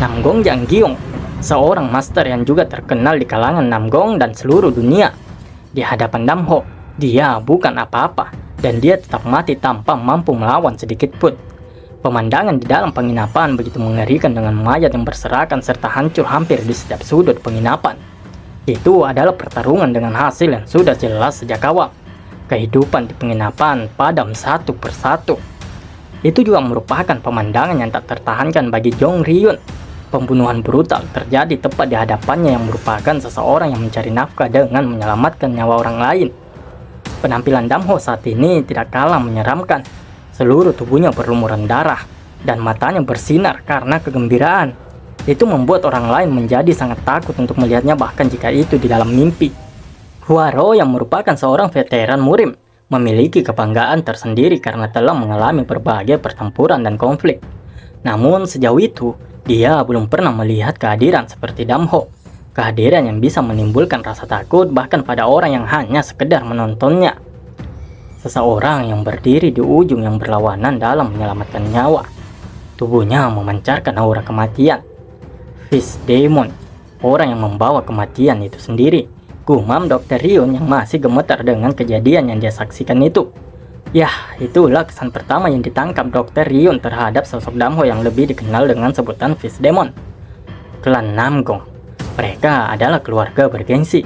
Namgongjang Giung, seorang master yang juga terkenal di kalangan Namgong dan seluruh dunia. Di hadapan Damho, dia bukan apa-apa dan dia tetap mati tanpa mampu melawan sedikit pun. Pemandangan di dalam penginapan begitu mengerikan dengan mayat yang berserakan serta hancur hampir di setiap sudut penginapan. Itu adalah pertarungan dengan hasil yang sudah jelas sejak awal. Kehidupan di penginapan padam satu persatu. Itu juga merupakan pemandangan yang tak tertahankan bagi Jong Ryun. Pembunuhan brutal terjadi tepat di hadapannya yang merupakan seseorang yang mencari nafkah dengan menyelamatkan nyawa orang lain. Penampilan Damho saat ini tidak kalah menyeramkan. Seluruh tubuhnya berlumuran darah dan matanya bersinar karena kegembiraan. Itu membuat orang lain menjadi sangat takut untuk melihatnya bahkan jika itu di dalam mimpi. Huaro yang merupakan seorang veteran murim memiliki kebanggaan tersendiri karena telah mengalami berbagai pertempuran dan konflik. Namun sejauh itu, dia belum pernah melihat kehadiran seperti Damho. Kehadiran yang bisa menimbulkan rasa takut bahkan pada orang yang hanya sekedar menontonnya. Seseorang yang berdiri di ujung yang berlawanan dalam menyelamatkan nyawa. Tubuhnya memancarkan aura kematian. Fish Demon, orang yang membawa kematian itu sendiri, gumam Dr. Ryun yang masih gemetar dengan kejadian yang dia saksikan itu. Yah, itulah kesan pertama yang ditangkap Dr. Ryun terhadap sosok Damho yang lebih dikenal dengan sebutan Fish Demon. Klan Namgong, mereka adalah keluarga bergengsi,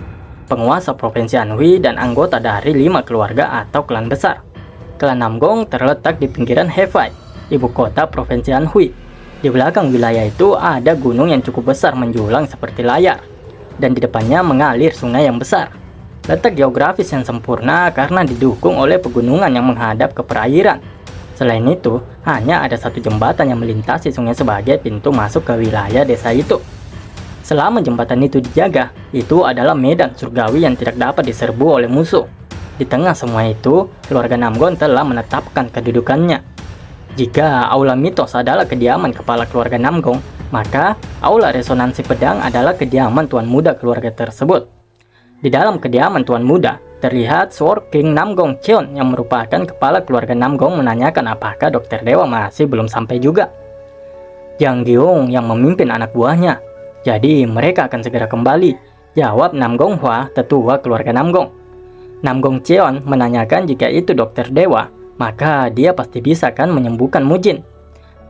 penguasa provinsi Anhui dan anggota dari 5 keluarga atau klan besar. Klan Namgong terletak di pinggiran Hefei, ibu kota provinsi Anhui. Di belakang wilayah itu ada gunung yang cukup besar menjulang seperti layar, dan di depannya mengalir sungai yang besar. Letak geografis yang sempurna karena didukung oleh pegunungan yang menghadap ke perairan. Selain itu, hanya ada satu jembatan yang melintasi sungai sebagai pintu masuk ke wilayah desa itu. Selama jembatan itu dijaga, itu adalah medan surgawi yang tidak dapat diserbu oleh musuh. Di tengah semua itu, keluarga Namgong telah menetapkan kedudukannya. Jika aula mitos adalah kediaman kepala keluarga Namgong, maka aula resonansi pedang adalah kediaman tuan muda keluarga tersebut. Di dalam kediaman tuan muda, terlihat Sword King Namgong Cheon yang merupakan kepala keluarga Namgong menanyakan apakah Dokter Dewa masih belum sampai juga. Yang Gyeong yang memimpin anak buahnya, jadi mereka akan segera kembali, jawab Namgong Hwa, tetua keluarga Namgong. Namgong Cheon menanyakan jika itu Dokter Dewa, maka dia pasti bisa kan menyembuhkan Mujin.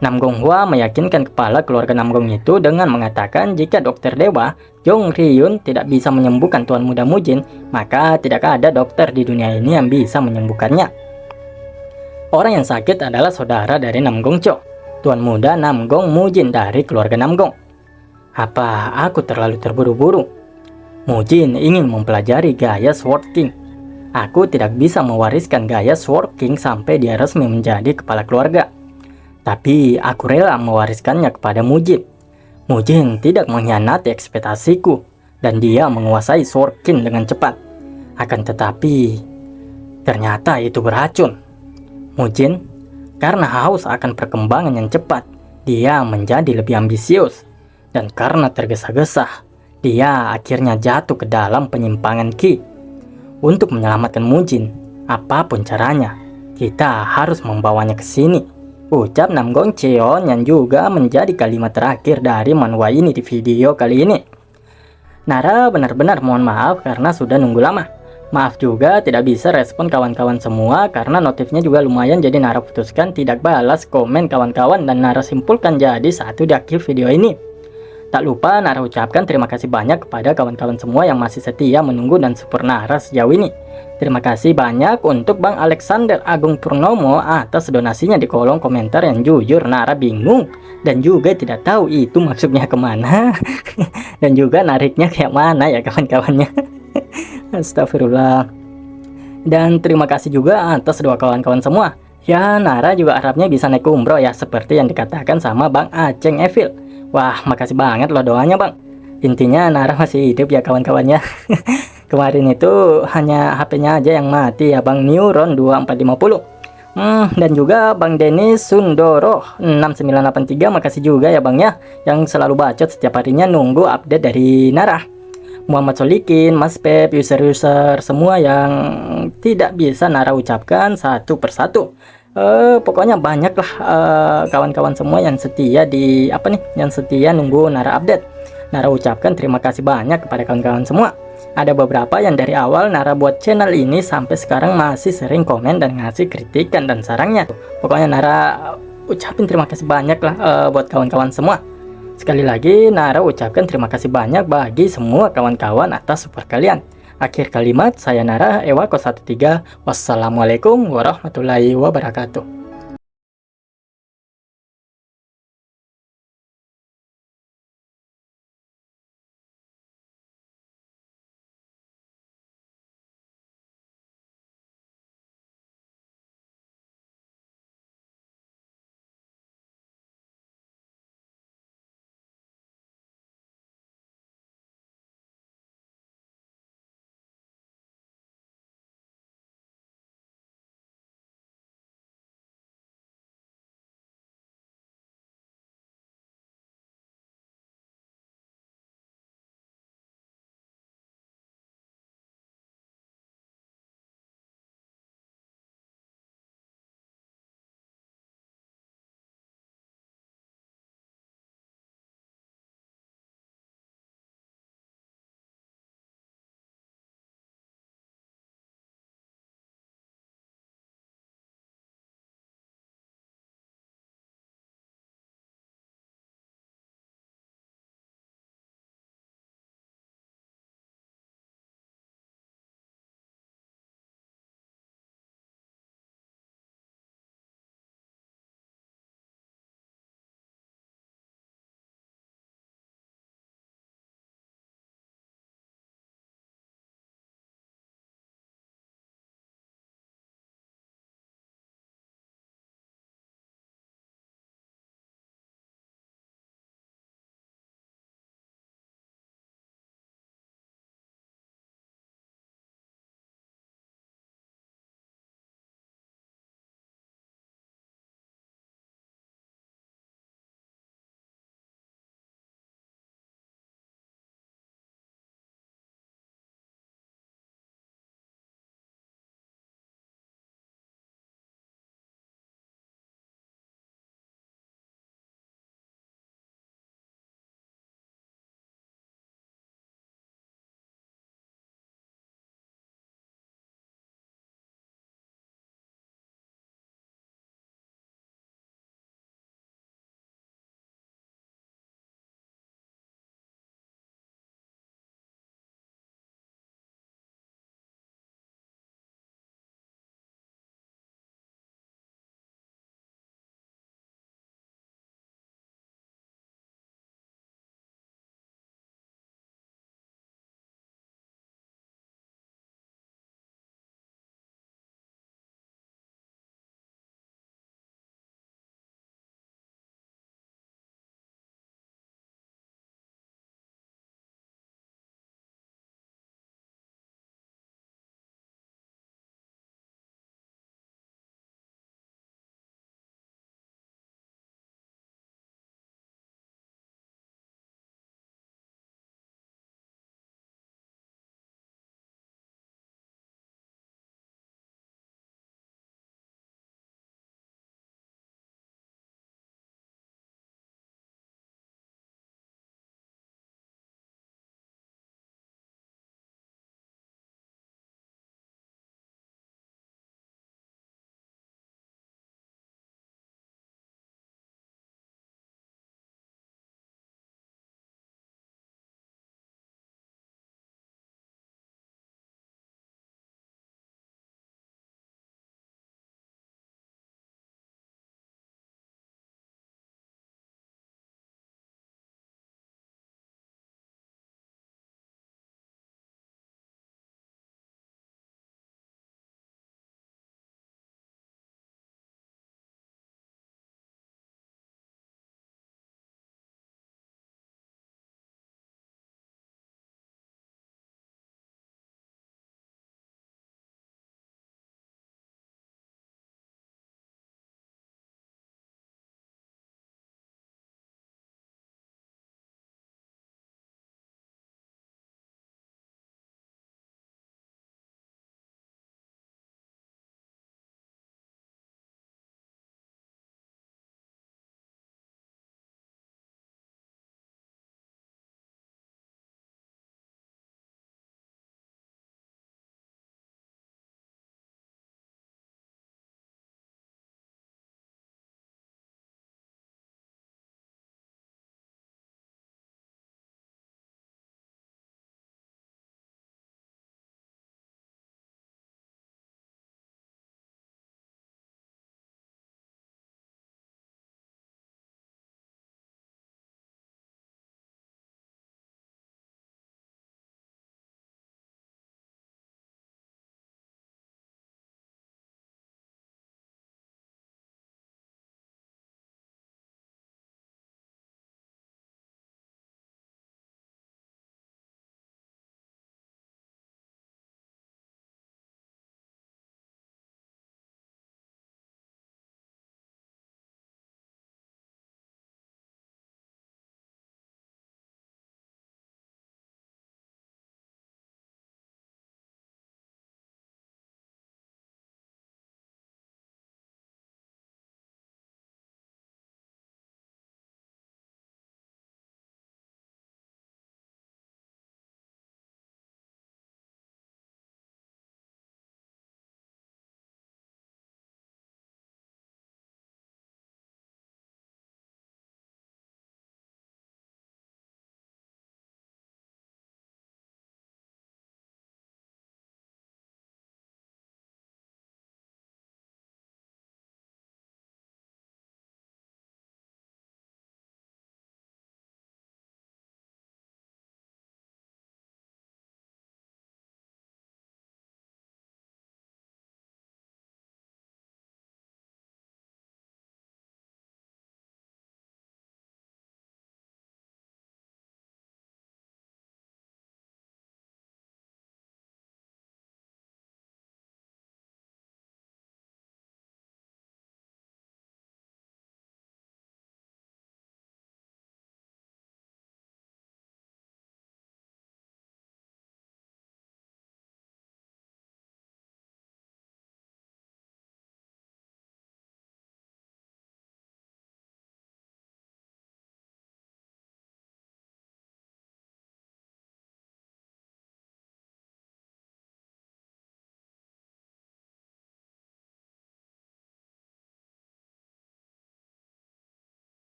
Namgong Hwa meyakinkan kepala keluarga Namgong itu dengan mengatakan jika Dokter Dewa, Jong Ryun tidak bisa menyembuhkan Tuan Muda Mujin, maka tidak ada dokter di dunia ini yang bisa menyembuhkannya. Orang yang sakit adalah saudara dari Namgong Cho, Tuan Muda Namgong Mujin dari keluarga Namgong. Apa aku terlalu terburu-buru? Mujin ingin mempelajari gaya Sword King. Aku tidak bisa mewariskan gaya Sword King sampai dia resmi menjadi kepala keluarga. Tapi aku rela mewariskannya kepada Mujin. Mujin tidak mengkhianati ekspektasiku dan dia menguasai Sword King dengan cepat. Akan tetapi, ternyata itu beracun. Mujin, karena haus akan perkembangan yang cepat, dia menjadi lebih ambisius. Dan karena tergesa-gesa, dia akhirnya jatuh ke dalam penyimpangan Qi. Untuk menyelamatkan Mujin, apapun caranya, kita harus membawanya ke sini, ucap Namgong Cheon yang juga menjadi kalimat terakhir dari manhwa ini di video kali ini. Nara benar-benar mohon maaf karena sudah nunggu lama. Maaf juga tidak bisa respon kawan-kawan semua karena notifnya juga lumayan, jadi Nara putuskan tidak balas komen kawan-kawan dan Nara simpulkan jadi satu di akhir video ini. Tak lupa Nara ucapkan terima kasih banyak kepada kawan-kawan semua yang masih setia menunggu dan support Nara sejauh ini. Terima kasih banyak untuk Bang Alexander Agung Purnomo atas donasinya di kolom komentar yang jujur Nara bingung dan juga tidak tahu itu maksudnya kemana dan juga nariknya kayak mana ya kawan-kawannya. Astagfirullah. Dan terima kasih juga atas doa kawan-kawan semua. Ya, Nara juga harapnya bisa naik umroh ya, seperti yang dikatakan sama Bang Aceng Evil. Wah, makasih banget loh doanya Bang. Intinya Nara masih hidup ya kawan-kawannya. Kemarin itu hanya HP-nya aja yang mati ya Bang Neuron 2450. Dan juga Bang Denis Sundoro 6983, makasih juga ya Bang ya, yang selalu bacot setiap harinya nunggu update dari Nara. Muhammad Solikin, Mas Pep, user-user semua yang tidak bisa Nara ucapkan satu persatu. Pokoknya banyak lah kawan-kawan semua yang setia yang setia nunggu Nara update. Nara ucapkan terima kasih banyak kepada kawan-kawan semua. Ada beberapa yang dari awal Nara buat channel ini sampai sekarang masih sering komen dan ngasih kritikan dan sarannya. Pokoknya Nara ucapin terima kasih banyak lah buat kawan-kawan semua. Sekali lagi Nara ucapkan terima kasih banyak bagi semua kawan-kawan atas support kalian. Akhir kalimat, saya Nara Ewako 13. Wassalamualaikum warahmatullahi wabarakatuh.